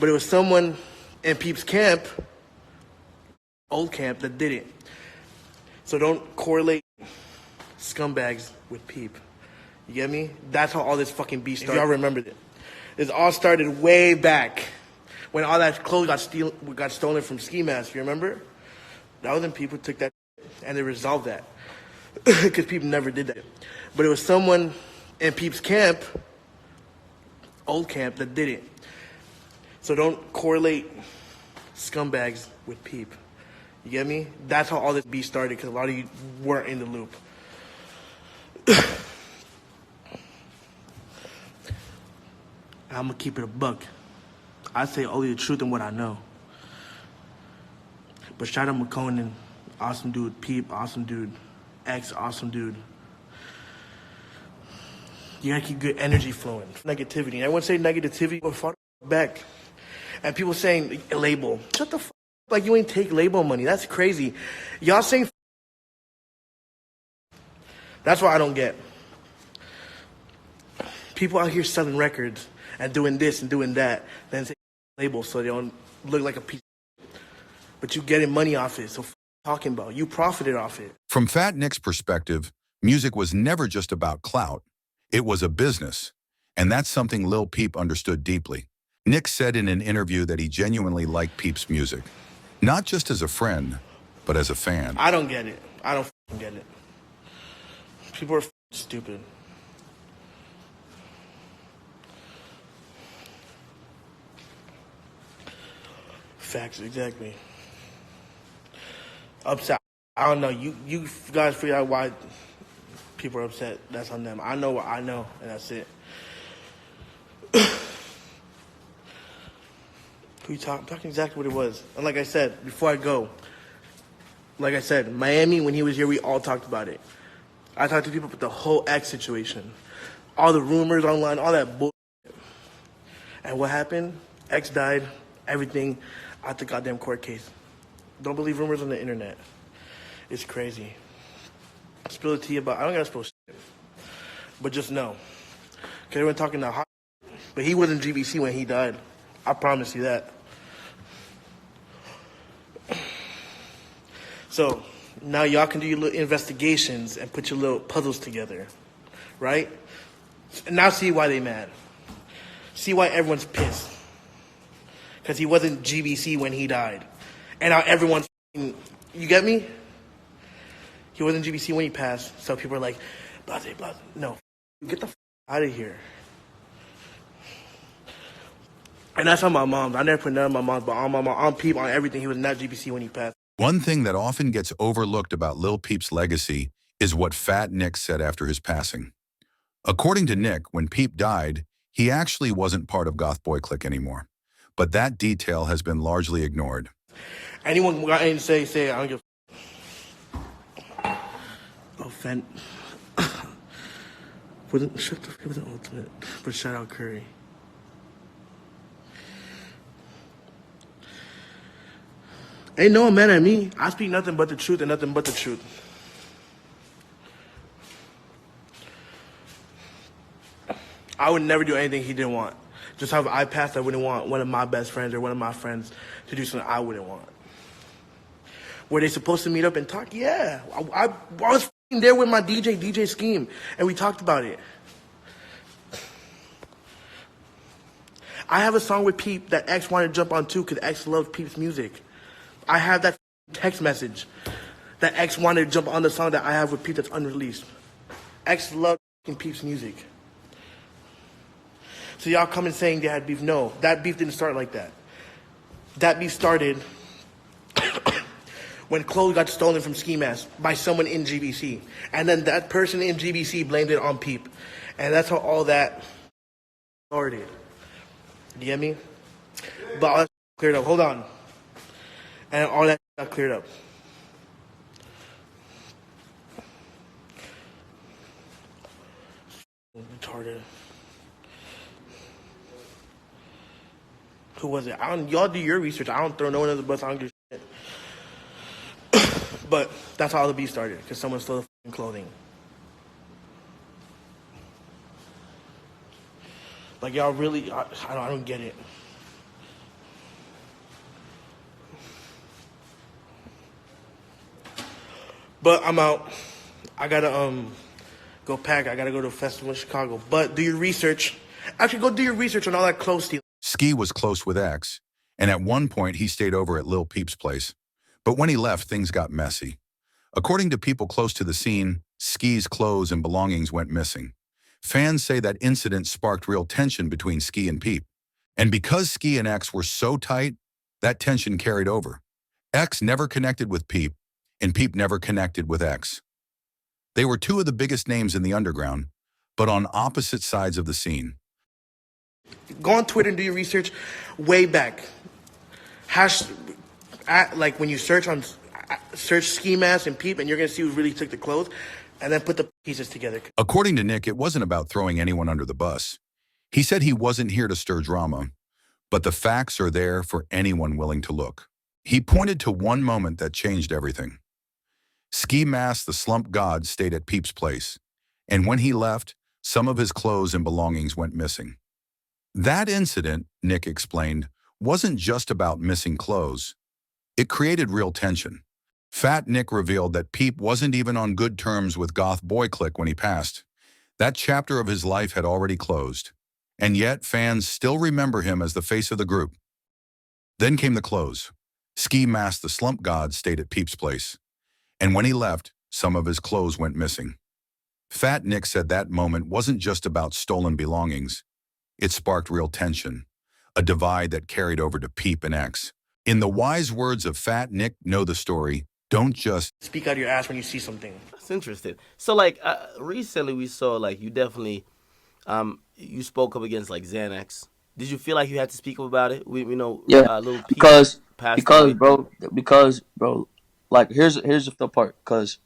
But it was someone in Peep's camp, old camp, that did it. So don't correlate scumbags with Peep. You get me? That's how all this fucking beef started. If y'all remember it. This all started way back when all that clothes got stolen from Ski Mask. You remember? That was when people took that and they resolved that. Because people never did that. But it was someone in Peep's camp, old camp, that did it. So don't correlate scumbags with Peep. You get me? That's how all this beef started, because a lot of you weren't in the loop. I'm going to keep it a buck. I say only the truth and what I know. But shout out McConan, awesome dude. Peep, awesome dude. X, awesome dude. You gotta keep good energy flowing. Negativity. I wouldn't say negativity, but fall back. And people saying, label. Shut the fuck up. Like, you ain't take label money. That's crazy. Y'all saying that's what I don't get. People out here selling records and doing this and doing that, then say label so they don't look like a piece of shit. But you getting money off it, so talking about. You profited off it. From Fat Nick's perspective, music was never just about clout. It was a business, and that's something Lil Peep understood deeply. Nick said in an interview that he genuinely liked Peep's music, not just as a friend, but as a fan. I don't get it. I don't get it. People are stupid. Facts, exactly. Upset. I don't know. You guys figure out why people are upset. That's on them. I know what I know, and that's it. I'm talking exactly what it was. And like I said, before I go, like I said, Miami, when he was here, we all talked about it. I talked to people about the whole X situation. All the rumors online, all that bullshit. And what happened? X died, everything, out the goddamn court case. Don't believe rumors on the internet. It's crazy. Spill the tea about, I don't gotta spill shit. But just know. Because everyone talking that hot, but he wasn't GBC when he died. I promise you that. So, now y'all can do your little investigations and put your little puzzles together. Right? And now see why they mad. See why everyone's pissed. Because he wasn't GBC when he died. And now everyone's, you get me? He wasn't GBC when he passed. So people are like, blase, blase. No, get the out of here. And that's on my mom. I never put none of my mom's, but on my mom, on Peep, on everything. He was not GBC when he passed. One thing that often gets overlooked about Lil Peep's legacy is what Fat Nick said after his passing. According to Nick, when Peep died, he actually wasn't part of Goth Boy Clique anymore. But that detail has been largely ignored. Anyone got anything to say, I don't give offend. Shut the fuck up, the ultimate. But shout out Curry. Ain't no man at me. I speak nothing but the truth and nothing but the truth. I would never do anything he didn't want. Just how I passed, I wouldn't want one of my best friends or one of my friends to do something I wouldn't want. Were they supposed to meet up and talk? Yeah. I was there with my DJ Scheme, and we talked about it. I have a song with Peep that X wanted to jump on too because X loves Peep's music. I have that text message that X wanted to jump on the song that I have with Peep that's unreleased. X loves Peep's music. So y'all coming saying they had beef. No, that beef didn't start like that. That beef started when clothes got stolen from Ski Mask by someone in GBC. And then that person in GBC blamed it on Peep. And that's how all that started. You get me? But all that cleared up. Hold on. And all that got cleared up. Retarded. Who was it? Y'all do your research. I don't throw no one under the bus. I don't do shit. But that's how the beef started, because someone stole the clothing. Like, y'all really, I don't get it. But I'm out. I gotta go pack. I gotta go to a festival in Chicago. But do your research. Actually, go do your research on all that clothes stealing. Ski was close with X, and at one point he stayed over at Lil Peep's place. But when he left, things got messy. According to people close to the scene, Ski's clothes and belongings went missing. Fans say that incident sparked real tension between Ski and Peep. And because Ski and X were so tight, that tension carried over. X never connected with Peep, and Peep never connected with X. They were two of the biggest names in the underground, but on opposite sides of the scene. Go on Twitter and do your research way back. Like when you search Ski Mask and Peep, and you're going to see who really took the clothes, and then put the pieces together. According to Nick, it wasn't about throwing anyone under the bus. He said he wasn't here to stir drama, but the facts are there for anyone willing to look. He pointed to one moment that changed everything. Ski Mask, the slump god, stayed at Peep's place, and when he left, some of his clothes and belongings went missing. That incident, Nick explained, wasn't just about missing clothes. It created real tension. Fat Nick revealed that Peep wasn't even on good terms with Goth Boy Clique when he passed. That chapter of his life had already closed, and yet fans still remember him as the face of the group. Then came the close. Ski Mask, the slump god, stayed at Peep's place, and when he left, some of his clothes went missing. Fat Nick said that moment wasn't just about stolen belongings. It sparked real tension, a divide that carried over to Peep and X. In the wise words of Fat Nick, know the story, don't just speak out of your ass when you see something. That's interesting. So, like, recently we saw, like, you definitely, you spoke up against, like, Xanax. Did you feel like you had to speak up about it? We know, yeah, little because bro, like, here's the part, because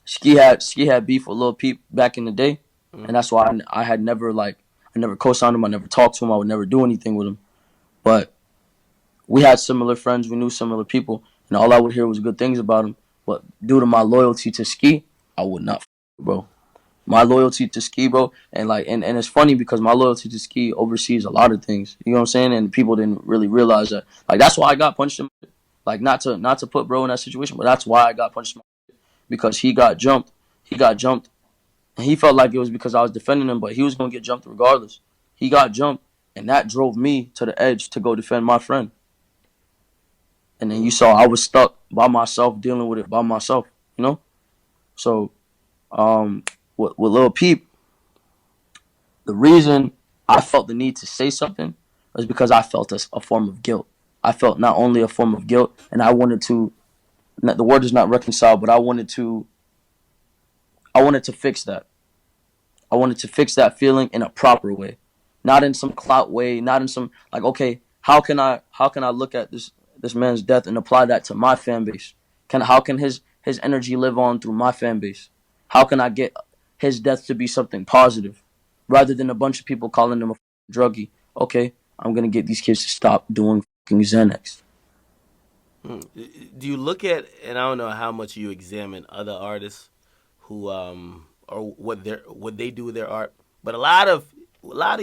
Ski had beef with Lil Peep back in the day, and that's why I had never, like, I never co-signed him, I never talked to him, I would never do anything with him. But we had similar friends, we knew similar people, and all I would hear was good things about him. But due to my loyalty to Ski, I would not, bro. My loyalty to Ski, bro, and it's funny because my loyalty to Ski oversees a lot of things. You know what I'm saying? And people didn't really realize that. Like, that's why I got punched in. Like, not to put bro in that situation, but that's why I got punched in, because he got jumped. And he felt like it was because I was defending him, but he was gonna get jumped regardless. He got jumped, and that drove me to the edge to go defend my friend. And then you saw I was stuck by myself, dealing with it by myself, you know? So, with Lil Peep, the reason I felt the need to say something was because I felt a form of guilt. I felt not only a form of guilt, and I wanted to, the word is not reconcile, but I wanted to fix that. I wanted to fix that feeling in a proper way. Not in some clout way, not in some, like, okay, how can I look at this man's death and apply that to my fan base? How can his energy live on through my fan base? How can I get his death to be something positive rather than a bunch of people calling him a druggie? Okay, I'm going to get these kids to stop doing fucking Xanax. Do you look at, and I don't know how much you examine other artists who or what they do with their art, but a lot of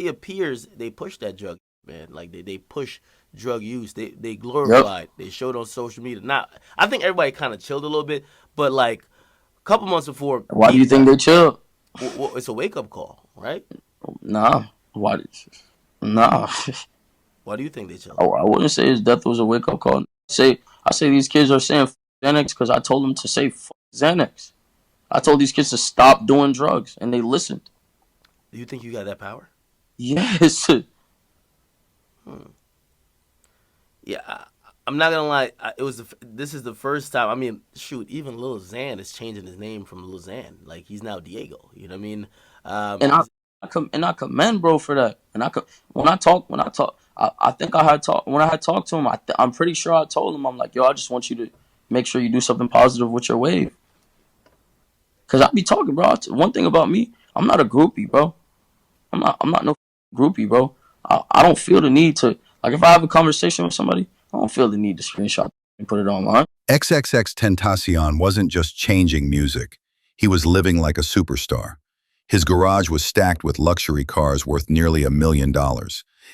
your peers, they push that drug, man. Like they push drug use. They glorify it. They show it on social media. Now, I think everybody kind of chilled a little bit, but like a couple months before. Why do you think they chilled? Well, it's a wake up call, right? Nah. Nah. Why do you think they chilled? I wouldn't say his death was a wake up call. I say these kids are saying Xanax because I told them to say Xanax. I told these kids to stop doing drugs, and they listened. Do you think you got that power? Yes. Yeah, I'm not gonna lie. This is the first time. I mean, shoot, even Lil Xan is changing his name from Lil Xan. Like he's now Diego. You know what I mean? And I commend bro for that. And when I talk, I think I had talked when I had talked to him. I'm pretty sure I told him, I'm like, yo, I just want you to make sure you do something positive with your wave. Cause I be talking, bro. One thing about me, I'm not a groupie, bro. I'm not no groupie, bro. I don't feel the need to, like, if I have a conversation with somebody, I don't feel the need to screenshot and put it online. Xxxtentacion wasn't just changing music. He was living like a superstar. His garage was stacked with luxury cars worth nearly $1 million.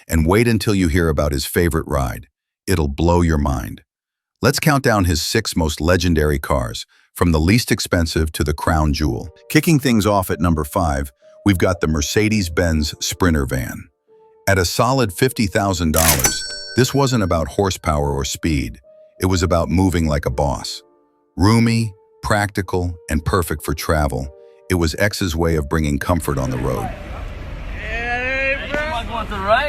And wait until you hear about his favorite ride. It'll blow your mind. Let's count down his 6 most legendary cars, from the least expensive to the crown jewel. Kicking things off at number 5, we've got the Mercedes-Benz Sprinter van. At a solid $50,000, this wasn't about horsepower or speed. It was about moving like a boss. Roomy, practical, and perfect for travel, it was X's way of bringing comfort on the road.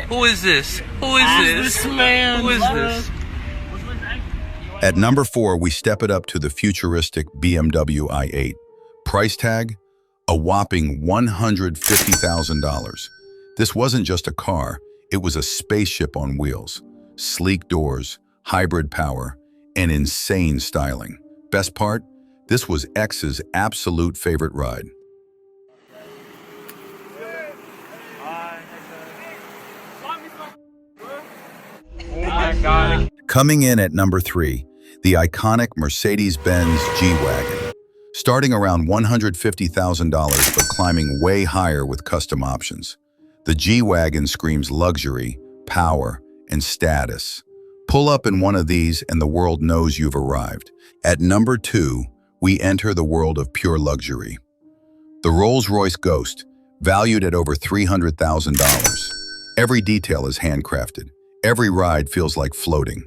Who is this? Who is this man? Who is this? At number 4, we step it up to the futuristic BMW i8. Price tag? A whopping $150,000. This wasn't just a car, it was a spaceship on wheels. Sleek doors, hybrid power, and insane styling. Best part? This was X's absolute favorite ride. Coming in at number 3, the iconic Mercedes-Benz G-Wagon. Starting around $150,000 but climbing way higher with custom options. The G-Wagon screams luxury, power, and status. Pull up in one of these and the world knows you've arrived. At number 2, we enter the world of pure luxury. The Rolls-Royce Ghost, valued at over $300,000. Every detail is handcrafted. Every ride feels like floating.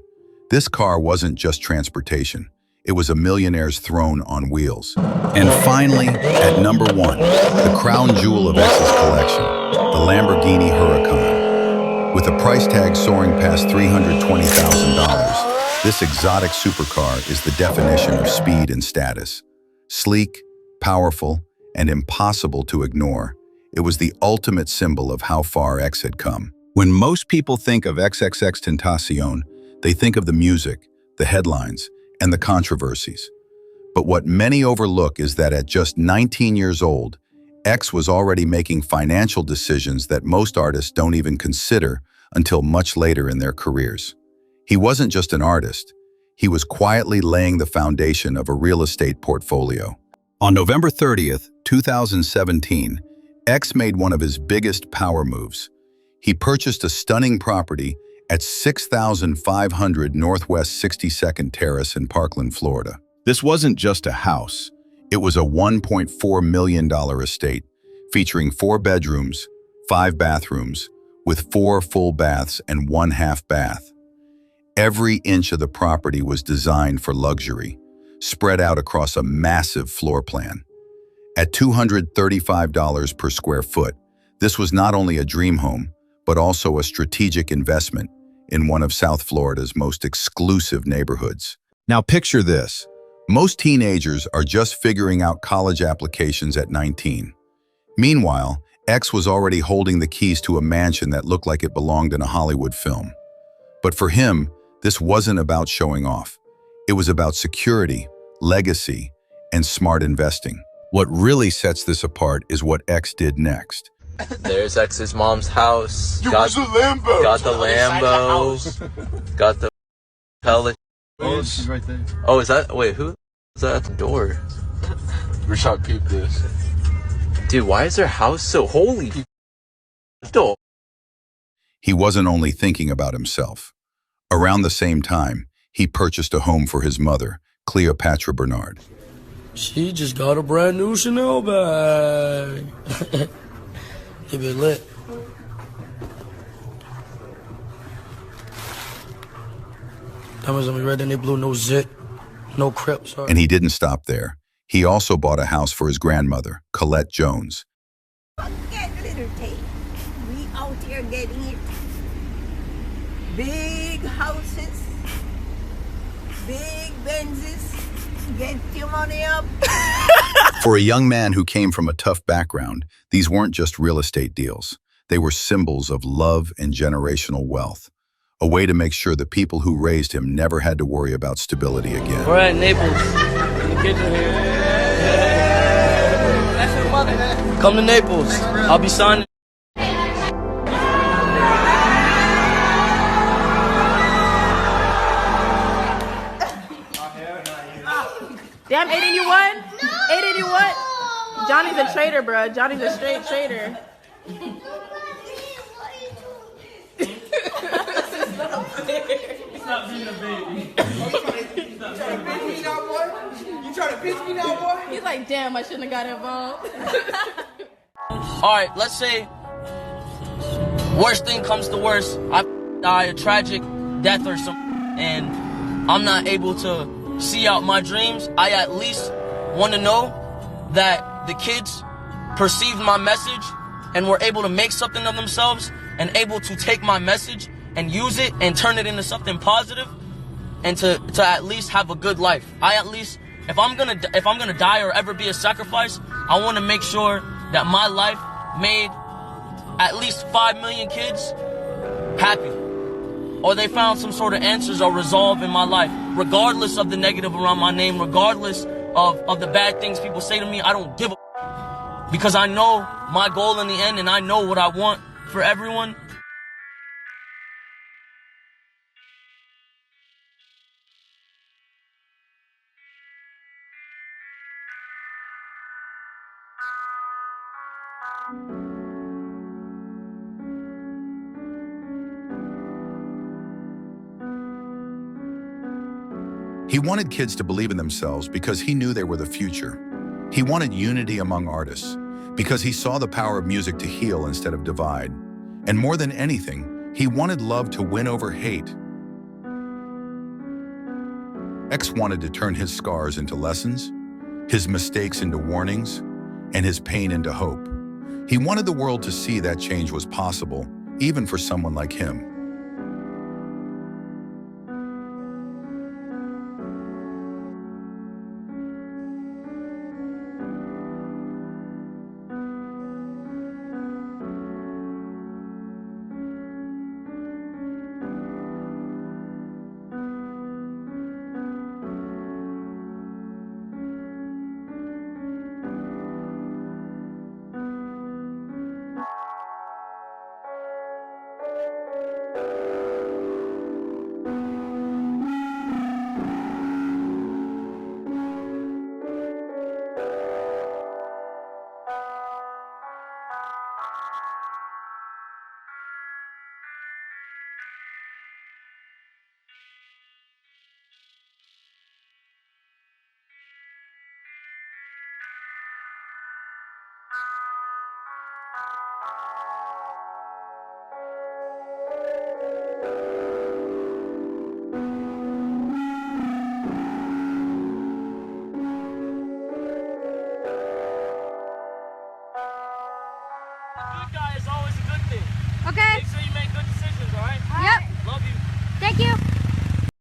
This car wasn't just transportation. It was a millionaire's throne on wheels. And finally, at number 1, the crown jewel of X's collection, the Lamborghini Huracan. With a price tag soaring past $320,000, this exotic supercar is the definition of speed and status. Sleek, powerful, and impossible to ignore, it was the ultimate symbol of how far X had come. When most people think of Xxxtentacion, they think of the music, the headlines, and the controversies. But what many overlook is that at just 19 years old, X was already making financial decisions that most artists don't even consider until much later in their careers. He wasn't just an artist, he was quietly laying the foundation of a real estate portfolio. On November 30th, 2017, X made one of his biggest power moves. He purchased a stunning property at 6,500 Northwest 62nd Terrace in Parkland, Florida. This wasn't just a house. It was a $1.4 million estate, featuring 4 bedrooms, 5 bathrooms, with 4 full baths and 1 half bath. Every inch of the property was designed for luxury, spread out across a massive floor plan. At $235 per square foot, this was not only a dream home, but also a strategic investment in one of South Florida's most exclusive neighborhoods. Now picture this. Most teenagers are just figuring out college applications at 19. Meanwhile, X was already holding the keys to a mansion that looked like it belonged in a Hollywood film. But for him, this wasn't about showing off. It was about security, legacy, and smart investing. What really sets this apart is what X did next. There's X's mom's house. Got the Lambo. Got the Lambo. Got the pellet. Right there. Oh, is that? Wait, who is that at the door? Rashad, peep this. Dude, why is their house so holy? He wasn't only thinking about himself. Around the same time, he purchased a home for his mother, Cleopatra Bernard. She just got a brand new Chanel bag. It be lit. Diamonds on me red and they blue, no zit, no crep, sorry. And he didn't stop there. He also bought a house for his grandmother, Colette Jones. Get little tape. We out here getting it. Big houses, big Benzes. Get your money up. For a young man who came from a tough background, these weren't just real estate deals. They were symbols of love and generational wealth. A way to make sure the people who raised him never had to worry about stability again. We're at Naples, in the kitchen here. That's your mother. Come to Naples. I'll be signing. Damn, Aiden, you won? No! Aiden, you won? Johnny's a traitor, bro. Johnny's a straight traitor. Stop being a baby. You trying to pitch me now, boy? He's like, damn, I shouldn't have got involved. All right, let's say worst thing comes to worst. I die a tragic death or something, and I'm not able to see out my dreams. I at least want to know that the kids perceived my message and were able to make something of themselves and able to take my message and use it and turn it into something positive and to at least have a good life. I at least, if I'm gonna die or ever be a sacrifice, I want to make sure that my life made at least 5 million kids happy, or they found some sort of answers or resolve in my life, regardless of the negative around my name, regardless of the bad things people say to me. I don't give a because I know my goal in the end, and I know what I want for everyone. He wanted kids to believe in themselves because he knew they were the future. He wanted unity among artists because he saw the power of music to heal instead of divide. And more than anything, he wanted love to win over hate. X wanted to turn his scars into lessons, his mistakes into warnings, and his pain into hope. He wanted the world to see that change was possible, even for someone like him. Good guy is always a good thing. Okay. Make sure you make good decisions, all right? Yep. Love you. Thank you.